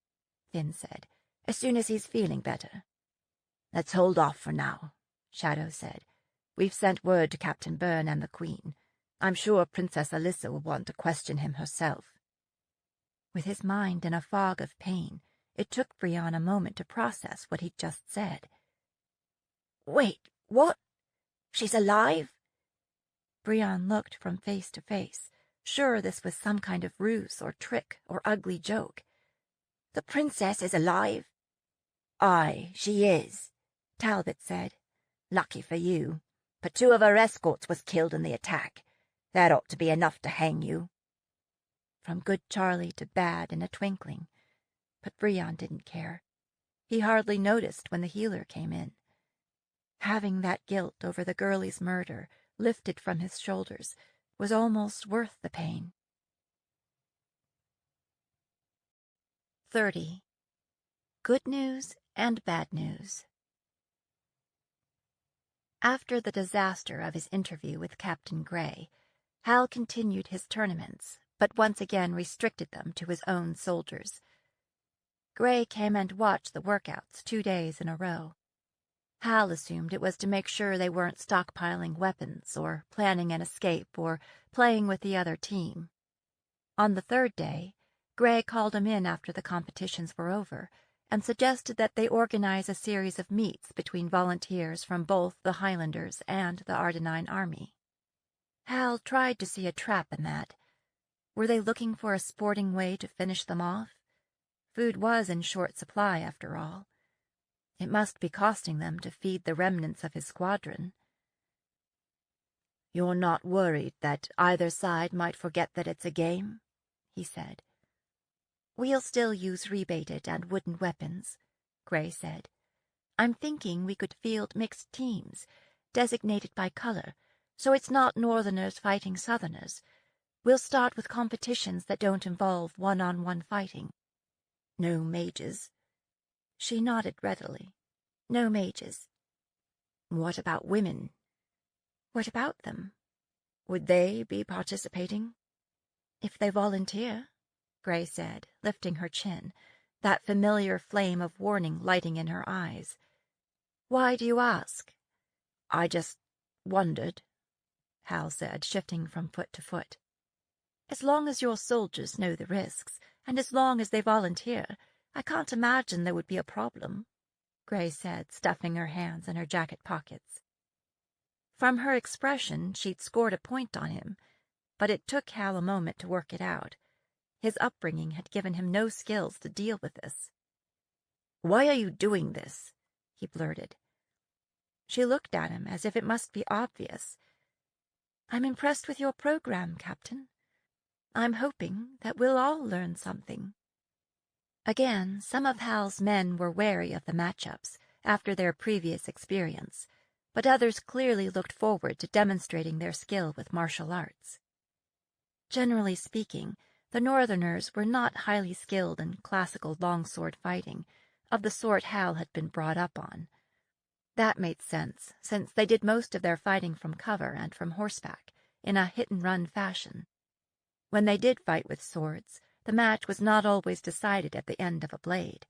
Finn said, as soon as he's feeling better. Let's hold off for now, Shadow said. We've sent word to Captain Byrne and the Queen. I'm sure Princess Alyssa will want to question him herself. With his mind in a fog of pain, it took Brienne a moment to process what he'd just said. Wait, what? She's alive? Brienne looked from face to face, sure this was some kind of ruse or trick or ugly joke. The princess is alive? Aye, she is, Talbot said. Lucky for you. But 2 of her escorts was killed in the attack. That ought to be enough to hang you. From good Charlie to bad in a twinkling. But Brienne didn't care. He hardly noticed when the healer came in. Having that guilt over the girlie's murder lifted from his shoulders was almost worth the pain. 30. Good news and bad news. After the disaster of his interview with Captain Grey, Hal continued his tournaments, but once again restricted them to his own soldiers. Grey came and watched the workouts 2 days in a row. Hal assumed it was to make sure they weren't stockpiling weapons or planning an escape or playing with the other team. On the 3rd day, Grey called him in after the competitions were over and suggested that they organize a series of meets between volunteers from both the Highlanders and the Ardennine army. Hal tried to see a trap in that. Were they looking for a sporting way to finish them off? Food was in short supply, after all. It must be costing them to feed the remnants of his squadron. You're not worried that either side might forget that it's a game? He said. We'll still use rebated and wooden weapons, Grey said. I'm thinking we could field mixed teams, designated by color, so it's not Northerners fighting Southerners. We'll start with competitions that don't involve one-on-one fighting. No mages. She nodded readily. No mages. What about women? What about them? Would they be participating? If they volunteer, Gray said, lifting her chin, that familiar flame of warning lighting in her eyes. Why do you ask? I just wondered, Hal said, shifting from foot to foot. As long as your soldiers know the risks, and as long as they volunteer, I can't imagine there would be a problem, Gray said, stuffing her hands in her jacket pockets. From her expression, she'd scored a point on him, but it took Hal a moment to work it out. His upbringing had given him no skills to deal with this. Why are you doing this? He blurted. She looked at him as if it must be obvious. I'm impressed with your program, Captain. I'm hoping that we'll all learn something. Again, some of Hal's men were wary of the matchups after their previous experience, but others clearly looked forward to demonstrating their skill with martial arts. Generally speaking, the Northerners were not highly skilled in classical longsword fighting, of the sort Hal had been brought up on. That made sense, since they did most of their fighting from cover and from horseback, in a hit-and-run fashion. When they did fight with swords, the match was not always decided at the end of a blade.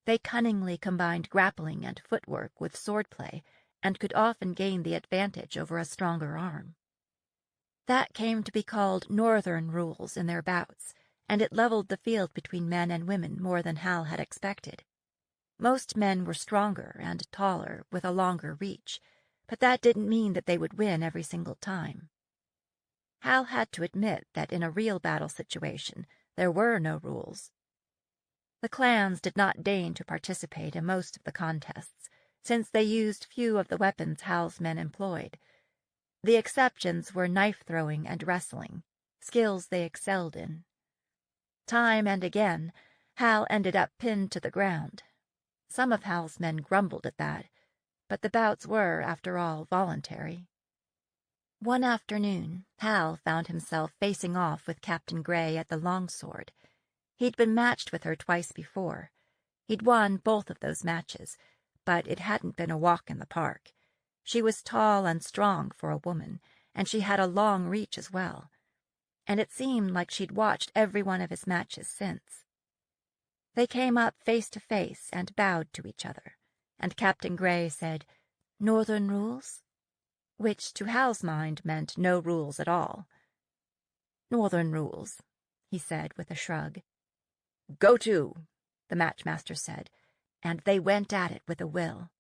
They cunningly combined grappling and footwork with swordplay, and could often gain the advantage over a stronger arm. That came to be called Northern rules in their bouts, and it leveled the field between men and women more than Hal had expected. Most men were stronger and taller, with a longer reach, but that didn't mean that they would win every single time. Hal had to admit that in a real battle situation, there were no rules. The clans did not deign to participate in most of the contests, since they used few of the weapons Hal's men employed. The exceptions were knife-throwing and wrestling, skills they excelled in. Time and again, Hal ended up pinned to the ground. Some of Hal's men grumbled at that, but the bouts were, after all, voluntary. One afternoon, Hal found himself facing off with Captain Gray at the longsword. He'd been matched with her twice before. He'd won both of those matches, but it hadn't been a walk in the park. She was tall and strong for a woman, and she had a long reach as well. And it seemed like she'd watched every one of his matches since. They came up face to face and bowed to each other, and Captain Gray said, "Northern rules?" which to Hal's mind meant no rules at all. "Northern rules," he said with a shrug. "Go to," the matchmaster said, and they went at it with a will.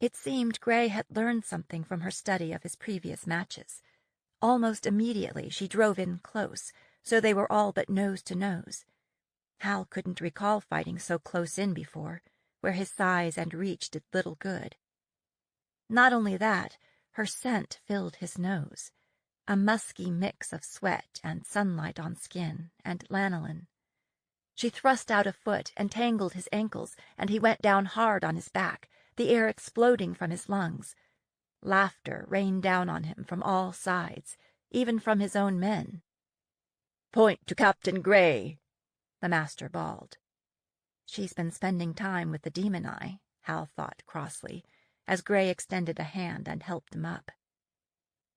It seemed Gray had learned something from her study of his previous matches. Almost immediately she drove in close, so they were all but nose to nose. Hal couldn't recall fighting so close in before, where his size and reach did little good. Not only that, her scent filled his nose, a musky mix of sweat and sunlight on skin and lanolin. She thrust out a foot and tangled his ankles, and he went down hard on his back, the air exploding from his lungs. Laughter rained down on him from all sides, even from his own men. "Point to Captain Gray," the master bawled. She's been spending time with the demon eye, Hal thought crossly, as Gray extended a hand and helped him up.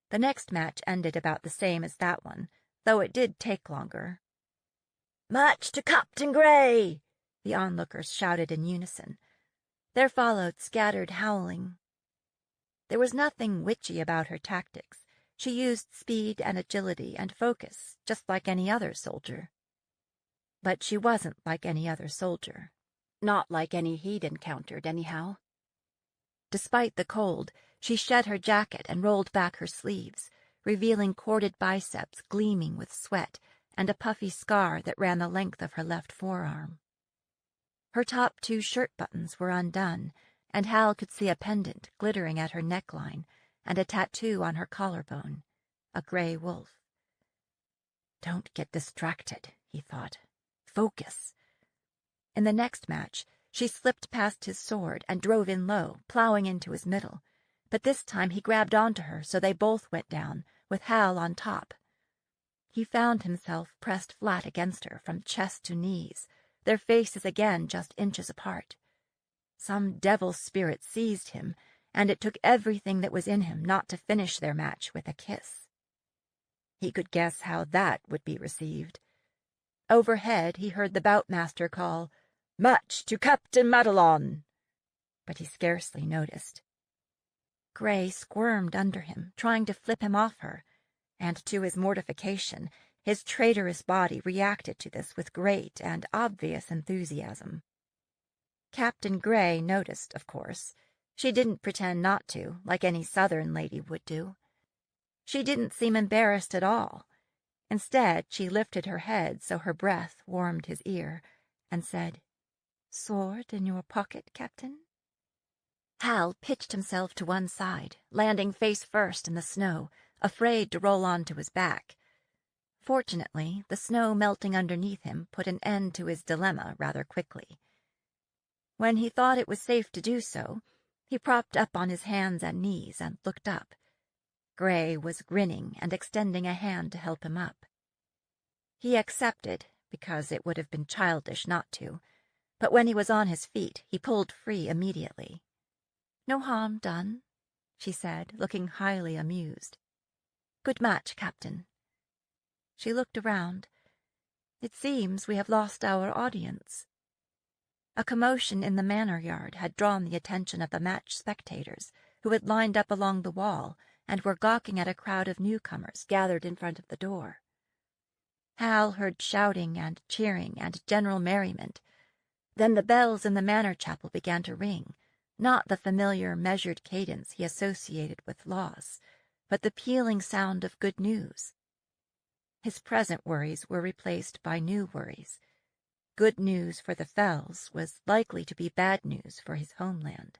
The next match ended about the same as that one, though it did take longer. "Match to Captain Gray!" the onlookers shouted in unison. There followed scattered howling. There was nothing witchy about her tactics. She used speed and agility and focus, just like any other soldier. But she wasn't like any other soldier. Not like any he'd encountered, anyhow. Despite the cold, she shed her jacket and rolled back her sleeves, revealing corded biceps gleaming with sweat and a puffy scar that ran the length of her left forearm. Her top two shirt buttons were undone, and Hal could see a pendant glittering at her neckline and a tattoo on her collarbone, a gray wolf. Don't get distracted, he thought. Focus. In the next match, she slipped past his sword and drove in low, plowing into his middle, but this time he grabbed onto her so they both went down, with Hal on top. He found himself pressed flat against her from chest to knees, their faces again just inches apart. Some devil spirit seized him, and it took everything that was in him not to finish their match with a kiss. He could guess how that would be received. Overhead he heard the boutmaster call, "Match to Captain Madelon!" but he scarcely noticed. Gray squirmed under him, trying to flip him off her, and to his mortification, his traitorous body reacted to this with great and obvious enthusiasm. Captain Gray noticed, of course. She didn't pretend not to, like any Southern lady would do. She didn't seem embarrassed at all. Instead, she lifted her head so her breath warmed his ear, and said, "Sword in your pocket, Captain?" Hal pitched himself to one side, landing face first in the snow, afraid to roll onto his back. Fortunately, the snow melting underneath him put an end to his dilemma rather quickly. When he thought it was safe to do so, he propped up on his hands and knees and looked up. Gray was grinning and extending a hand to help him up. He accepted, because it would have been childish not to, but when he was on his feet, he pulled free immediately. "No harm done," she said, looking highly amused. "Good match, Captain." She looked around. "It seems we have lost our audience." A commotion in the manor yard had drawn the attention of the match spectators, who had lined up along the wall and were gawking at a crowd of newcomers gathered in front of the door. Hal heard shouting and cheering and general merriment. Then the bells in the manor chapel began to ring, not the familiar measured cadence he associated with loss, but the pealing sound of good news. His present worries were replaced by new worries. Good news for the Fells was likely to be bad news for his homeland.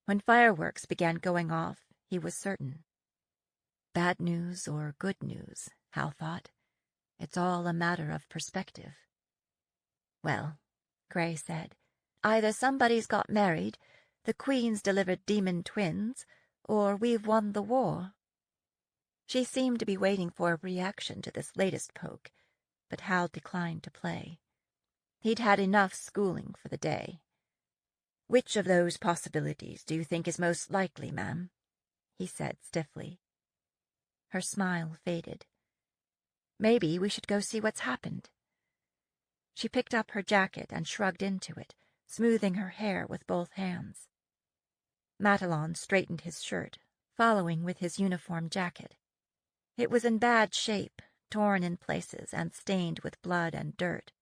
When fireworks began going off, he was certain. Bad news or good news, Hal thought. It's all a matter of perspective. "Well," Gray said, "either somebody's got married, the Queen's delivered demon twins, or we've won the war." She seemed to be waiting for a reaction to this latest poke, but Hal declined to play. He'd had enough schooling for the day. "Which of those possibilities do you think is most likely, ma'am?" he said stiffly. Her smile faded. "Maybe we should go see what's happened." She picked up her jacket and shrugged into it, smoothing her hair with both hands. Madelon straightened his shirt, following with his uniform jacket. It was in bad shape, torn in places and stained with blood and dirt.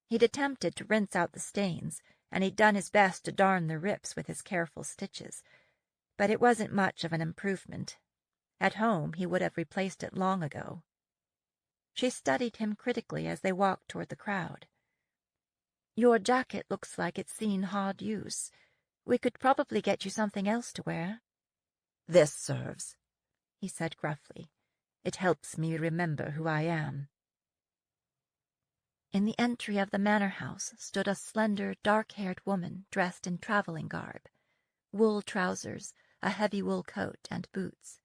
He'd attempted to rinse out the stains, and he'd done his best to darn the rips with his careful stitches, but it wasn't much of an improvement. At home he would have replaced it long ago. She studied him critically as they walked toward the crowd. "Your jacket looks like it's seen hard use. We could probably get you something else to wear." "This serves," he said gruffly. "It helps me remember who I am." In the entry of the manor house stood a slender, dark-haired woman dressed in traveling garb, wool trousers, a heavy wool coat, and boots.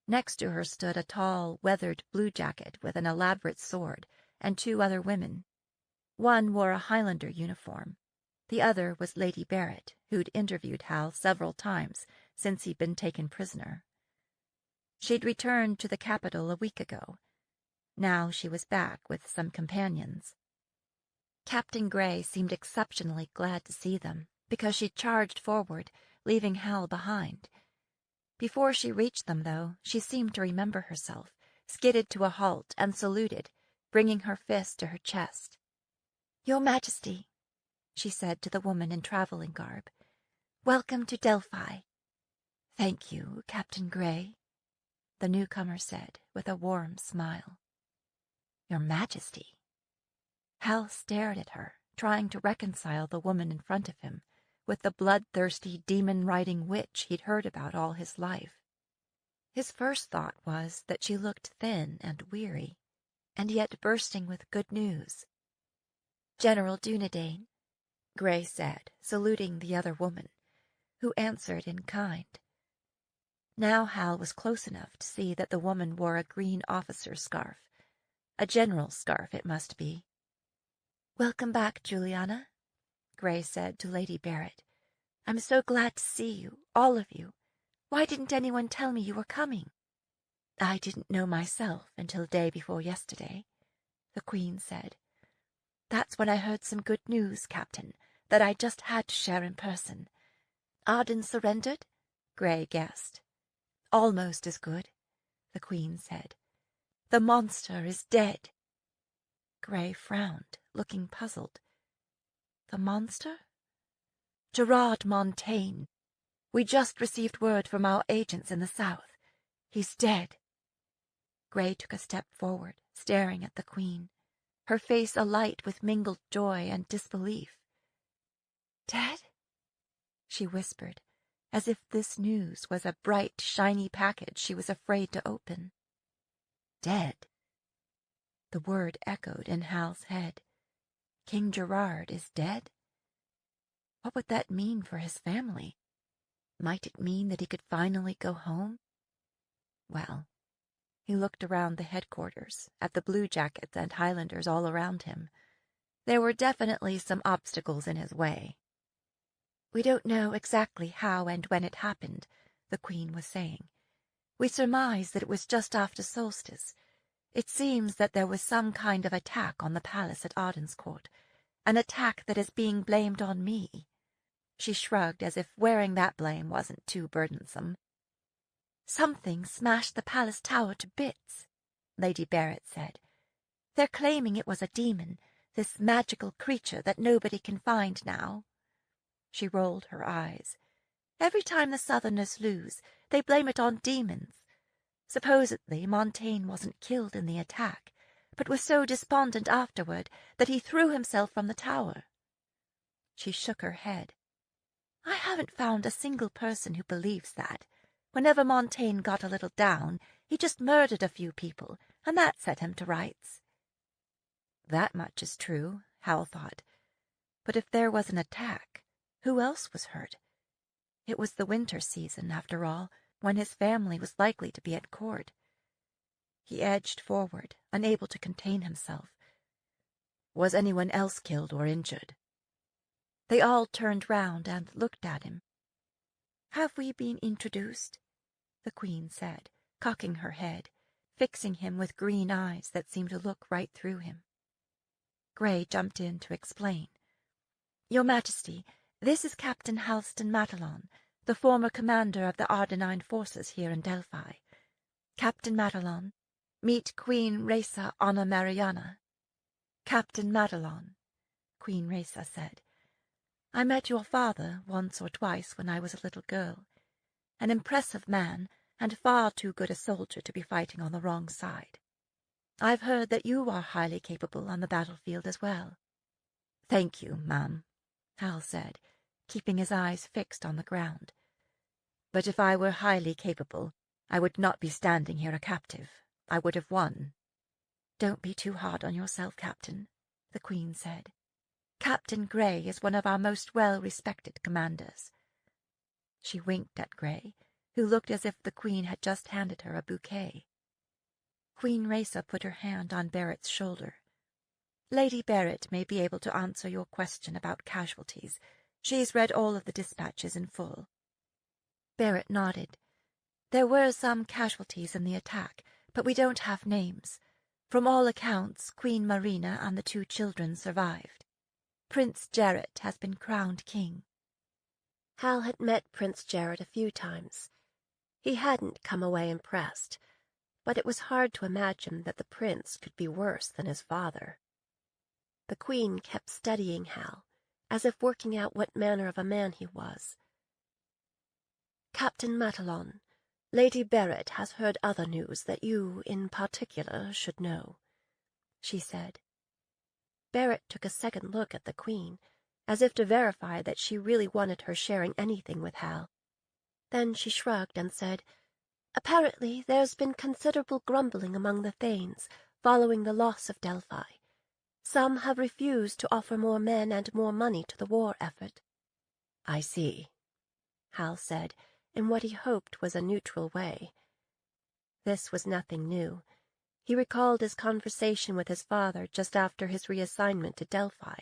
Next to her stood a tall, weathered blue jacket with an elaborate sword, and two other women. One wore a Highlander uniform. The other was Lady Barrett, who'd interviewed Hal several times since he'd been taken prisoner. She'd returned to the capital a week ago. Now she was back with some companions. Captain Gray seemed exceptionally glad to see them, because she charged forward, leaving Hal behind. Before she reached them, though, she seemed to remember herself, skidded to a halt and saluted, bringing her fist to her chest. "Your Majesty," she said to the woman in traveling garb, "welcome to Delphi." "Thank you, Captain Gray," the newcomer said with a warm smile. "Your Majesty." Hal stared at her, trying to reconcile the woman in front of him with the bloodthirsty, demon-riding witch he'd heard about all his life. His first thought was that she looked thin and weary, and yet bursting with good news. "General Dunedain," Gray said, saluting the other woman, who answered in kind. Now Hal was close enough to see that the woman wore a green officer's scarf, A general's scarf, it must be. "Welcome back, Juliana," Gray said to Lady Barrett. "I'm so glad to see you, all of you. Why didn't anyone tell me you were coming?" "I didn't know myself until day before yesterday," the Queen said. "That's when I heard some good news, Captain, that I just had to share in person." "Arden surrendered?" Gray guessed. "Almost as good," the Queen said. "The monster is dead." Gray frowned, looking puzzled. "The monster?" "Gerard Montaigne. We just received word from our agents in the south. He's dead." Gray took a step forward, staring at the Queen, her face alight with mingled joy and disbelief. "Dead?" she whispered, as if this news was a bright, shiny package she was afraid to open. "Dead?" The word echoed in Hal's head. King Gerard is dead? What would that mean for his family? Might it mean that he could finally go home? Well, he looked around the headquarters, at the Bluejackets and Highlanders all around him. There were definitely some obstacles in his way. "We don't know exactly how and when it happened," the Queen was saying. "We surmise that it was just after solstice. It seems that there was some kind of attack on the palace at Ardenskourt, an attack that is being blamed on me." She shrugged as if wearing that blame wasn't too burdensome. "Something smashed the palace tower to bits," Lady Barrett said. "They're claiming it was a demon, this magical creature that nobody can find now." She rolled her eyes. "Every time the Southerners lose, they blame it on demons. Supposedly Montaigne wasn't killed in the attack, but was so despondent afterward that he threw himself from the tower." She shook her head. "I haven't found a single person who believes that. Whenever Montaigne got a little down, he just murdered a few people, and that set him to rights." That much is true, Hal thought. But if there was an attack, who else was hurt? It was the winter season, after all, when his family was likely to be at court. He edged forward, unable to contain himself. "Was anyone else killed or injured?" They all turned round and looked at him. "Have we been introduced?" the Queen said, cocking her head, fixing him with green eyes that seemed to look right through him. Gray jumped in to explain. "Your Majesty, this is Captain Halston Matalon, the former commander of the Ardenine forces here in Delphi. Captain Matalon, meet Queen Reza Anna Mariana." "Captain Matalon," Queen Reza said. "I met your father once or twice when I was a little girl. An impressive man, and far too good a soldier to be fighting on the wrong side. I've heard that you are highly capable on the battlefield as well." "Thank you, ma'am," Hal said, keeping his eyes fixed on the ground. "But if I were highly capable, I would not be standing here a captive. I would have won." "Don't be too hard on yourself, Captain," the Queen said. "Captain Gray is one of our most well-respected commanders." She winked at Gray, who looked as if the Queen had just handed her a bouquet. Queen Reza put her hand on Barrett's shoulder. "Lady Barrett may be able to answer your question about casualties. She's read all of the dispatches in full." Barrett nodded. "There were some casualties in the attack, but we don't have names. From all accounts, Queen Marina and the 2 children survived. Prince Jarrett has been crowned king." Hal had met Prince Jarrett a few times. He hadn't come away impressed, but it was hard to imagine that the prince could be worse than his father. The Queen kept studying Hal, as if working out what manner of a man he was. "Captain Matalon, Lady Barrett has heard other news that you, in particular, should know," she said. Barrett took a second look at the Queen, as if to verify that she really wanted her sharing anything with Hal. Then she shrugged and said, "Apparently there's been considerable grumbling among the Thanes following the loss of Delphi. Some have refused to offer more men and more money to the war effort." "I see," Hal said, in what he hoped was a neutral way. This was nothing new. He recalled his conversation with his father just after his reassignment to Delphi.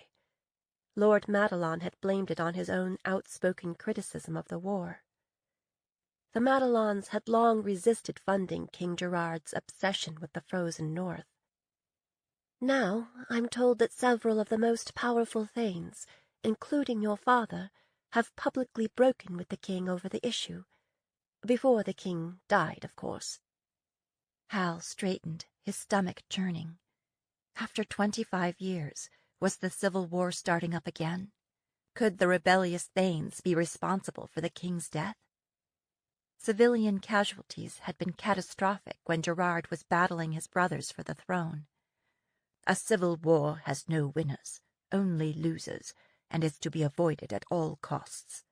Lord Madelon had blamed it on his own outspoken criticism of the war. The Madelons had long resisted funding King Gerard's obsession with the frozen north. Now I'm told that several of the most powerful Thanes, including your father, have publicly broken with the king over the issue. Before the king died, of course. Hal straightened, his stomach churning. After 25 years, was the Civil War starting up again? Could the rebellious Thanes be responsible for the king's death? Civilian casualties had been catastrophic when Gerard was battling his brothers for the throne. A civil war has no winners, only losers, and is to be avoided at all costs.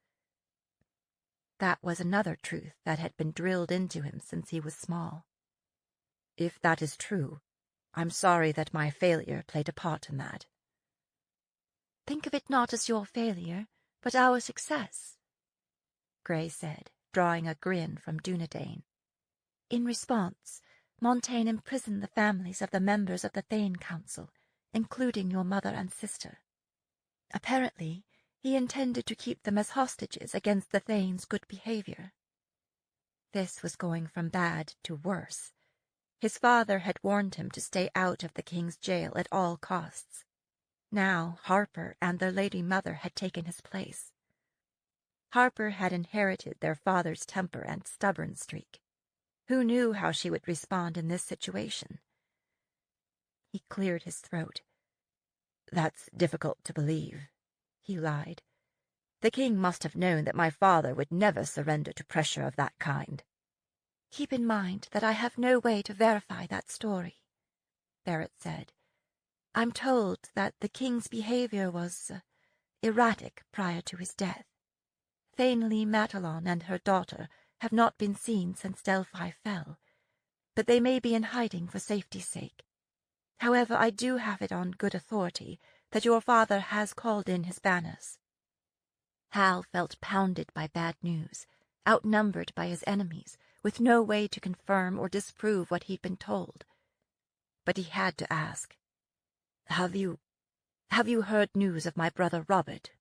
That was another truth that had been drilled into him since he was small. If that is true, I'm sorry that my failure played a part in that. Think of it not as your failure, but our success, Grey said, drawing a grin from Dunedain. In response, Montaigne imprisoned the families of the members of the Thane Council, including your mother and sister. Apparently, he intended to keep them as hostages against the Thane's good behavior. This was going from bad to worse. His father had warned him to stay out of the king's jail at all costs. Now Harper and their lady mother had taken his place. Harper had inherited their father's temper and stubborn streak. Who knew how she would respond in this situation? He cleared his throat. That's difficult to believe, he lied. The king must have known that my father would never surrender to pressure of that kind. Keep in mind that I have no way to verify that story, Barrett said. I'm told that the king's behavior was erratic prior to his death. Thanely Matalon and her daughter have not been seen since Delphi fell, but they may be in hiding for safety's sake. However, I do have it on good authority that your father has called in his banners. Hal felt pounded by bad news, outnumbered by his enemies, with no way to confirm or disprove what he'd been told. But he had to ask. Have you heard news of my brother Robert?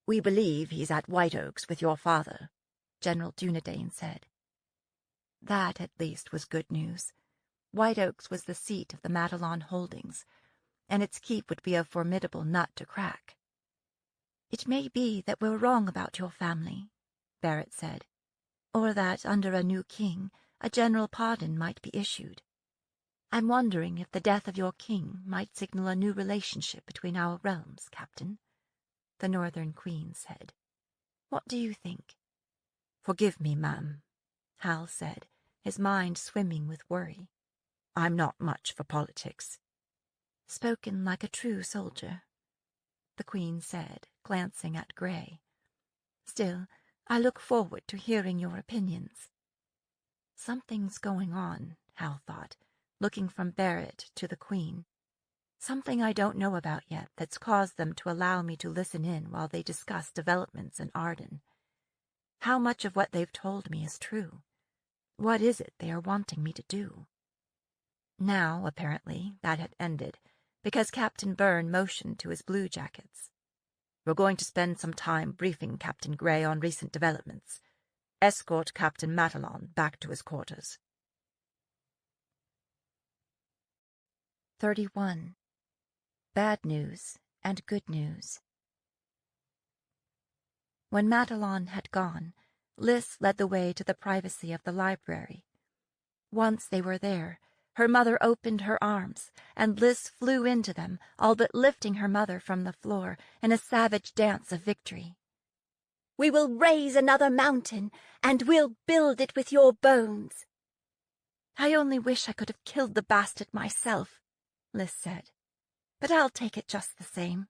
We believe he's at White Oaks with your father, General Dunedain said. That, at least, was good news. White Oaks was the seat of the Madelon holdings, and its keep would be a formidable nut to crack. It may be that we're wrong about your family, Barrett said, or that under a new king a general pardon might be issued. I'm wondering if the death of your king might signal a new relationship between our realms, Captain, the Northern Queen said. What do you think? Forgive me, ma'am, Hal said, his mind swimming with worry. I'm not much for politics. Spoken like a true soldier, the Queen said, glancing at Grey. Still, I look forward to hearing your opinions. Something's going on, Hal thought, looking from Barrett to the Queen. Something I don't know about yet that's caused them to allow me to listen in while they discuss developments in Arden. How much of what they've told me is true? What is it they are wanting me to do? Now, apparently, that had ended, because Captain Byrne motioned to his bluejackets. We're going to spend some time briefing Captain Grey on recent developments. Escort Captain Matalon back to his quarters. 31. Bad news and good news. When Matalon had gone, Lys led the way to the privacy of the library. Once they were there, her mother opened her arms, and Lys flew into them, all but lifting her mother from the floor in a savage dance of victory. "We will raise another mountain, and we'll build it with your bones." "I only wish I could have killed the bastard myself," Lys said, "but I'll take it just the same."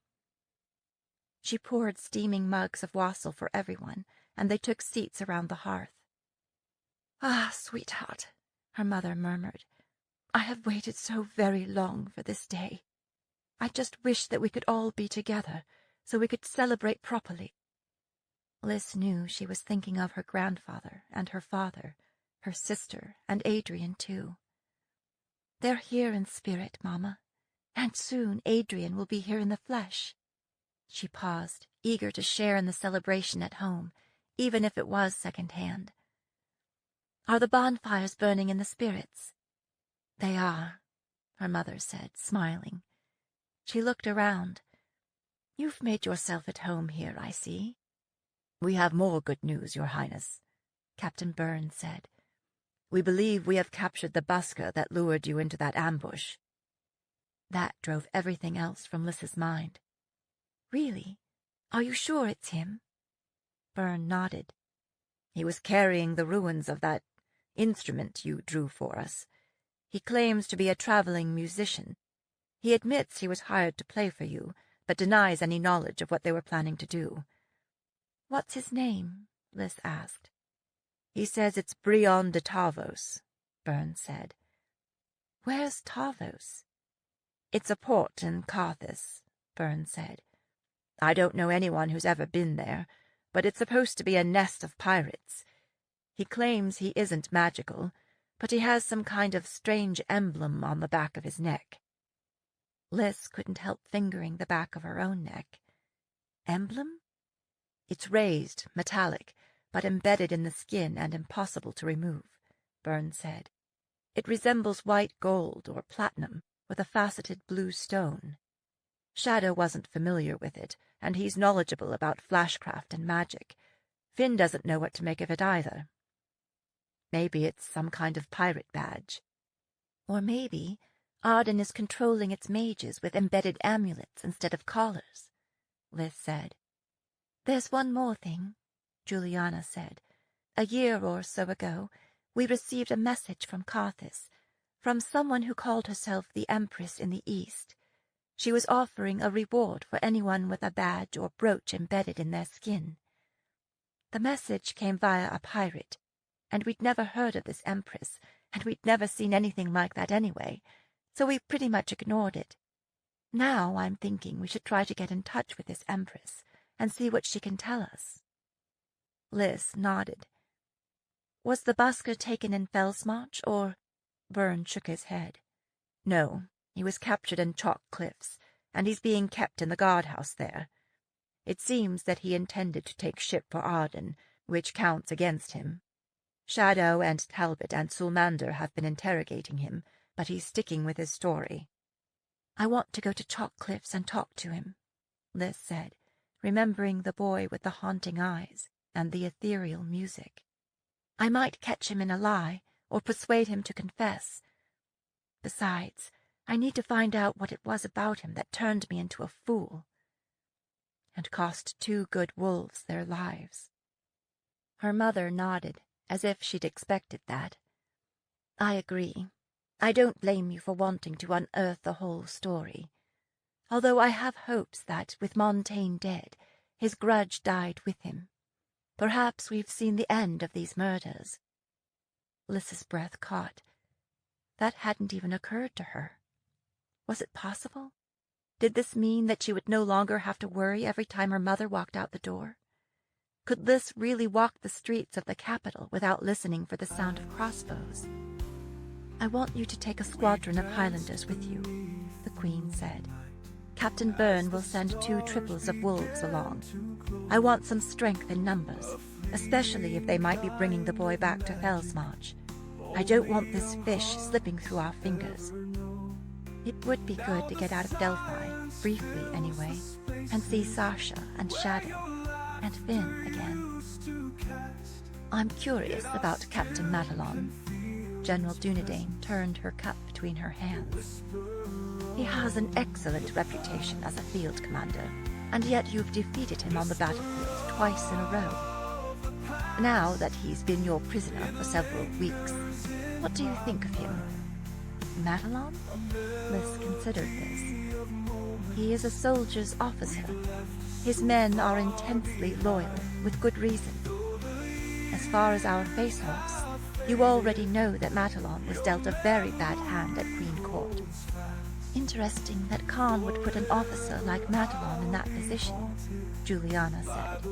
She poured steaming mugs of wassail for everyone, and they took seats around the hearth. "Ah, sweetheart," her mother murmured, "I have waited so very long for this day. I just wish that we could all be together, so we could celebrate properly." Lys knew she was thinking of her grandfather and her father, her sister and Adrian too. They're here in spirit, Mama, and soon Adrian will be here in the flesh. She paused, eager to share in the celebration at home, even if it was second-hand. Are the bonfires burning in the spirits? They are, her mother said, smiling. She looked around. You've made yourself at home here, I see. We have more good news, Your Highness, Captain Byrne said. We believe we have captured the busker that lured you into that ambush. That drove everything else from Lys's mind. Really? Are you sure it's him? Byrne nodded. He was carrying the ruins of that instrument you drew for us. He claims to be a traveling musician. He admits he was hired to play for you, but denies any knowledge of what they were planning to do. What's his name? Lys asked. He says it's Brion de Tarvos, Byrne said. Where's Tarvos? It's a port in Carthus, Byrne said. I don't know anyone who's ever been there, but it's supposed to be a nest of pirates. He claims he isn't magical, but he has some kind of strange emblem on the back of his neck. Lys couldn't help fingering the back of her own neck. Emblem? It's raised, metallic, but embedded in the skin and impossible to remove, Byrne said. It resembles white gold or platinum with a faceted blue stone. Shadow wasn't familiar with it, and he's knowledgeable about flashcraft and magic. Finn doesn't know what to make of it either. Maybe it's some kind of pirate badge. Or maybe Arden is controlling its mages with embedded amulets instead of collars, Lys said. There's one more thing, Juliana said. A year or so ago, we received a message from Carthus, from someone who called herself the Empress in the East. She was offering a reward for anyone with a badge or brooch embedded in their skin. The message came via a pirate, and we'd never heard of this Empress, and we'd never seen anything like that anyway, so we pretty much ignored it. Now I'm thinking we should try to get in touch with this Empress and see what she can tell us. Lys nodded. Was the busker taken in Fellsmarch, or... Byrne shook his head. No, he was captured in Chalk Cliffs, and he's being kept in the guardhouse there. It seems that he intended to take ship for Arden, which counts against him. Shadow and Talbot and Sulmander have been interrogating him, but he's sticking with his story. I want to go to Chalk Cliffs and talk to him, Lys said, remembering the boy with the haunting eyes and the ethereal music. I might catch him in a lie, or persuade him to confess. Besides, I need to find out what it was about him that turned me into a fool, and cost 2 good wolves their lives. Her mother nodded, as if she'd expected that. I agree. I don't blame you for wanting to unearth the whole story, although I have hopes that, with Montaigne dead, his grudge died with him. Perhaps we've seen the end of these murders. Lys's breath caught. That hadn't even occurred to her. Was it possible? Did this mean that she would no longer have to worry every time her mother walked out the door? Could Lys really walk the streets of the capital without listening for the sound of crossbows? I want you to take a squadron of Highlanders with you, the Queen said. Captain Byrne will send 2 triples of wolves along. I want some strength in numbers, especially if they might be bringing the boy back to Fellsmarch. I don't want this fish slipping through our fingers. It would be good to get out of Delphi, briefly anyway, and see Sasha and Shadow and Finn again. I'm curious about Captain Matalon. General Dunedain turned her cup between her hands. He has an excellent reputation as a field commander, and yet you've defeated him on the battlefield twice in a row. Now that he's been your prisoner for several weeks, what do you think of him? Matalon? Lys considered this. He is a soldier's officer. His men are intensely loyal, with good reason. As far as our face-offs, you already know that Matalon was dealt a very bad hand at Queen Court. Interesting that Khan would put an officer like Matalon in that position, Juliana said.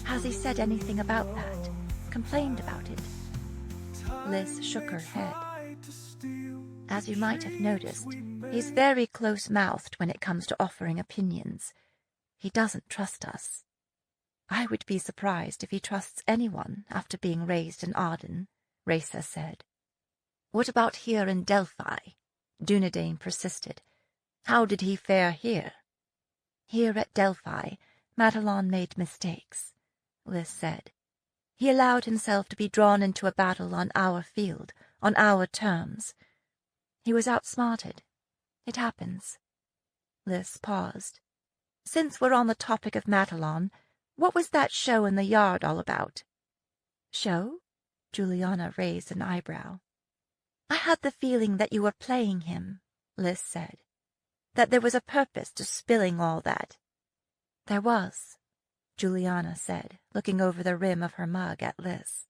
Has he said anything about that? Complained about it? Lys shook her head. As you might have noticed, he's very close-mouthed when it comes to offering opinions. He doesn't trust us. I would be surprised if he trusts anyone after being raised in Arden, Rhesa said. What about here in Delphi? Dunedain persisted. How did he fare here? Here at Delphi, Matalon made mistakes, Liz said. He allowed himself to be drawn into a battle on our field, on our terms. He was outsmarted. It happens. Liz paused. Since we're on the topic of Matalon, what was that show in the yard all about? Show? Juliana raised an eyebrow. I had the feeling that you were playing him, Liz said. That there was a purpose to spilling all that. There was, Juliana said, looking over the rim of her mug at Liz.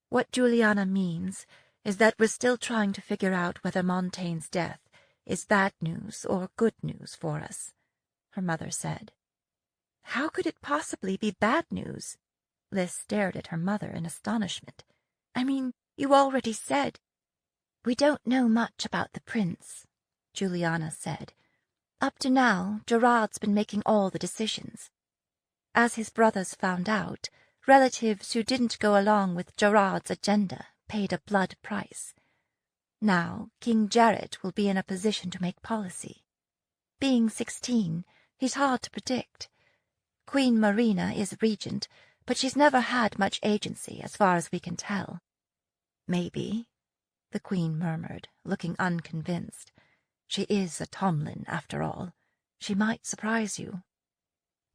What Juliana means is that we're still trying to figure out whether Montaigne's death is bad news or good news for us, her mother said. How could it possibly be bad news? Liz stared at her mother in astonishment. I mean, you already said. We don't know much about the prince, Juliana said. Up to now, Gerard's been making all the decisions. As his brothers found out, relatives who didn't go along with Gerard's agenda paid a blood price. Now, King Jarrett will be in a position to make policy. Being 16, he's hard to predict. Queen Marina is regent, but she's never had much agency as far as we can tell. Maybe, the Queen murmured, looking unconvinced. She is a Tomlin, after all. She might surprise you.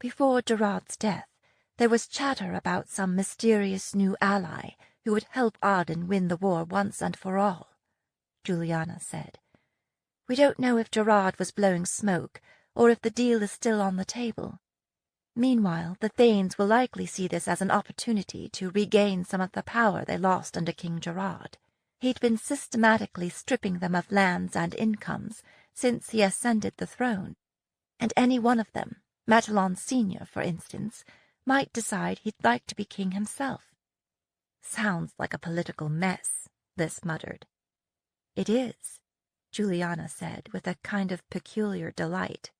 Before Gerard's death, there was chatter about some mysterious new ally who would help Arden win the war once and for all, Juliana said. We don't know if Gerard was blowing smoke or if the deal is still on the table. Meanwhile, the Thanes will likely see this as an opportunity to regain some of the power they lost under King Gerard. He'd been systematically stripping them of lands and incomes since he ascended the throne, and any one of them, Matalon Sr., for instance, might decide he'd like to be king himself. Sounds like a political mess, Liz muttered. It is, Juliana said with a kind of peculiar delight.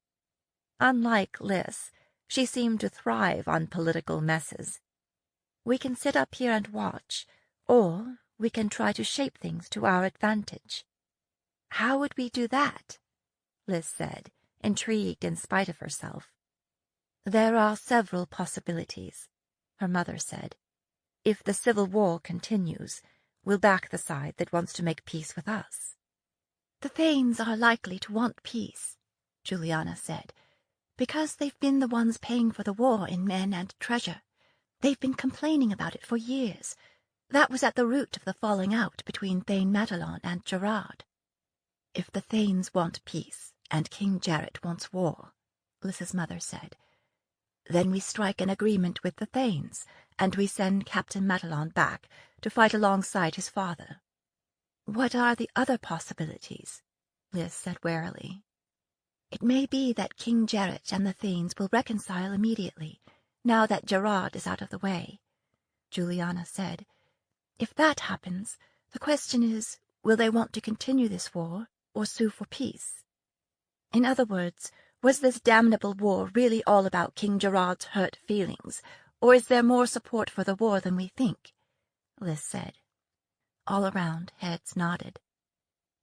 Unlike Liz, she seemed to thrive on political messes. We can sit up here and watch, or we can try to shape things to our advantage. How would we do that? Liz said, intrigued in spite of herself. There are several possibilities, her mother said. If the civil war continues, we'll back the side that wants to make peace with us. The Thanes are likely to want peace, Juliana said, because they've been the ones paying for the war in men and treasure. They've been complaining about it for years. That was at the root of the falling out between Thane Matalon and Gerard. If the Thanes want peace and King Jarrett wants war, Liz's mother said, then we strike an agreement with the Thanes, and we send Captain Matalon back to fight alongside his father. What are the other possibilities? Liz said warily. It may be that King Jarrett and the Thanes will reconcile immediately, now that Gerard is out of the way, Juliana said. If that happens, the question is, will they want to continue this war or sue for peace? In other words, was this damnable war really all about King Gerard's hurt feelings, or is there more support for the war than we think? Liz said. All around, heads nodded.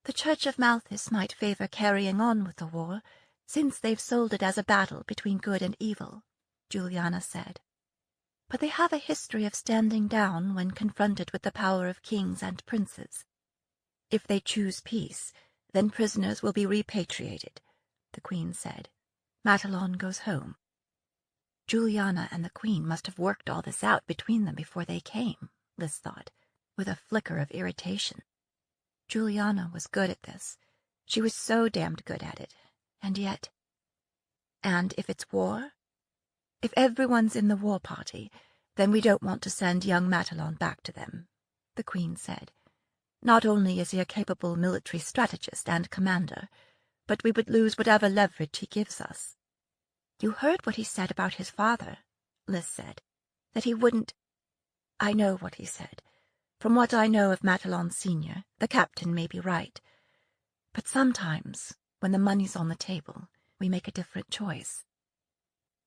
The Church of Malthus might favor carrying on with the war, since they've sold it as a battle between good and evil, Juliana said. But they have a history of standing down when confronted with the power of kings and princes. If they choose peace, then prisoners will be repatriated, the Queen said. Matalon goes home. Juliana and the Queen must have worked all this out between them before they came, Liz thought, with a flicker of irritation. Juliana was good at this. She was so damned good at it. And yet... And if it's war? If everyone's in the war party, then we don't want to send young Matalon back to them, the Queen said. Not only is he a capable military strategist and commander, but we would lose whatever leverage he gives us. You heard what he said about his father, Liz said, that he wouldn't... I know what he said. From what I know of Matalon Sr., the captain may be right. But sometimes, when the money's on the table, we make a different choice.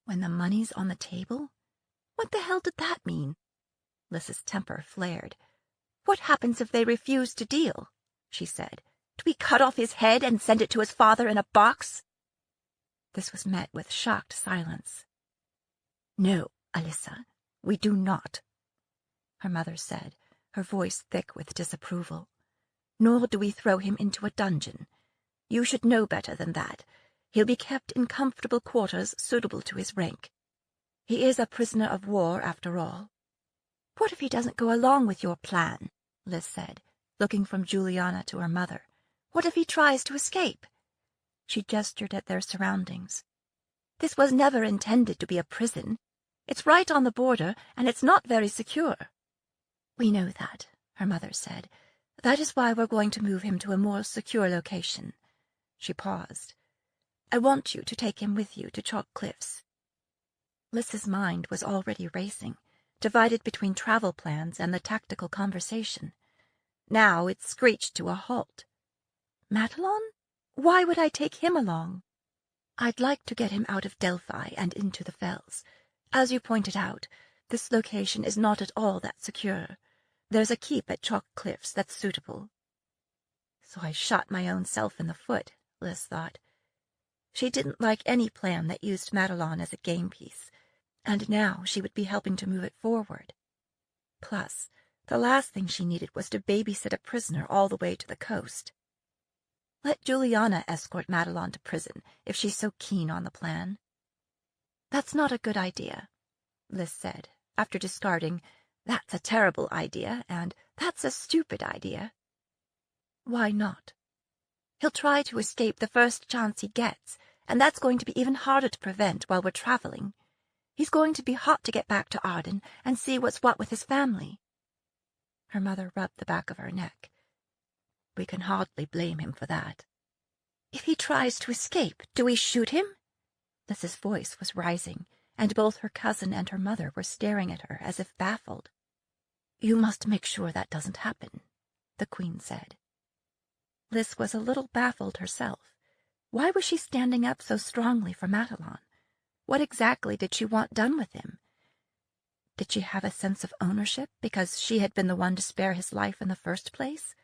When the money's on the table? What the hell did that mean? Lys's temper flared. What happens if they refuse to deal? She said. Do we cut off his head and send it to his father in a box? This was met with shocked silence. No, Alyssa, we do not, her mother said, her voice thick with disapproval. Nor do we throw him into a dungeon. You should know better than that. He'll be kept in comfortable quarters suitable to his rank. He is a prisoner of war, after all. What if he doesn't go along with your plan? Lys said, looking from Juliana to her mother. What if he tries to escape? She gestured at their surroundings. This was never intended to be a prison. It's right on the border, and it's not very secure. We know that, her mother said. That is why we're going to move him to a more secure location. She paused. I want you to take him with you to Chalk Cliffs. Lys's mind was already racing, divided between travel plans and the tactical conversation. Now it screeched to a halt. Madelon? Why would I take him along? I'd like to get him out of Delphi and into the Fells. As you pointed out, this location is not at all that secure. There's a keep at Chalk Cliffs that's suitable. So I shot my own self in the foot, Lys thought. She didn't like any plan that used Madelon as a game piece, and now she would be helping to move it forward. Plus, the last thing she needed was to babysit a prisoner all the way to the coast. Let Juliana escort Madelon to prison if she's so keen on the plan. That's not a good idea, Lys said, after discarding, that's a terrible idea, and that's a stupid idea. Why not? He'll try to escape the first chance he gets, and that's going to be even harder to prevent while we're traveling. He's going to be hot to get back to Arden and see what's what with his family. Her mother rubbed the back of her neck. We can hardly blame him for that. If he tries to escape, do we shoot him? Lys's voice was rising, and both her cousin and her mother were staring at her as if baffled. You must make sure that doesn't happen, the Queen said. Lys was a little baffled herself. Why was she standing up so strongly for Madelon? What exactly did she want done with him? Did she have a sense of ownership because she had been the one to spare his life in the first place?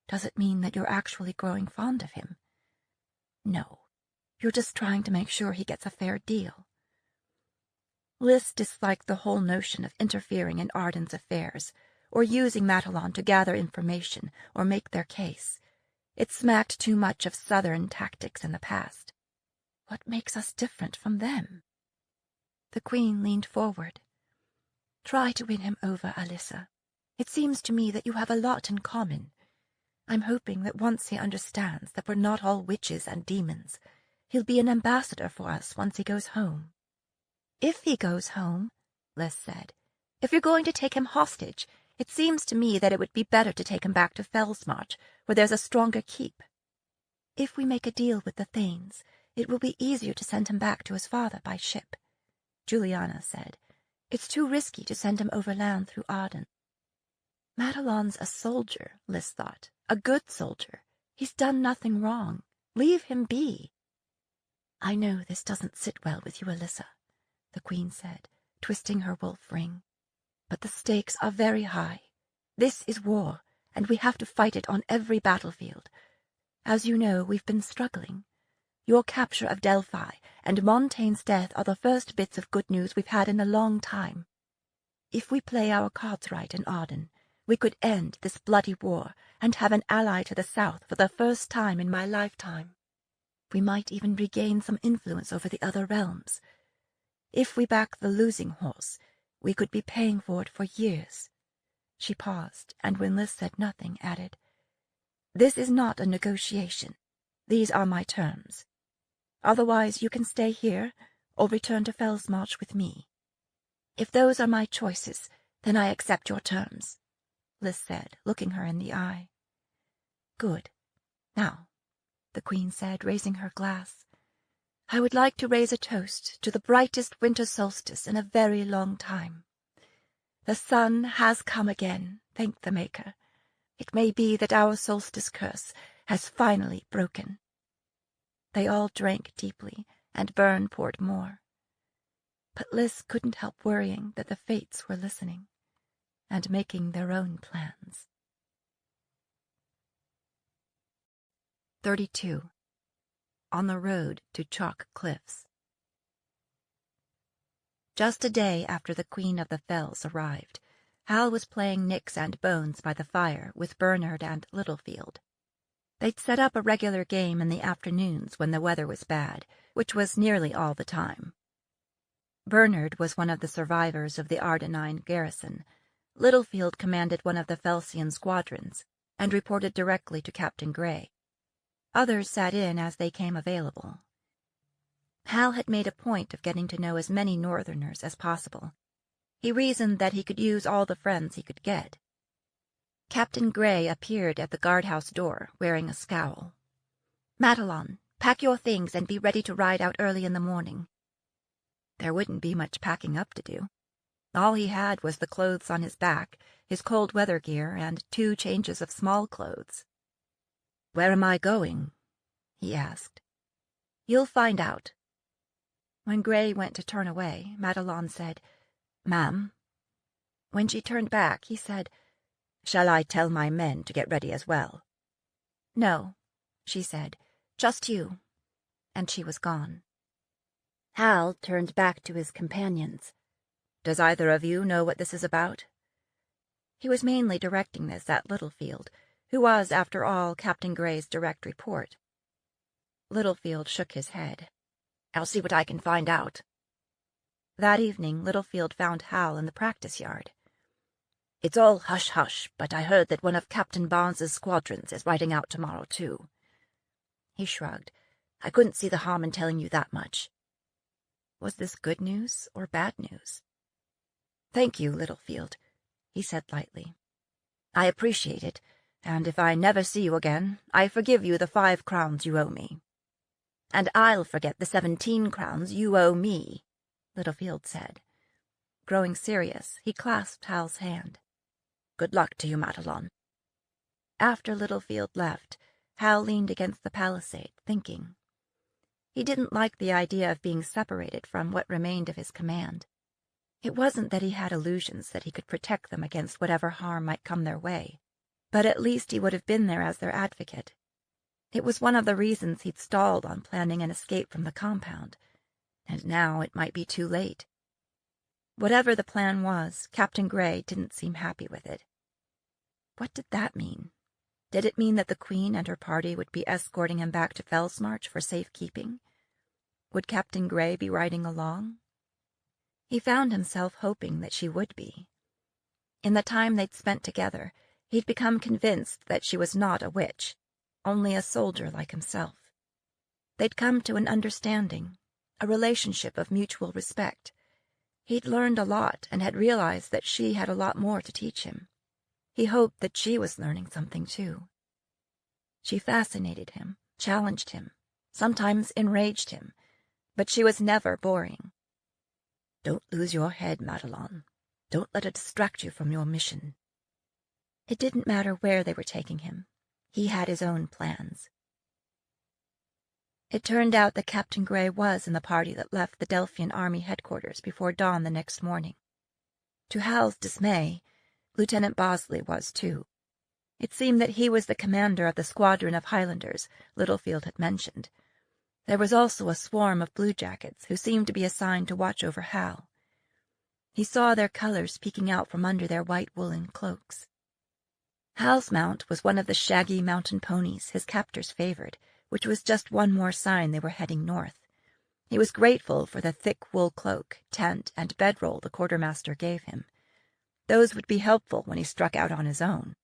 Does it mean that you're actually growing fond of him? No, you're just trying to make sure he gets a fair deal. Lys disliked the whole notion of interfering in Arden's affairs, or using Madelon to gather information or make their case. It smacked too much of Southern tactics in the past. What makes us different from them? The Queen leaned forward. Try to win him over, Alyssa. It seems to me that you have a lot in common. I'm hoping that once he understands that we're not all witches and demons, he'll be an ambassador for us once he goes home. If he goes home, Lys said. If you're going to take him hostage, it seems to me that it would be better to take him back to Fellsmarch, where there's a stronger keep. If we make a deal with the Thanes, it will be easier to send him back to his father by ship, Juliana said. It's too risky to send him overland through Arden. Madelon's a soldier, Lys thought. A good soldier. He's done nothing wrong. Leave him be. I know this doesn't sit well with you, Alyssa, the Queen said, twisting her wolf ring. But the stakes are very high. This is war, and we have to fight it on every battlefield. As you know, we've been struggling. Your capture of Delphi and Montaigne's death are the first bits of good news we've had in a long time. If we play our cards right in Arden, we could end this bloody war and have an ally to the south for the first time in my lifetime. We might even regain some influence over the other realms. If we back the losing horse, we could be paying for it for years. She paused, and when Lys said nothing, added, This is not a negotiation. These are my terms. Otherwise you can stay here or return to Fellsmarch with me. If those are my choices, then I accept your terms, Lys said, looking her in the eye. Good. Now, the Queen said, raising her glass, I would like to raise a toast to the brightest winter solstice in a very long time. The sun has come again, thank the Maker. It may be that our solstice curse has finally broken." They all drank deeply, and Byrne poured more. But Liz couldn't help worrying that the fates were listening and making their own plans. 32. On the road to Chalk Cliffs. Just a day after the Queen of the Fells arrived, Hal was playing Nix and Bones by the fire with Bernard and Littlefield. They'd set up a regular game in the afternoons when the weather was bad, which was nearly all the time. Bernard was one of the survivors of the Ardenine garrison. Littlefield commanded one of the Felsian squadrons and reported directly to Captain Gray. Others sat in as they came available. Hal had made a point of getting to know as many Northerners as possible. He reasoned that he could use all the friends he could get. Captain Gray appeared at the guardhouse door, wearing a scowl. "Madelon, pack your things and be ready to ride out early in the morning." There wouldn't be much packing up to do. All he had was the clothes on his back, his cold weather gear, and 2 changes of small clothes. "Where am I going?" he asked. "You'll find out." When Gray went to turn away, Madelon said, "Ma'am." When she turned back, he said, "Shall I tell my men to get ready as well?" "No," she said, "just you." And she was gone. Hal turned back to his companions. "Does either of you know what this is about?" He was mainly directing this at Littlefield, who was, after all, Captain Gray's direct report. Littlefield shook his head. "I'll see what I can find out." That evening, Littlefield found Hal in the practice yard. "It's all hush-hush, but I heard that one of Captain Barnes's squadrons is riding out tomorrow, too." He shrugged. "I couldn't see the harm in telling you that much." Was this good news or bad news? "Thank you, Littlefield," he said lightly. "I appreciate it, and if I never see you again, I forgive you the 5 crowns you owe me." "And I'll forget the 17 crowns you owe me," Littlefield said. Growing serious, he clasped Hal's hand. "Good luck to you, Madelon." After Littlefield left, Hal leaned against the palisade, thinking. He didn't like the idea of being separated from what remained of his command. It wasn't that he had illusions that he could protect them against whatever harm might come their way, but at least he would have been there as their advocate. It was one of the reasons he'd stalled on planning an escape from the compound, and now it might be too late. Whatever the plan was, Captain Gray didn't seem happy with it. What did that mean? Did it mean that the Queen and her party would be escorting him back to Fellsmarch for safekeeping? Would Captain Gray be riding along? He found himself hoping that she would be. In the time they'd spent together, he'd become convinced that she was not a witch, only a soldier like himself. They'd come to an understanding, a relationship of mutual respect. He'd learned a lot and had realized that she had a lot more to teach him. He hoped that she was learning something, too. She fascinated him, challenged him, sometimes enraged him, but she was never boring. "Don't lose your head, Madelon. Don't let it distract you from your mission." It didn't matter where they were taking him. He had his own plans. It turned out that Captain Gray was in the party that left the Delphian army headquarters before dawn the next morning. To Hal's dismay, Lieutenant Bosley was too. It seemed that he was the commander of the squadron of Highlanders Littlefield had mentioned. There was also a swarm of bluejackets who seemed to be assigned to watch over Hal. He saw their colors peeking out from under their white woolen cloaks. Hal's mount was one of the shaggy mountain ponies his captors favored, which was just one more sign they were heading north. He was grateful for the thick wool cloak, tent, and bedroll the quartermaster gave him. Those would be helpful when he struck out on his own.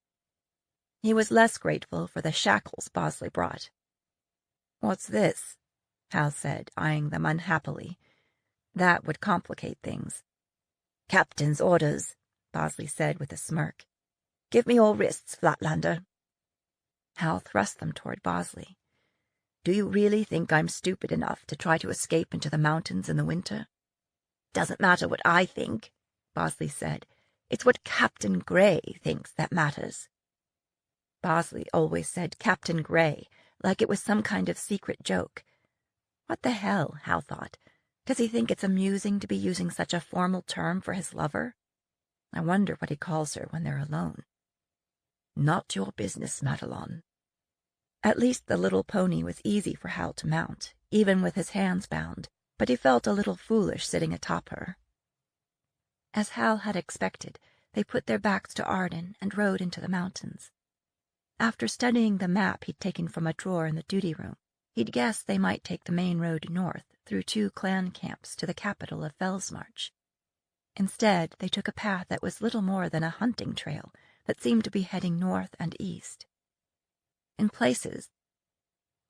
He was less grateful for the shackles Bosley brought. "What's this?" Hal said, eyeing them unhappily. That would complicate things. "Captain's orders," Bosley said with a smirk. "Give me your wrists, Flatlander." Hal thrust them toward Bosley. "Do you really think I'm stupid enough to try to escape into the mountains in the winter?" "Doesn't matter what I think," Bosley said. "It's what Captain Gray thinks that matters." Bosley always said Captain Gray, like it was some kind of secret joke. What the hell, Hal thought. Does he think it's amusing to be using such a formal term for his lover? I wonder what he calls her when they're alone. Not your business, Madelon. At least the little pony was easy for Hal to mount, even with his hands bound, but he felt a little foolish sitting atop her. As Hal had expected, they put their backs to Arden and rode into the mountains. After studying the map he'd taken from a drawer in the duty room, he'd guessed they might take the main road north through 2 clan camps to the capital of Fellsmarch. Instead, they took a path that was little more than a hunting trail that seemed to be heading north and east. In places,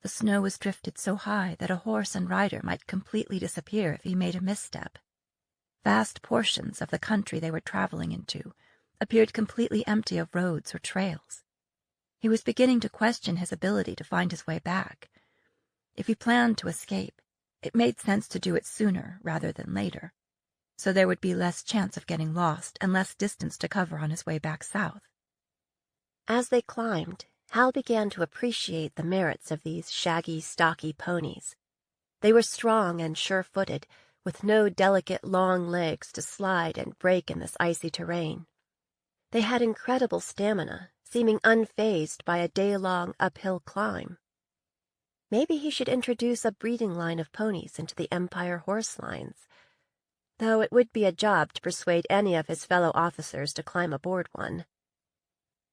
the snow was drifted so high that a horse and rider might completely disappear if he made a misstep. Vast portions of the country they were traveling into appeared completely empty of roads or trails. He was beginning to question his ability to find his way back. If he planned to escape, it made sense to do it sooner rather than later, so there would be less chance of getting lost and less distance to cover on his way back south. As they climbed, Hal began to appreciate the merits of these shaggy, stocky ponies. They were strong and sure-footed, with no delicate long legs to slide and break in this icy terrain. They had incredible stamina, seeming unfazed by a day-long uphill climb. Maybe he should introduce a breeding line of ponies into the Empire horse lines, though it would be a job to persuade any of his fellow officers to climb aboard one.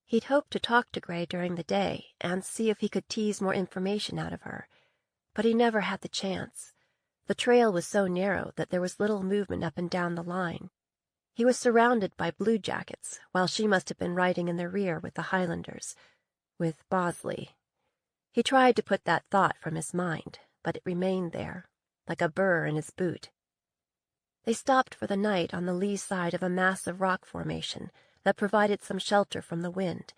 He'd hoped to talk to Gray during the day and see if he could tease more information out of her, but he never had the chance. The trail was so narrow that there was little movement up and down the line. He was surrounded by bluejackets, while she must have been riding in the rear with the Highlanders, with Bosley. He tried to put that thought from his mind, but it remained there, like a burr in his boot. They stopped for the night on the lee side of a massive rock formation that provided some shelter from the wind.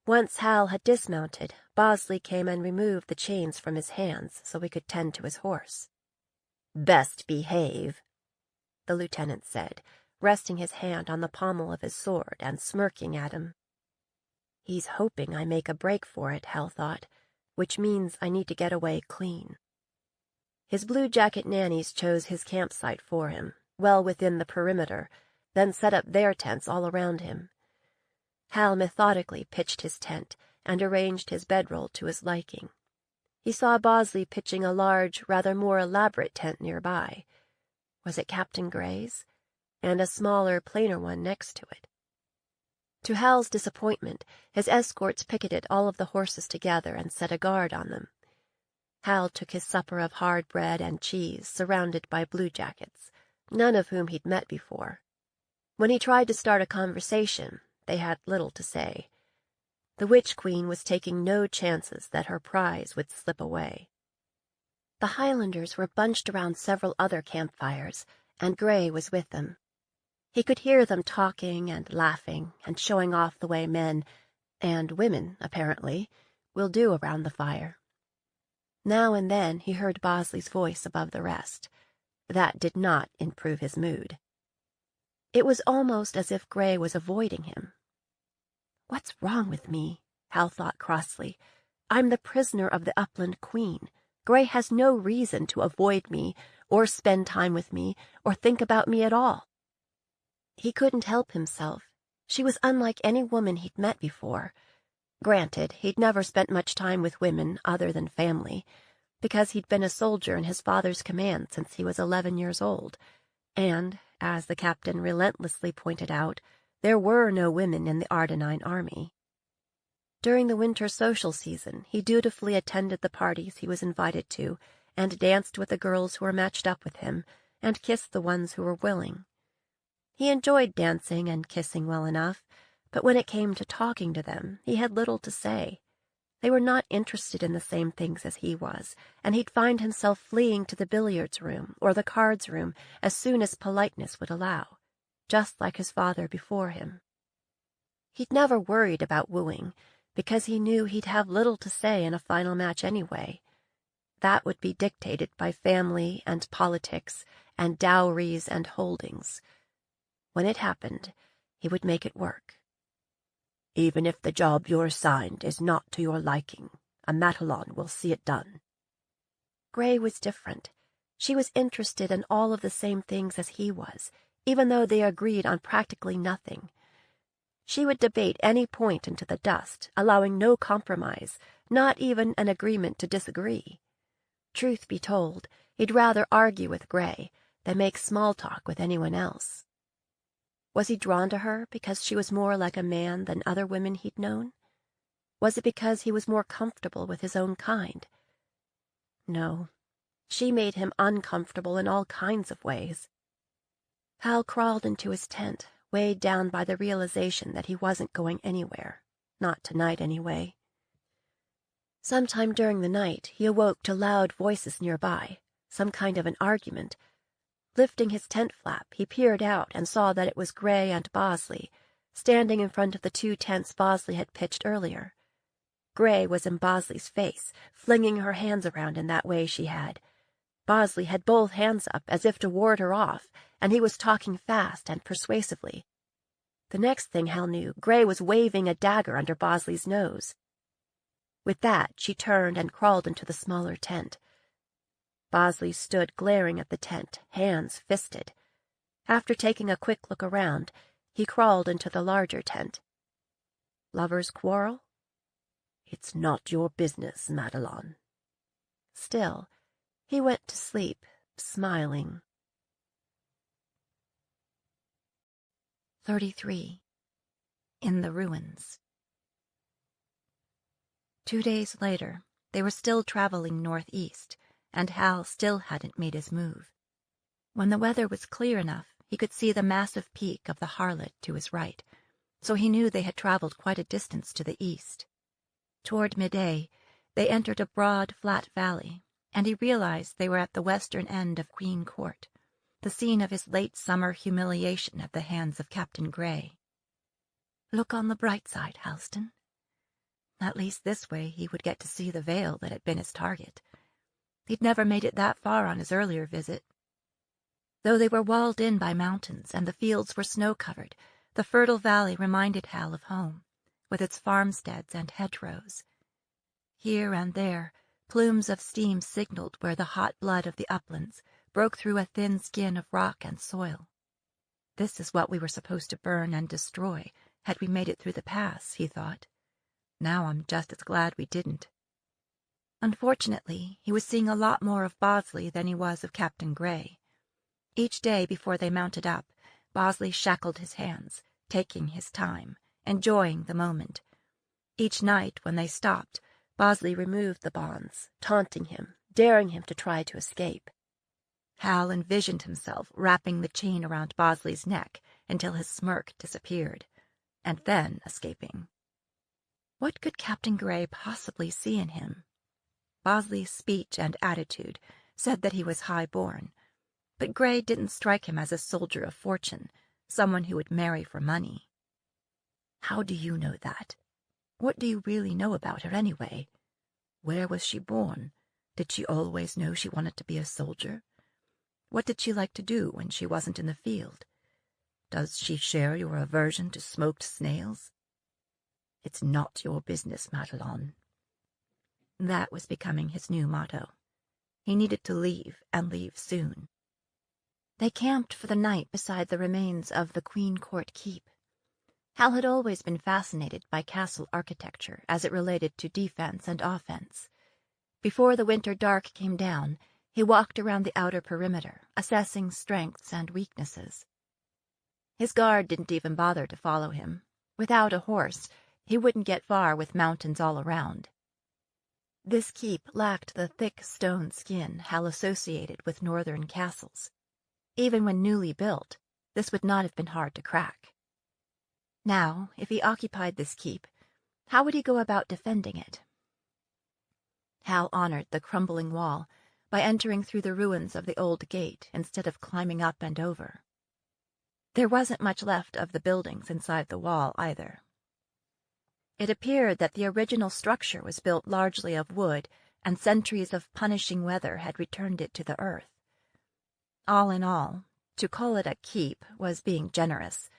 Once Hal had dismounted, Bosley came and removed the chains from his hands so he could tend to his horse. "Best behave," the lieutenant said, resting his hand on the pommel of his sword and smirking at him. He's hoping I make a break for it, Hal thought, which means I need to get away clean. His blue-jacket nannies chose his campsite for him, well within the perimeter, then set up their tents all around him. Hal methodically pitched his tent and arranged his bedroll to his liking. He saw Bosley pitching a large, rather more elaborate tent nearby. Was it Captain Gray's? And a smaller, plainer one next to it. To Hal's disappointment, his escorts picketed all of the horses together and set a guard on them. Hal took his supper of hard bread and cheese, surrounded by bluejackets, none of whom he'd met before. When he tried to start a conversation, they had little to say. The Witch Queen was taking no chances that her prize would slip away. The Highlanders were bunched around several other campfires, and Gray was with them. He could hear them talking and laughing and showing off the way men, and women, apparently, will do around the fire. Now and then he heard Bosley's voice above the rest. That did not improve his mood. It was almost as if Gray was avoiding him. "What's wrong with me?" Hal thought crossly. "I'm the prisoner of the Upland Queen. Gray has no reason to avoid me, or spend time with me, or think about me at all." He couldn't help himself. She was unlike any woman he'd met before. Granted, he'd never spent much time with women other than family, because he'd been a soldier in his father's command since he was 11 years old, and, as the captain relentlessly pointed out, there were no women in the Ardenine army. During the winter social season, he dutifully attended the parties he was invited to, and danced with the girls who were matched up with him, and kissed the ones who were willing. He enjoyed dancing and kissing well enough, but when it came to talking to them, he had little to say. They were not interested in the same things as he was, and he'd find himself fleeing to the billiards room or the cards room as soon as politeness would allow, just like his father before him. He'd never worried about wooing, because he knew he'd have little to say in a final match anyway. That would be dictated by family and politics and dowries and holdings. When it happened, he would make it work. Even if the job you're assigned is not to your liking, a Matalon will see it done. Gray was different. She was interested in all of the same things as he was, even though they agreed on practically nothing. She would debate any point into the dust, allowing no compromise, not even an agreement to disagree. Truth be told, he'd rather argue with Gray than make small talk with anyone else. Was he drawn to her because she was more like a man than other women he'd known? Was it because he was more comfortable with his own kind? No, she made him uncomfortable in all kinds of ways. Hal crawled into his tent, weighed down by the realization that he wasn't going anywhere. Not tonight, anyway. Sometime during the night, he awoke to loud voices nearby, some kind of an argument. Lifting his tent flap, he peered out and saw that it was Gray and Bosley, standing in front of the 2 tents Bosley had pitched earlier. Gray was in Bosley's face, flinging her hands around in that way she had. Bosley had both hands up as if to ward her off, and he was talking fast and persuasively. The next thing Hal knew, Gray was waving a dagger under Bosley's nose. With that, she turned and crawled into the smaller tent. Bosley stood glaring at the tent, hands fisted. After taking a quick look around, he crawled into the larger tent. Lovers' quarrel? It's not your business, Matalon. Still, he went to sleep, smiling. 33. In the Ruins. 2 days later, they were still traveling northeast, and Hal still hadn't made his move. When the weather was clear enough, he could see the massive peak of the Harlot to his right, so he knew they had traveled quite a distance to the east. Toward midday, they entered a broad, flat valley, and he realized they were at the western end of Queen Court, the scene of his late summer humiliation at the hands of Captain Gray. Look on the bright side, Halston. At least this way he would get to see the veil that had been his target. He'd never made it that far on his earlier visit. Though they were walled in by mountains and the fields were snow-covered, the fertile valley reminded Hal of home, with its farmsteads and hedgerows. Here and there, plumes of steam signaled where the hot blood of the uplands broke through a thin skin of rock and soil. This is what we were supposed to burn and destroy, had we made it through the pass, he thought. Now I'm just as glad we didn't. Unfortunately, he was seeing a lot more of Bosley than he was of Captain Gray. Each day before they mounted up, Bosley shackled his hands, taking his time, enjoying the moment. Each night, when they stopped, Bosley removed the bonds, taunting him, daring him to try to escape. Hal envisioned himself wrapping the chain around Bosley's neck until his smirk disappeared, and then escaping. What could Captain Gray possibly see in him? Bosley's speech and attitude said that he was high-born, but Gray didn't strike him as a soldier of fortune, someone who would marry for money. How do you know that? What do you really know about her, anyway? Where was she born? Did she always know she wanted to be a soldier? What did she like to do when she wasn't in the field? Does she share your aversion to smoked snails? It's not your business, Matalon. That was becoming his new motto. He needed to leave, and leave soon. They camped for the night beside the remains of the Queen Court Keep. Hal had always been fascinated by castle architecture as it related to defense and offense. Before the winter dark came down, he walked around the outer perimeter, assessing strengths and weaknesses. His guard didn't even bother to follow him. Without a horse, he wouldn't get far with mountains all around. This keep lacked the thick stone skin Hal associated with northern castles. Even when newly built, this would not have been hard to crack. Now, if he occupied this keep, how would he go about defending it? Hal honored the crumbling wall by entering through the ruins of the old gate instead of climbing up and over. There wasn't much left of the buildings inside the wall, either. It appeared that the original structure was built largely of wood, and centuries of punishing weather had returned it to the earth. All in all, to call it a keep was being generous.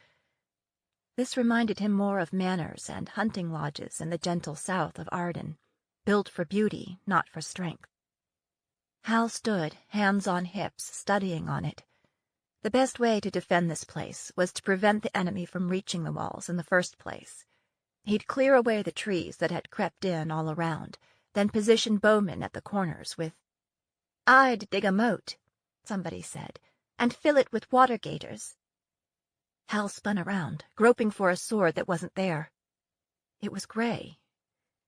This reminded him more of manors and hunting lodges in the gentle south of Arden, built for beauty, not for strength. Hal stood, hands on hips, studying on it. The best way to defend this place was to prevent the enemy from reaching the walls in the first place. He'd clear away the trees that had crept in all around, then position bowmen at the corners with— "I'd dig a moat," somebody said, "and fill it with water gators." Hal spun around, groping for a sword that wasn't there. It was Gray.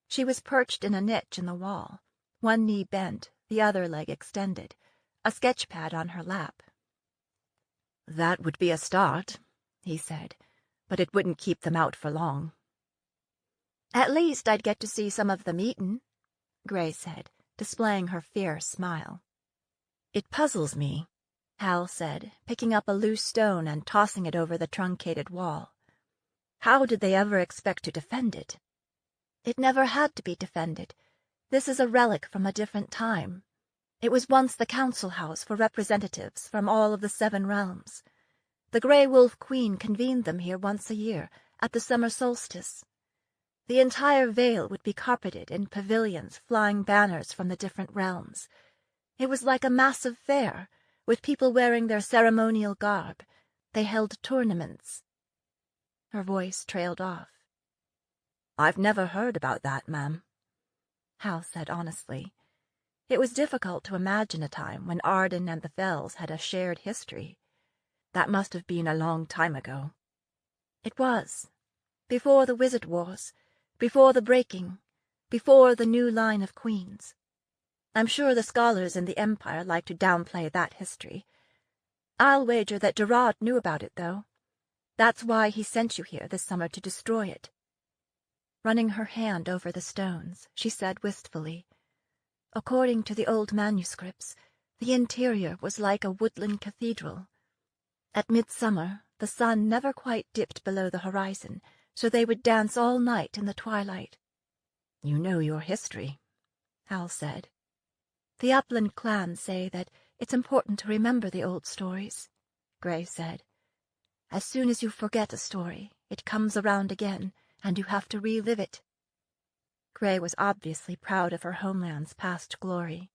She was perched in a niche in the wall, one knee bent, the other leg extended, a sketch-pad on her lap. "That would be a start," he said, "but it wouldn't keep them out for long." "At least I'd get to see some of them eaten," Gray said, displaying her fierce smile. "It puzzles me," Hal said, picking up a loose stone and tossing it over the truncated wall. "How did they ever expect to defend it?" "It never had to be defended. This is a relic from a different time. It was once the council house for representatives from all of the 7 realms. The Grey Wolf Queen convened them here once a year, at the summer solstice. The entire vale would be carpeted in pavilions flying banners from the different realms. It was like a massive fair, with people wearing their ceremonial garb. They held tournaments." Her voice trailed off. "I've never heard about that, ma'am," Hal said honestly. It was difficult to imagine a time when Arden and the Fells had a shared history. That must have been a long time ago. "It was. Before the Wizard Wars, before the Breaking, before the new line of queens. I'm sure the scholars in the Empire like to downplay that history. I'll wager that Gerard knew about it, though. That's why he sent you here this summer to destroy it." Running her hand over the stones, she said wistfully, "According to the old manuscripts, the interior was like a woodland cathedral. At midsummer, the sun never quite dipped below the horizon, so they would dance all night in the twilight." "You know your history," Hal said. "The upland clans say that it's important to remember the old stories," Gray said. "As soon as you forget a story, it comes around again, and you have to relive it." Gray was obviously proud of her homeland's past glory.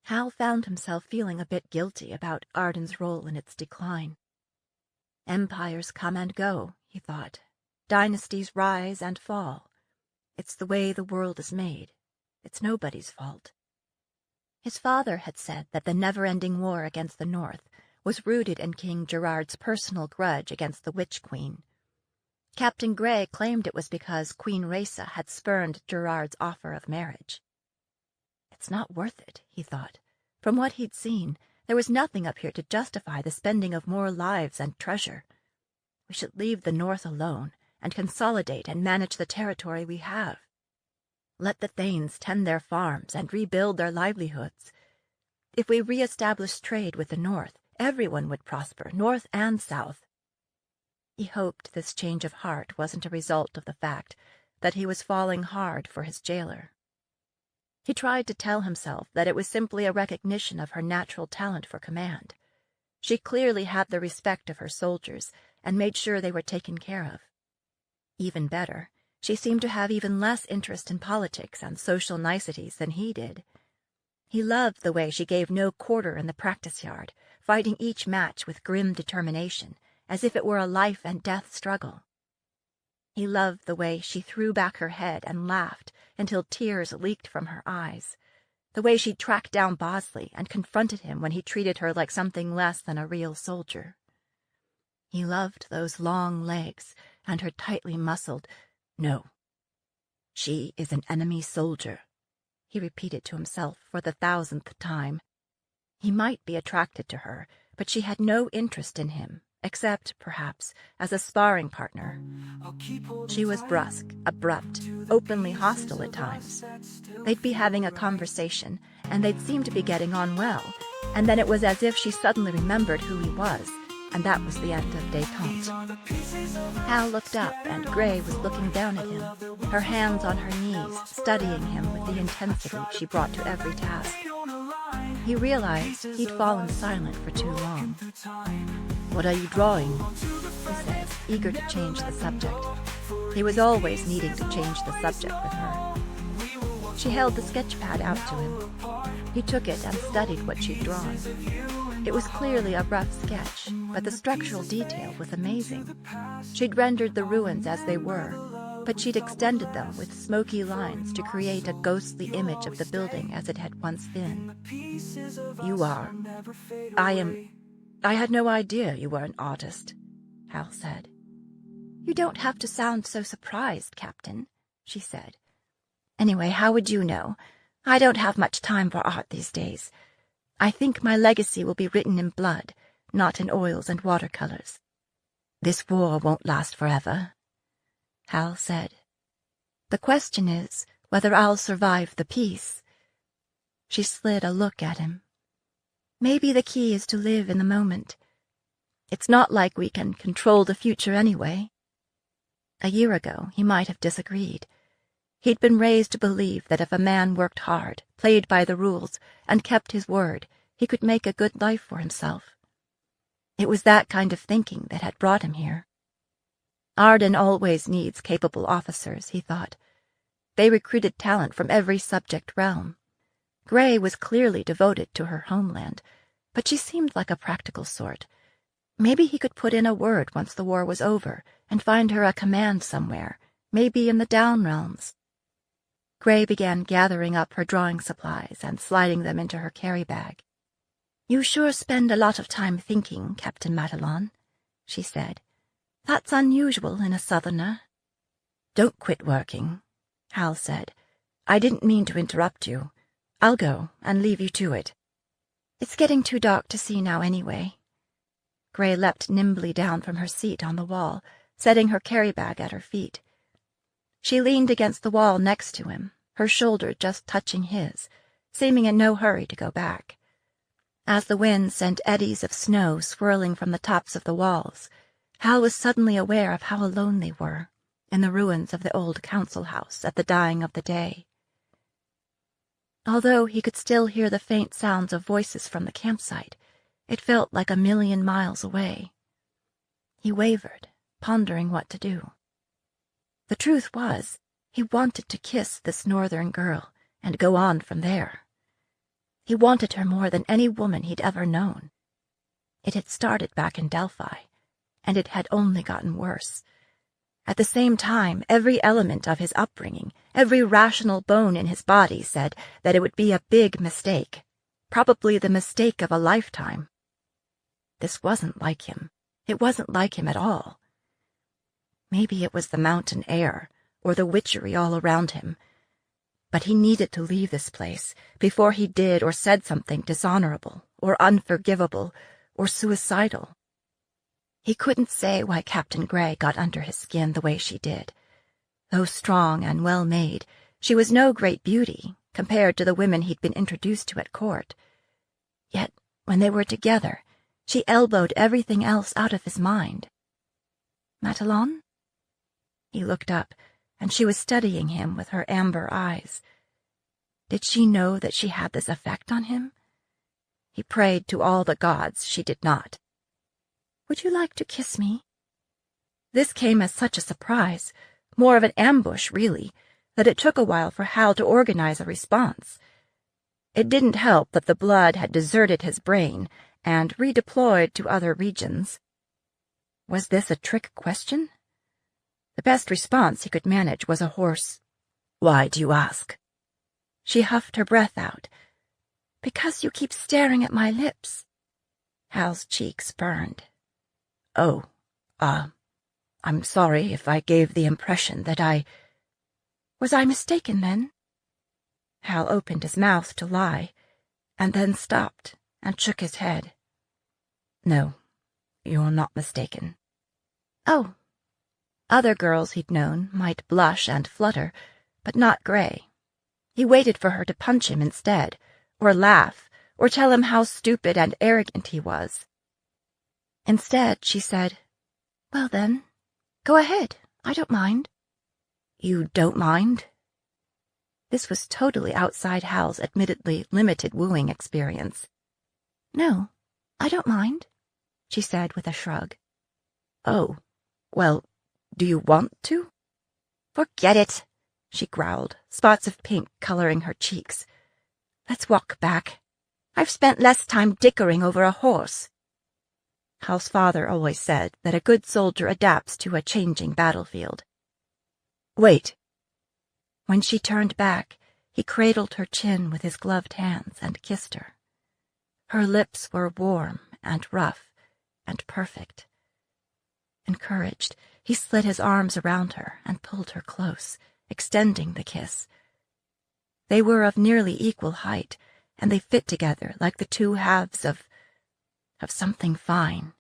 Hal found himself feeling a bit guilty about Arden's role in its decline. Empires come and go, he thought. Dynasties rise and fall. It's the way the world is made. It's nobody's fault. His father had said that the never-ending war against the North was rooted in King Gerard's personal grudge against the Witch Queen. Captain Gray claimed it was because Queen Raisa had spurned Gerard's offer of marriage. It's not worth it, he thought. From what he'd seen, there was nothing up here to justify the spending of more lives and treasure. We should leave the North alone and consolidate and manage the territory we have. Let the Thanes tend their farms and rebuild their livelihoods. If we re-established trade with the North, everyone would prosper, North and South. He hoped this change of heart wasn't a result of the fact that he was falling hard for his jailer. He tried to tell himself that it was simply a recognition of her natural talent for command. She clearly had the respect of her soldiers and made sure they were taken care of. Even better, she seemed to have even less interest in politics and social niceties than he did. He loved the way she gave no quarter in the practice yard, fighting each match with grim determination, as if it were a life-and-death struggle. He loved the way she threw back her head and laughed until tears leaked from her eyes, the way she tracked down Bosley and confronted him when he treated her like something less than a real soldier. He loved those long legs and her tightly muscled— "No, she is an enemy soldier," he repeated to himself for the 1,000th time. He might be attracted to her, but she had no interest in him, except, perhaps, as a sparring partner. She was brusque, abrupt, openly hostile at times. They'd be having a conversation, and they'd seem to be getting on well, and then it was as if she suddenly remembered who he was, and that was the end of détente. Hal looked up, and Gray was looking down at him, her hands on her knees, studying him with the intensity she brought to every task. He realized he'd fallen silent for too long. "What are you drawing?" he said. eager to change the subject. He was always needing to change the subject with her. She held the sketch pad out to him. He took it and studied what she'd drawn. It was clearly a rough sketch, but the structural detail was amazing. She'd rendered the ruins as they were, but she'd extended them with smoky lines to create a ghostly image of the building as it had once been. You are. I had no idea you were an artist, Hal said. You don't have to sound so surprised, Captain, she said. Anyway, how would you know? I don't have much time for art these days. I think my legacy will be written in blood, not in oils and watercolors. This war won't last forever, Hal said. The question is whether I'll survive the peace. She slid a look at him. Maybe the key is to live in the moment. It's not like we can control the future anyway. A year ago, he might have disagreed. He'd been raised to believe that if a man worked hard, played by the rules, and kept his word, he could make a good life for himself. It was that kind of thinking that had brought him here. Arden always needs capable officers, he thought. They recruited talent from every subject realm. Gray was clearly devoted to her homeland, but she seemed like a practical sort. Maybe he could put in a word once the war was over and find her a command somewhere, maybe in the Down Realms. Gray began gathering up her drawing supplies and sliding them into her carry-bag. You sure spend a lot of time thinking, Captain Madelon, she said. That's unusual in a Southerner. Don't quit working, Hal said. I didn't mean to interrupt you. I'll go and leave you to it. It's getting too dark to see now anyway. Gray leapt nimbly down from her seat on the wall, setting her carry-bag at her feet. She leaned against the wall next to him, her shoulder just touching his, seeming in no hurry to go back. As the wind sent eddies of snow swirling from the tops of the walls, Hal was suddenly aware of how alone they were, in the ruins of the old council house at the dying of the day. Although he could still hear the faint sounds of voices from the campsite, it felt like a million miles away. He wavered, pondering what to do. The truth was, he wanted to kiss this northern girl and go on from there. He wanted her more than any woman he'd ever known. It had started back in Delphi, and it had only gotten worse. At the same time, every element of his upbringing, every rational bone in his body said that it would be a big mistake, probably the mistake of a lifetime. This wasn't like him. It wasn't like him at all. Maybe it was the mountain air, or the witchery all around him. But he needed to leave this place before he did or said something dishonorable, or unforgivable, or suicidal. He couldn't say why Captain Gray got under his skin the way she did. Though strong and well-made, she was no great beauty compared to the women he'd been introduced to at court. Yet, when they were together, she elbowed everything else out of his mind. Madelon? He looked up, and she was studying him with her amber eyes. Did she know that she had this effect on him? He prayed to all the gods she did not. Would you like to kiss me? This came as such a surprise, more of an ambush, really, that it took a while for Hal to organize a response. It didn't help that the blood had deserted his brain and redeployed to other regions. Was this a trick question? The best response he could manage was a hoarse, "Why do you ask?" She huffed her breath out. "Because you keep staring at my lips." Hal's cheeks burned. "Oh, I'm sorry if I gave the impression that I—" Was I mistaken, then? Hal opened his mouth to lie, and then stopped and shook his head. "No, you're not mistaken." Oh. Other girls he'd known might blush and flutter, but not Gray. He waited for her to punch him instead, or laugh, or tell him how stupid and arrogant he was. Instead, she said, "Well then, go ahead. I don't mind." "You don't mind?" This was totally outside Hal's admittedly limited wooing experience. "No, I don't mind," she said with a shrug. "Oh, Well, do you want to? Forget it, she growled, spots of pink coloring her cheeks. Let's walk back. I've spent less time dickering over a horse. Hal's father always said that a good soldier adapts to a changing battlefield. Wait. When she turned back, he cradled her chin with his gloved hands and kissed her. Her lips were warm and rough and perfect. Encouraged, he slid his arms around her and pulled her close, extending the kiss. They were of nearly equal height, and they fit together like the two halves of something fine.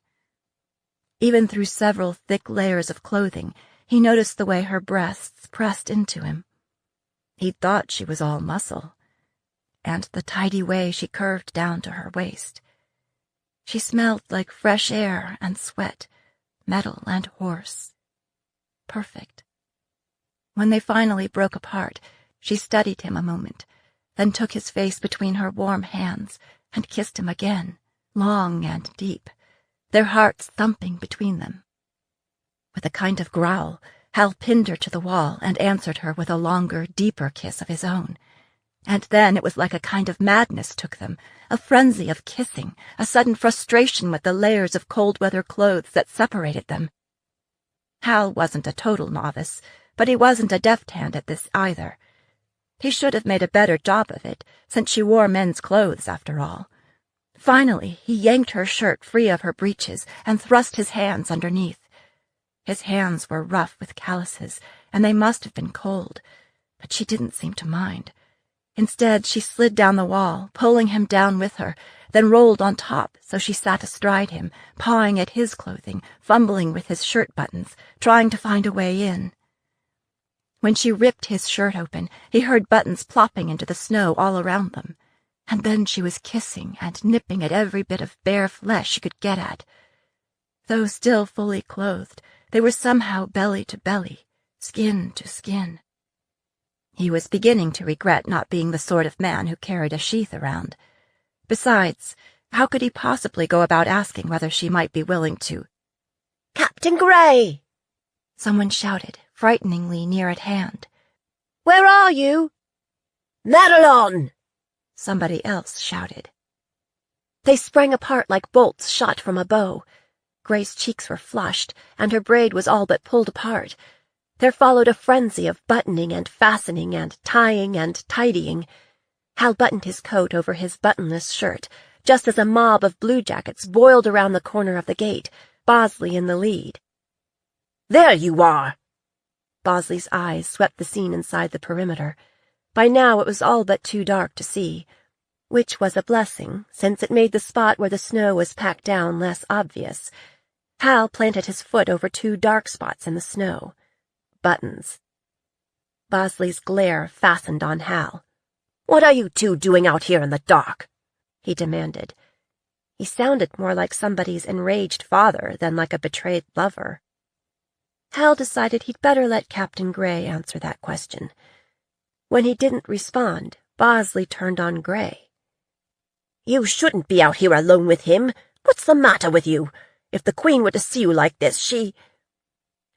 Even through several thick layers of clothing, he noticed the way her breasts pressed into him. He'd thought she was all muscle, and the tidy way she curved down to her waist. She smelled like fresh air and sweat, metal and horse. Perfect. When they finally broke apart, she studied him a moment, then took his face between her warm hands and kissed him again, long and deep, their hearts thumping between them. With a kind of growl, Hal pinned her to the wall and answered her with a longer, deeper kiss of his own. And then it was like a kind of madness took them, a frenzy of kissing, a sudden frustration with the layers of cold-weather clothes that separated them. Hal wasn't a total novice, but he wasn't a deft hand at this either. He should have made a better job of it, since she wore men's clothes after all. Finally, he yanked her shirt free of her breeches and thrust his hands underneath. His hands were rough with calluses, and they must have been cold, but she didn't seem to mind. Instead, she slid down the wall, pulling him down with her, then rolled on top so she sat astride him, pawing at his clothing, fumbling with his shirt buttons, trying to find a way in. When she ripped his shirt open, he heard buttons plopping into the snow all around them. And then she was kissing and nipping at every bit of bare flesh she could get at. Though still fully clothed, they were somehow belly to belly, skin to skin. He was beginning to regret not being the sort of man who carried a sheath around. Besides, how could he possibly go about asking whether she might be willing to— "Captain Gray!" someone shouted, frighteningly near at hand. "Where are you?" "Madelon!" somebody else shouted. They sprang apart like bolts shot from a bow. Gray's cheeks were flushed, and her braid was all but pulled apart. There followed a frenzy of buttoning and fastening and tying and tidying. Hal buttoned his coat over his buttonless shirt, just as a mob of bluejackets boiled around the corner of the gate, Bosley in the lead. "There you are!" Bosley's eyes swept the scene inside the perimeter. By now it was all but too dark to see, which was a blessing, since it made the spot where the snow was packed down less obvious. Hal planted his foot over two dark spots in the snow. Buttons. Bosley's glare fastened on Hal. "What are you two doing out here in the dark?" he demanded. He sounded more like somebody's enraged father than like a betrayed lover. Hal decided he'd better let Captain Gray answer that question. When he didn't respond, Bosley turned on Gray. "You shouldn't be out here alone with him. What's the matter with you? If the Queen were to see you like this, she—"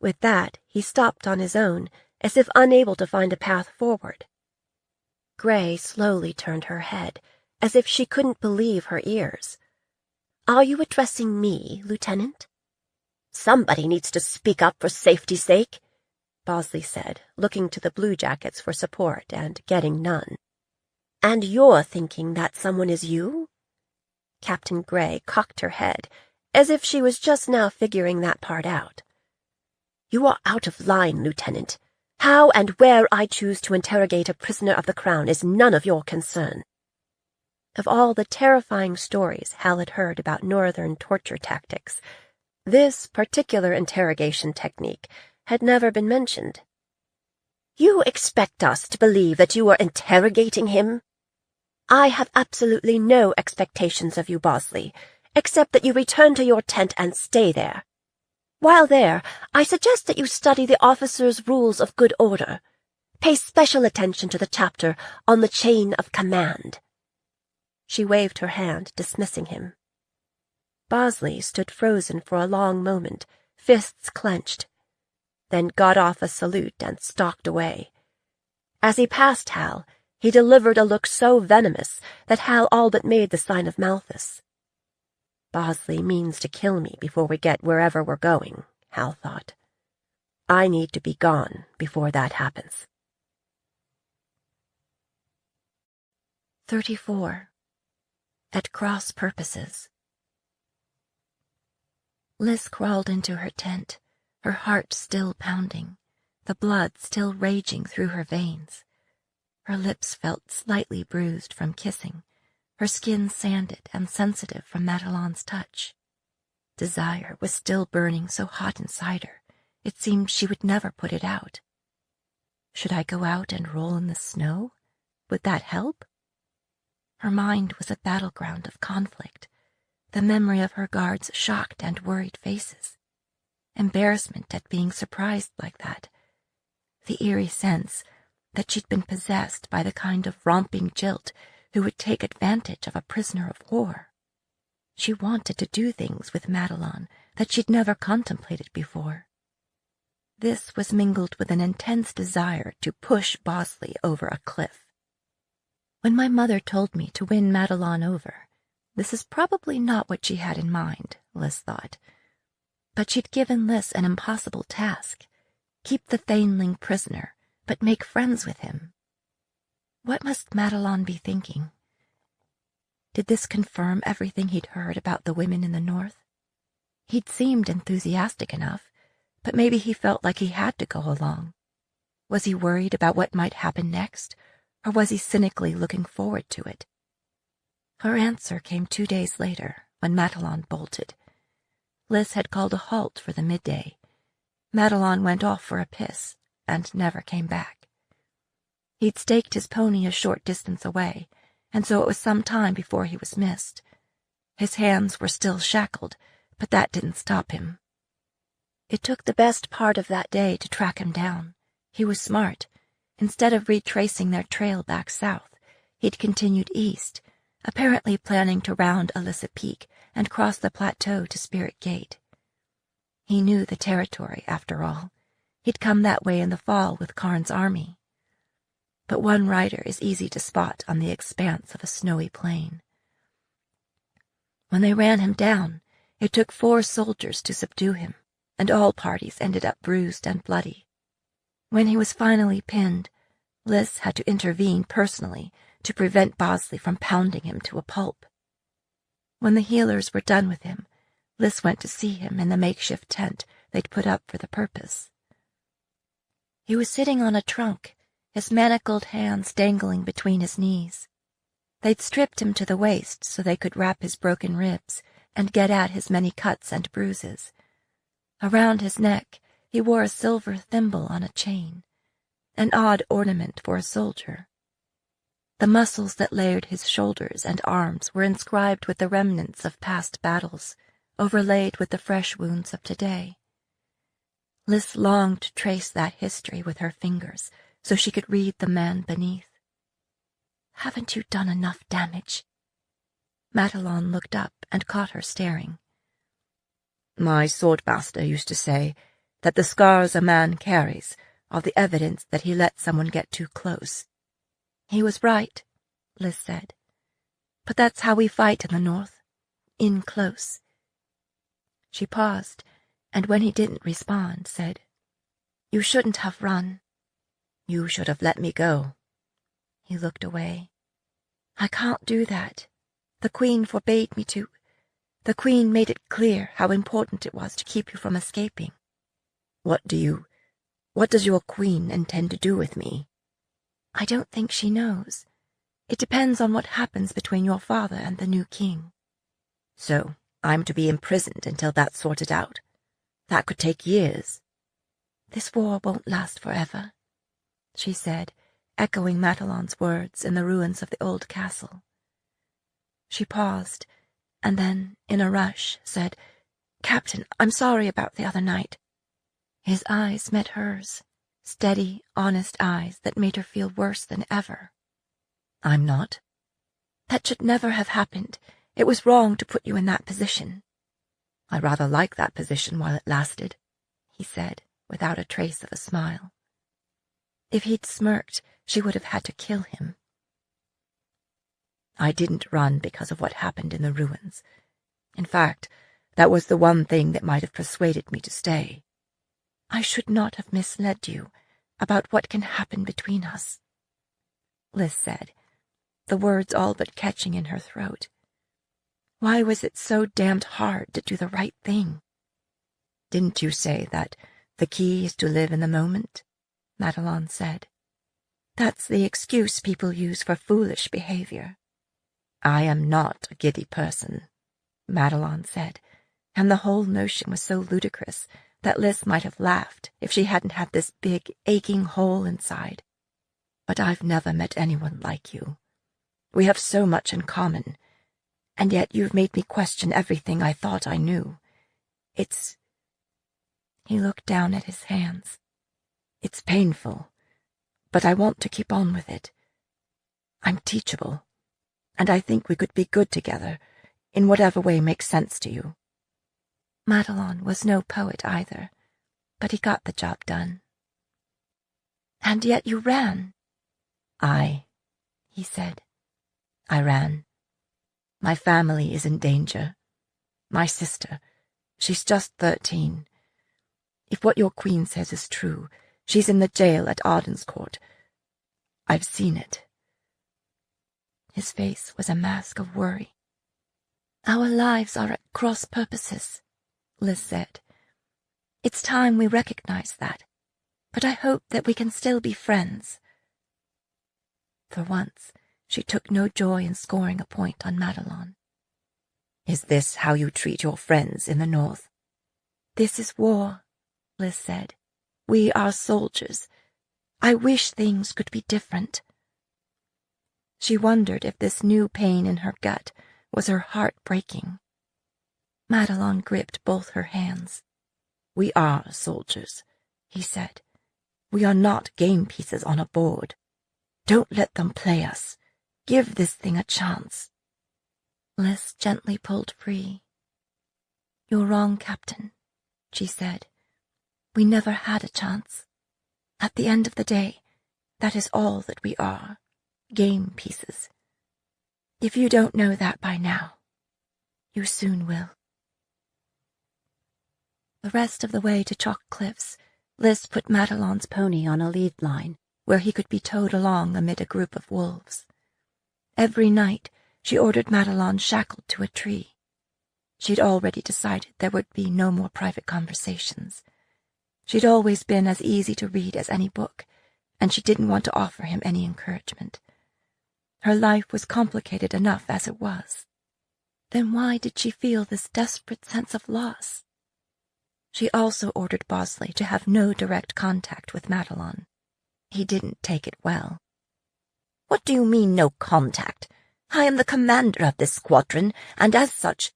With that, he stopped on his own, as if unable to find a path forward. Gray slowly turned her head, as if she couldn't believe her ears. "Are you addressing me, Lieutenant?" "Somebody needs to speak up for safety's sake," Bosley said, looking to the bluejackets for support and getting none. "And you're thinking that someone is you?" Captain Gray cocked her head, as if she was just now figuring that part out. "You are out of line, Lieutenant. How and where I choose to interrogate a prisoner of the Crown is none of your concern." Of all the terrifying stories Hal had heard about Northern torture tactics, this particular interrogation technique had never been mentioned. "You expect us to believe that you are interrogating him?" "I have absolutely no expectations of you, Bosley, except that you return to your tent and stay there. While there, I suggest that you study the officers' rules of good order. Pay special attention to the chapter on the chain of command." She waved her hand, dismissing him. Bosley stood frozen for a long moment, fists clenched, then got off a salute and stalked away. As he passed Hal, he delivered a look so venomous that Hal all but made the sign of Malthus. Bosley means to kill me before we get wherever we're going, Hal thought. I need to be gone before that happens. 34. At Cross Purposes. Liz crawled into her tent, her heart still pounding, the blood still raging through her veins. Her lips felt slightly bruised from kissing, her skin sanded and sensitive from Madelon's touch. Desire was still burning so hot inside her, it seemed she would never put it out. Should I go out and roll in the snow? Would that help? Her mind was a battleground of conflict, the memory of her guards' shocked and worried faces, embarrassment at being surprised like that, the eerie sense that she'd been possessed by the kind of romping jilt who would take advantage of a prisoner of war. She wanted to do things with Madelon that she'd never contemplated before. This was mingled with an intense desire to push Bosley over a cliff. When my mother told me to win Madelon over, this is probably not what she had in mind, Liz thought. But she'd given Liz an impossible task: keep the Thaneling prisoner, but make friends with him. What must Madelon be thinking? Did this confirm everything he'd heard about the women in the north? He'd seemed enthusiastic enough, but maybe he felt like he had to go along. Was he worried about what might happen next, or was he cynically looking forward to it? Her answer came 2 days later, when Madelon bolted. Liz had called a halt for the midday. Madelon went off for a piss, and never came back. He'd staked his pony a short distance away, and so it was some time before he was missed. His hands were still shackled, but that didn't stop him. It took the best part of that day to track him down. He was smart. Instead of retracing their trail back south, he'd continued east, apparently planning to round Alyssa Peak and cross the plateau to Spirit Gate. He knew the territory, after all. He'd come that way in the fall with Karn's army. But one rider is easy to spot on the expanse of a snowy plain. When they ran him down, it took 4 soldiers to subdue him, and all parties ended up bruised and bloody. When he was finally pinned, Liz had to intervene personally to prevent Bosley from pounding him to a pulp. When the healers were done with him, Liz went to see him in the makeshift tent they'd put up for the purpose. He was sitting on a trunk, his manacled hands dangling between his knees. They'd stripped him to the waist so they could wrap his broken ribs and get at his many cuts and bruises. Around his neck, he wore a silver thimble on a chain, an odd ornament for a soldier. The muscles that layered his shoulders and arms were inscribed with the remnants of past battles, overlaid with the fresh wounds of today. Liz longed to trace that history with her fingers so she could read the man beneath. "Haven't you done enough damage?" Madelon looked up and caught her staring. "My swordmaster used to say that the scars a man carries are the evidence that he let someone get too close." "He was right," Liz said. "But that's how we fight in the north, in close." She paused, and when he didn't respond, said, "You shouldn't have run." "You should have let me go." He looked away. "I can't do that. The Queen forbade me to. The Queen made it clear how important it was to keep you from escaping." What does your Queen intend to do with me?" "I don't think she knows. It depends on what happens between your father and the new king." "So I'm to be imprisoned until that's sorted out? That could take years." "This war won't last forever," she said, echoing Madelon's words in the ruins of the old castle. She paused, and then, in a rush, said, "Captain, I'm sorry about the other night." His eyes met hers, steady, honest eyes that made her feel worse than ever. "I'm not." "That should never have happened. It was wrong to put you in that position." "I rather liked that position while it lasted," he said, without a trace of a smile. If he'd smirked, she would have had to kill him. "I didn't run because of what happened in the ruins. In fact, that was the one thing that might have persuaded me to stay." "I should not have misled you about what can happen between us," Liz said, the words all but catching in her throat. Why was it so damned hard to do the right thing? "Didn't you say that the key is to live in the moment?" Madelon said. "That's the excuse people use for foolish behavior." "I am not a giddy person," Madelon said, and the whole notion was so ludicrous that Liz might have laughed if she hadn't had this big, aching hole inside. "But I've never met anyone like you. We have so much in common, and yet you've made me question everything I thought I knew. It's—" He looked down at his hands. "It's painful, but I want to keep on with it. I'm teachable, and I think we could be good together, in whatever way makes sense to you." Madelon was no poet either, but he got the job done. "And yet you ran." "Aye," he said. "I ran. My family is in danger. My sister, she's just 13. If what your queen says is true, she's in the jail at Arden's-Court. I've seen it." His face was a mask of worry. "Our lives are at cross purposes," Liz said. "It's time we recognize that, but I hope that we can still be friends." For once, she took no joy in scoring a point on Madelon. "Is this how you treat your friends in the North?" "This is war," Liz said. "We are soldiers. I wish things could be different." She wondered if this new pain in her gut was her heart breaking. Madelon gripped both her hands. "We are soldiers," he said. "We are not game pieces on a board. Don't let them play us. Give this thing a chance." Liz gently pulled free. "You're wrong, Captain," she said. "We never had a chance. At the end of the day, that is all that we are, game pieces. If you don't know that by now, you soon will." The rest of the way to Chalk Cliffs, Liz put Madelon's pony on a lead line, where he could be towed along amid a group of wolves. Every night, she ordered Madelon shackled to a tree. She'd already decided there would be no more private conversations. She'd always been as easy to read as any book, and she didn't want to offer him any encouragement. Her life was complicated enough as it was. Then why did she feel this desperate sense of loss? She also ordered Bosley to have no direct contact with Madelon. He didn't take it well. "What do you mean, no contact? I am the commander of this squadron, and as such,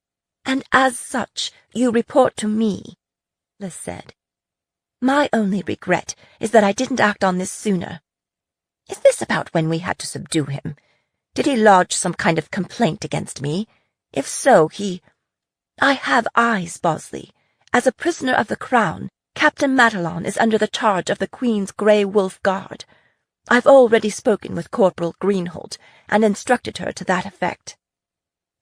you report to me," Liz said. "My only regret is that I didn't act on this sooner. Is this about when we had to subdue him? Did he lodge some kind of complaint against me? If so, I have eyes, Bosley. As a prisoner of the Crown, Captain Madelon is under the charge of the Queen's Grey Wolf Guard. I've already spoken with Corporal Greenholt and instructed her to that effect.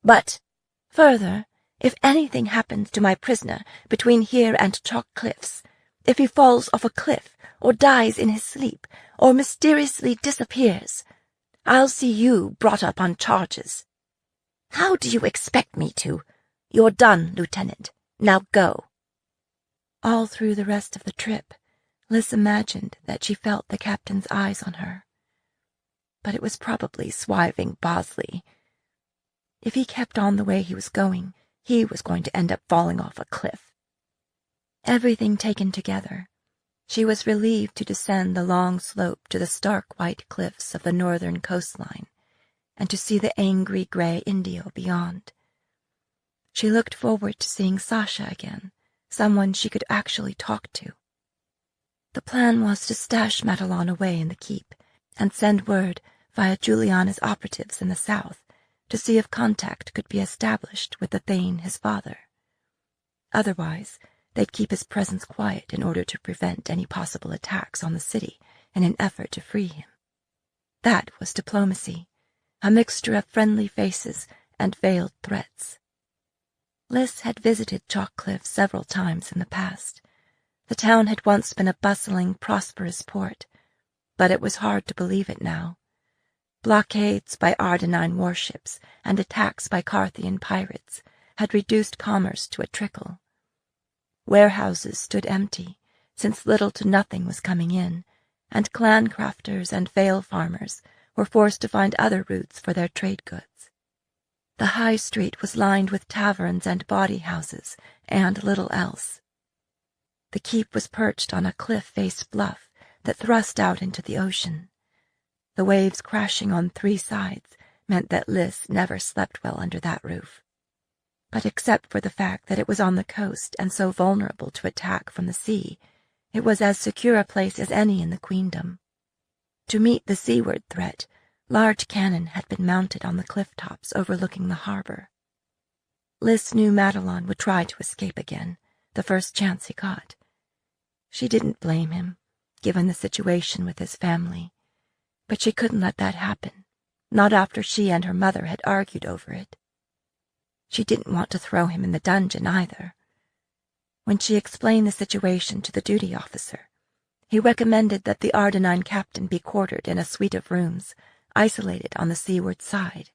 But, further, if anything happens to my prisoner between here and Chalk Cliffs, if he falls off a cliff or dies in his sleep or mysteriously disappears, I'll see you brought up on charges." "How do you expect me to? You're done, Lieutenant. Now go." All through the rest of the trip, Liz imagined that she felt the captain's eyes on her. But it was probably swiving Bosley. If he kept on the way he was going to end up falling off a cliff. Everything taken together, she was relieved to descend the long slope to the stark white cliffs of the northern coastline, and to see the angry gray Indio beyond. She looked forward to seeing Sasha again, someone she could actually talk to. The plan was to stash Madelon away in the keep and send word via Juliana's operatives in the south to see if contact could be established with the Thane, his father. Otherwise, they'd keep his presence quiet in order to prevent any possible attacks on the city in an effort to free him. That was diplomacy, a mixture of friendly faces and veiled threats. Lys had visited Chalk Cliff several times in the past. The town had once been a bustling, prosperous port, but it was hard to believe it now. Blockades by Ardenine warships and attacks by Carthian pirates had reduced commerce to a trickle. Warehouses stood empty, since little to nothing was coming in, and clan crafters and vale farmers were forced to find other routes for their trade goods. The high street was lined with taverns and bawdy houses, and little else. The keep was perched on a cliff-faced bluff that thrust out into the ocean. The waves crashing on three sides meant that Lys never slept well under that roof. But except for the fact that it was on the coast and so vulnerable to attack from the sea, it was as secure a place as any in the queendom. To meet the seaward threat, large cannon had been mounted on the cliff tops overlooking the harbor. Lys knew Madelon would try to escape again, the first chance he got. She didn't blame him, given the situation with his family, but she couldn't let that happen, not after she and her mother had argued over it. She didn't want to throw him in the dungeon either. When she explained the situation to the duty officer, he recommended that the Ardenine captain be quartered in a suite of rooms, isolated on the seaward side.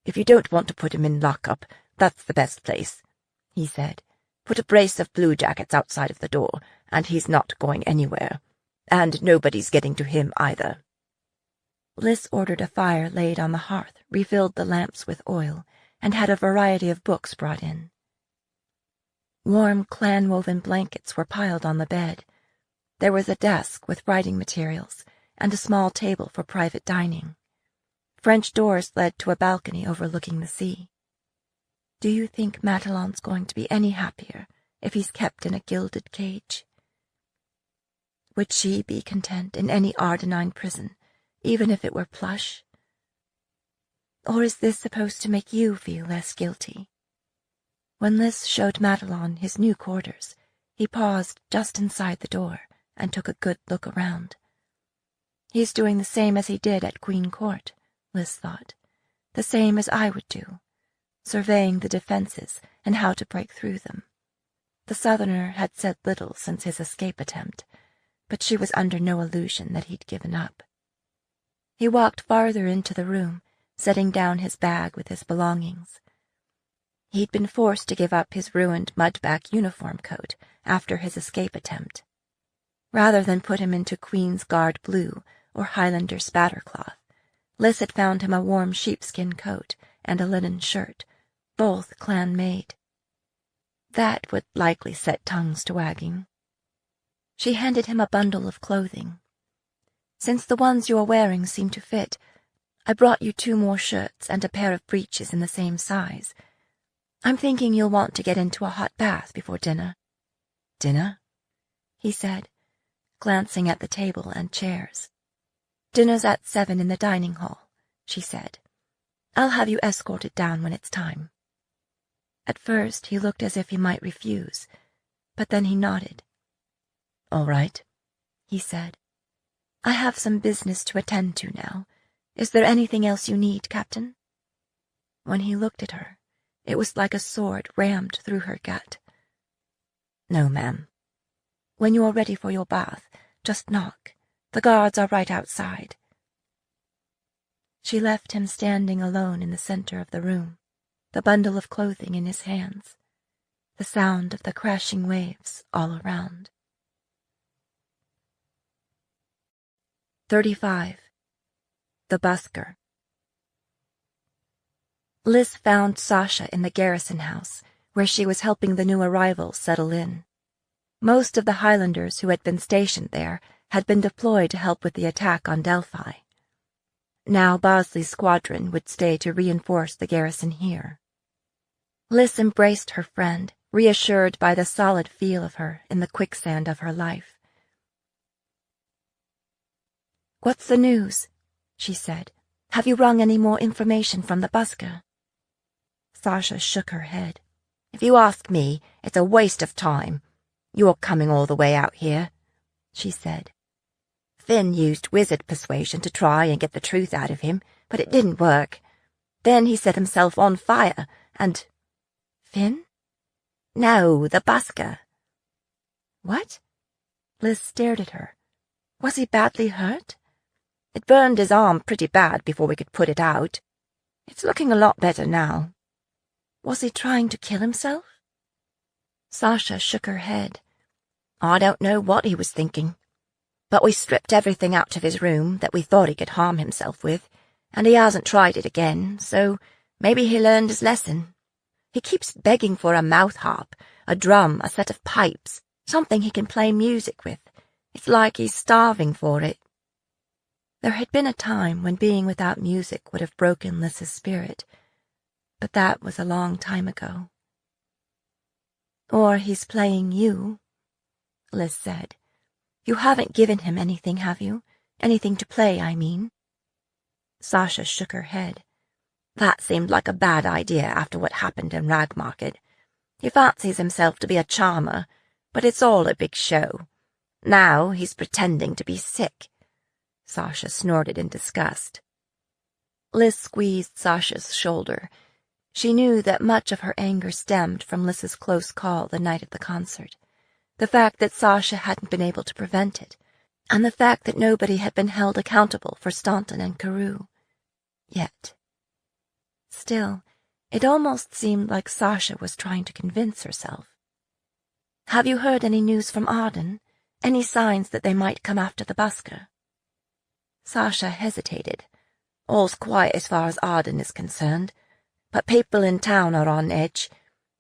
"If you don't want to put him in lockup, that's the best place," he said. "Put a brace of bluejackets outside of the door, and he's not going anywhere. And nobody's getting to him either." Lys ordered a fire laid on the hearth, refilled the lamps with oil, and had a variety of books brought in. Warm clan-woven blankets were piled on the bed. There was a desk with writing materials, and a small table for private dining. French doors led to a balcony overlooking the sea. "Do you think Madelon's going to be any happier if he's kept in a gilded cage? Would she be content in any Ardenine prison, even if it were plush? Or is this supposed to make you feel less guilty?" When Lys showed Madelon his new quarters, he paused just inside the door and took a good look around. He's doing the same as he did at Queen Court, Lys thought, the same as I would do, surveying the defenses and how to break through them. The Southerner had said little since his escape attempt, but she was under no illusion that he'd given up. He walked farther into the room, setting down his bag with his belongings. He'd been forced to give up his ruined mudback uniform coat after his escape attempt. Rather than put him into Queen's Guard blue or Highlander spattercloth, Lys had found him a warm sheepskin coat and a linen shirt, both clan-made. That would likely set tongues to wagging. She handed him a bundle of clothing. "Since the ones you're wearing seem to fit, I brought you 2 more shirts and a pair of breeches in the same size. I'm thinking you'll want to get into a hot bath before dinner." "Dinner?" he said, glancing at the table and chairs. "Dinner's at 7 in the dining hall," she said. "I'll have you escorted down when it's time." At first he looked as if he might refuse, but then he nodded. "All right," he said. "I have some business to attend to now. Is there anything else you need, Captain?" When he looked at her, it was like a sword rammed through her gut. "No, ma'am." "When you are ready for your bath, just knock. The guards are right outside." She left him standing alone in the center of the room, the bundle of clothing in his hands, the sound of the crashing waves all around. 35. The Busker. Lys found Sasha in the garrison house, where she was helping the new arrivals settle in. Most of the Highlanders who had been stationed there had been deployed to help with the attack on Delphi. Now Bosley's squadron would stay to reinforce the garrison here. Lys embraced her friend, reassured by the solid feel of her in the quicksand of her life. "What's the news?" she said. "Have you wrung any more information from the Busker?" Sasha shook her head. If you ask me, it's a waste of time. You're coming all the way out here," she said. "Finn used wizard persuasion to try and get the truth out of him, but it didn't work. Then he set himself on fire, and—" "Finn?" "No, the busker." "What?" Liz stared at her. "Was he badly hurt?" "It burned his arm pretty bad before we could put it out. It's looking a lot better now." "Was he trying to kill himself?" Sasha shook her head. "I don't know what he was thinking. But we stripped everything out of his room that we thought he could harm himself with, and he hasn't tried it again, so maybe he learned his lesson. He keeps begging for a mouth harp, a drum, a set of pipes, something he can play music with. It's like he's starving for it." There had been a time when being without music would have broken Liz's spirit, but that was a long time ago. "Or he's playing you," Liz said. "You haven't given him anything, have you? Anything to play, I mean." Sasha shook her head. "That seemed like a bad idea after what happened in Ragmarket. He fancies himself to be a charmer, but it's all a big show. Now he's pretending to be sick." Sasha snorted in disgust. Liz squeezed Sasha's shoulder. She knew that much of her anger stemmed from Liz's close call the night of the concert, the fact that Sasha hadn't been able to prevent it, and the fact that nobody had been held accountable for Staunton and Carew. Yet. Still, it almost seemed like Sasha was trying to convince herself. "Have you heard any news from Arden? Any signs that they might come after the busker?" Sasha hesitated. "All's quiet as far as Arden is concerned, but people in town are on edge.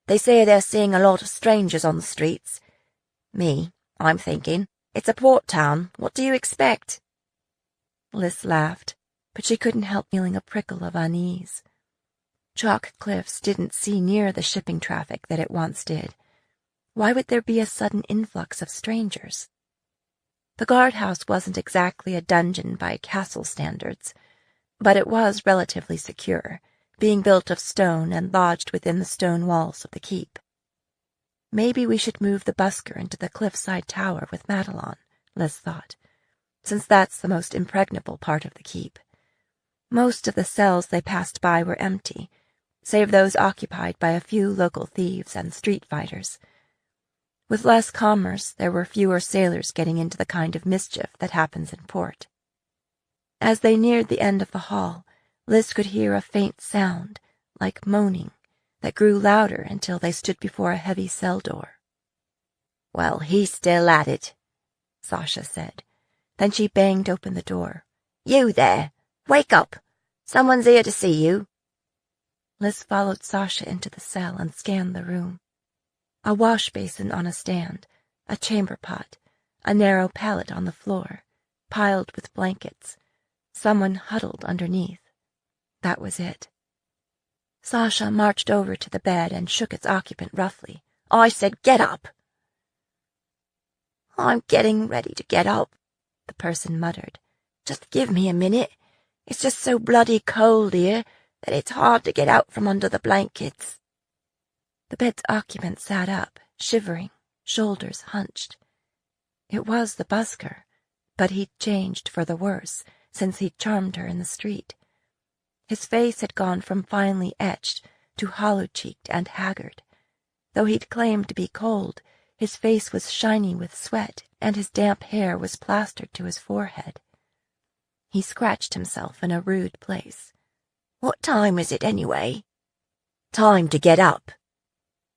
They say they're seeing a lot of strangers on the streets. I'm thinking, it's a port town. What do you expect?" Liz laughed, but she couldn't help feeling a prickle of unease. Chalk Cliffs didn't see near the shipping traffic that it once did. Why would there be a sudden influx of strangers? The guardhouse wasn't exactly a dungeon by castle standards, but it was relatively secure, being built of stone and lodged within the stone walls of the keep. Maybe we should move the busker into the cliffside tower with Madelon, Liz thought, since that's the most impregnable part of the keep. Most of the cells they passed by were empty, save those occupied by a few local thieves and street fighters. With less commerce, there were fewer sailors getting into the kind of mischief that happens in port. As they neared the end of the hall, Liz could hear a faint sound, like moaning, that grew louder until they stood before a heavy cell door. "Well, he's still at it," Sasha said. Then she banged open the door. "You there! Wake up! Someone's here to see you." Liz followed Sasha into the cell and scanned the room. A wash basin on a stand, a chamber pot, a narrow pallet on the floor, piled with blankets, someone huddled underneath. That was it. Sasha marched over to the bed and shook its occupant roughly. "I said get up." "I'm getting ready to get up," the person muttered. "Just give me a minute. It's just so bloody cold here that it's hard to get out from under the blankets." The bed's occupant sat up, shivering, shoulders hunched. It was the busker, but he'd changed for the worse since he'd charmed her in the street. His face had gone from finely etched to hollow-cheeked and haggard. Though he'd claimed to be cold, his face was shiny with sweat, and his damp hair was plastered to his forehead. He scratched himself in a rude place. "What time is it, anyway?" "Time to get up."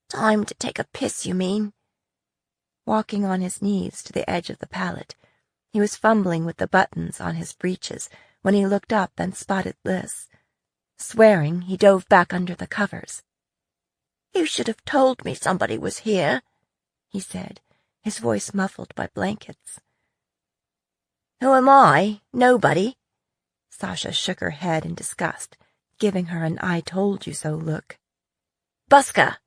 "Time to take a piss, you mean?" Walking on his knees to the edge of the pallet, he was fumbling with the buttons on his breeches when he looked up and spotted Liz. Swearing, he dove back under the covers. "You should have told me somebody was here," he said, his voice muffled by blankets. "Who am I? Nobody." Sasha shook her head in disgust, giving her an I-told-you-so look. "Busker,"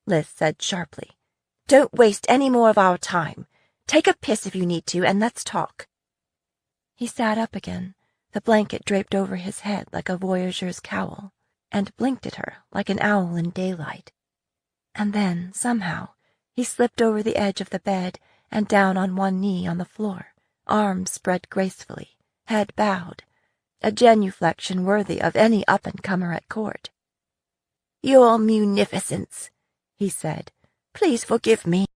Liz said sharply. "Don't waste any more of our time. Take a piss if you need to, and let's talk." He sat up again, the blanket draped over his head like a voyageur's cowl, and blinked at her like an owl in daylight. And then, somehow, he slipped over the edge of the bed and down on one knee on the floor, arms spread gracefully, head bowed, a genuflection worthy of any up-and-comer at court. "Your munificence," he said, "please forgive me.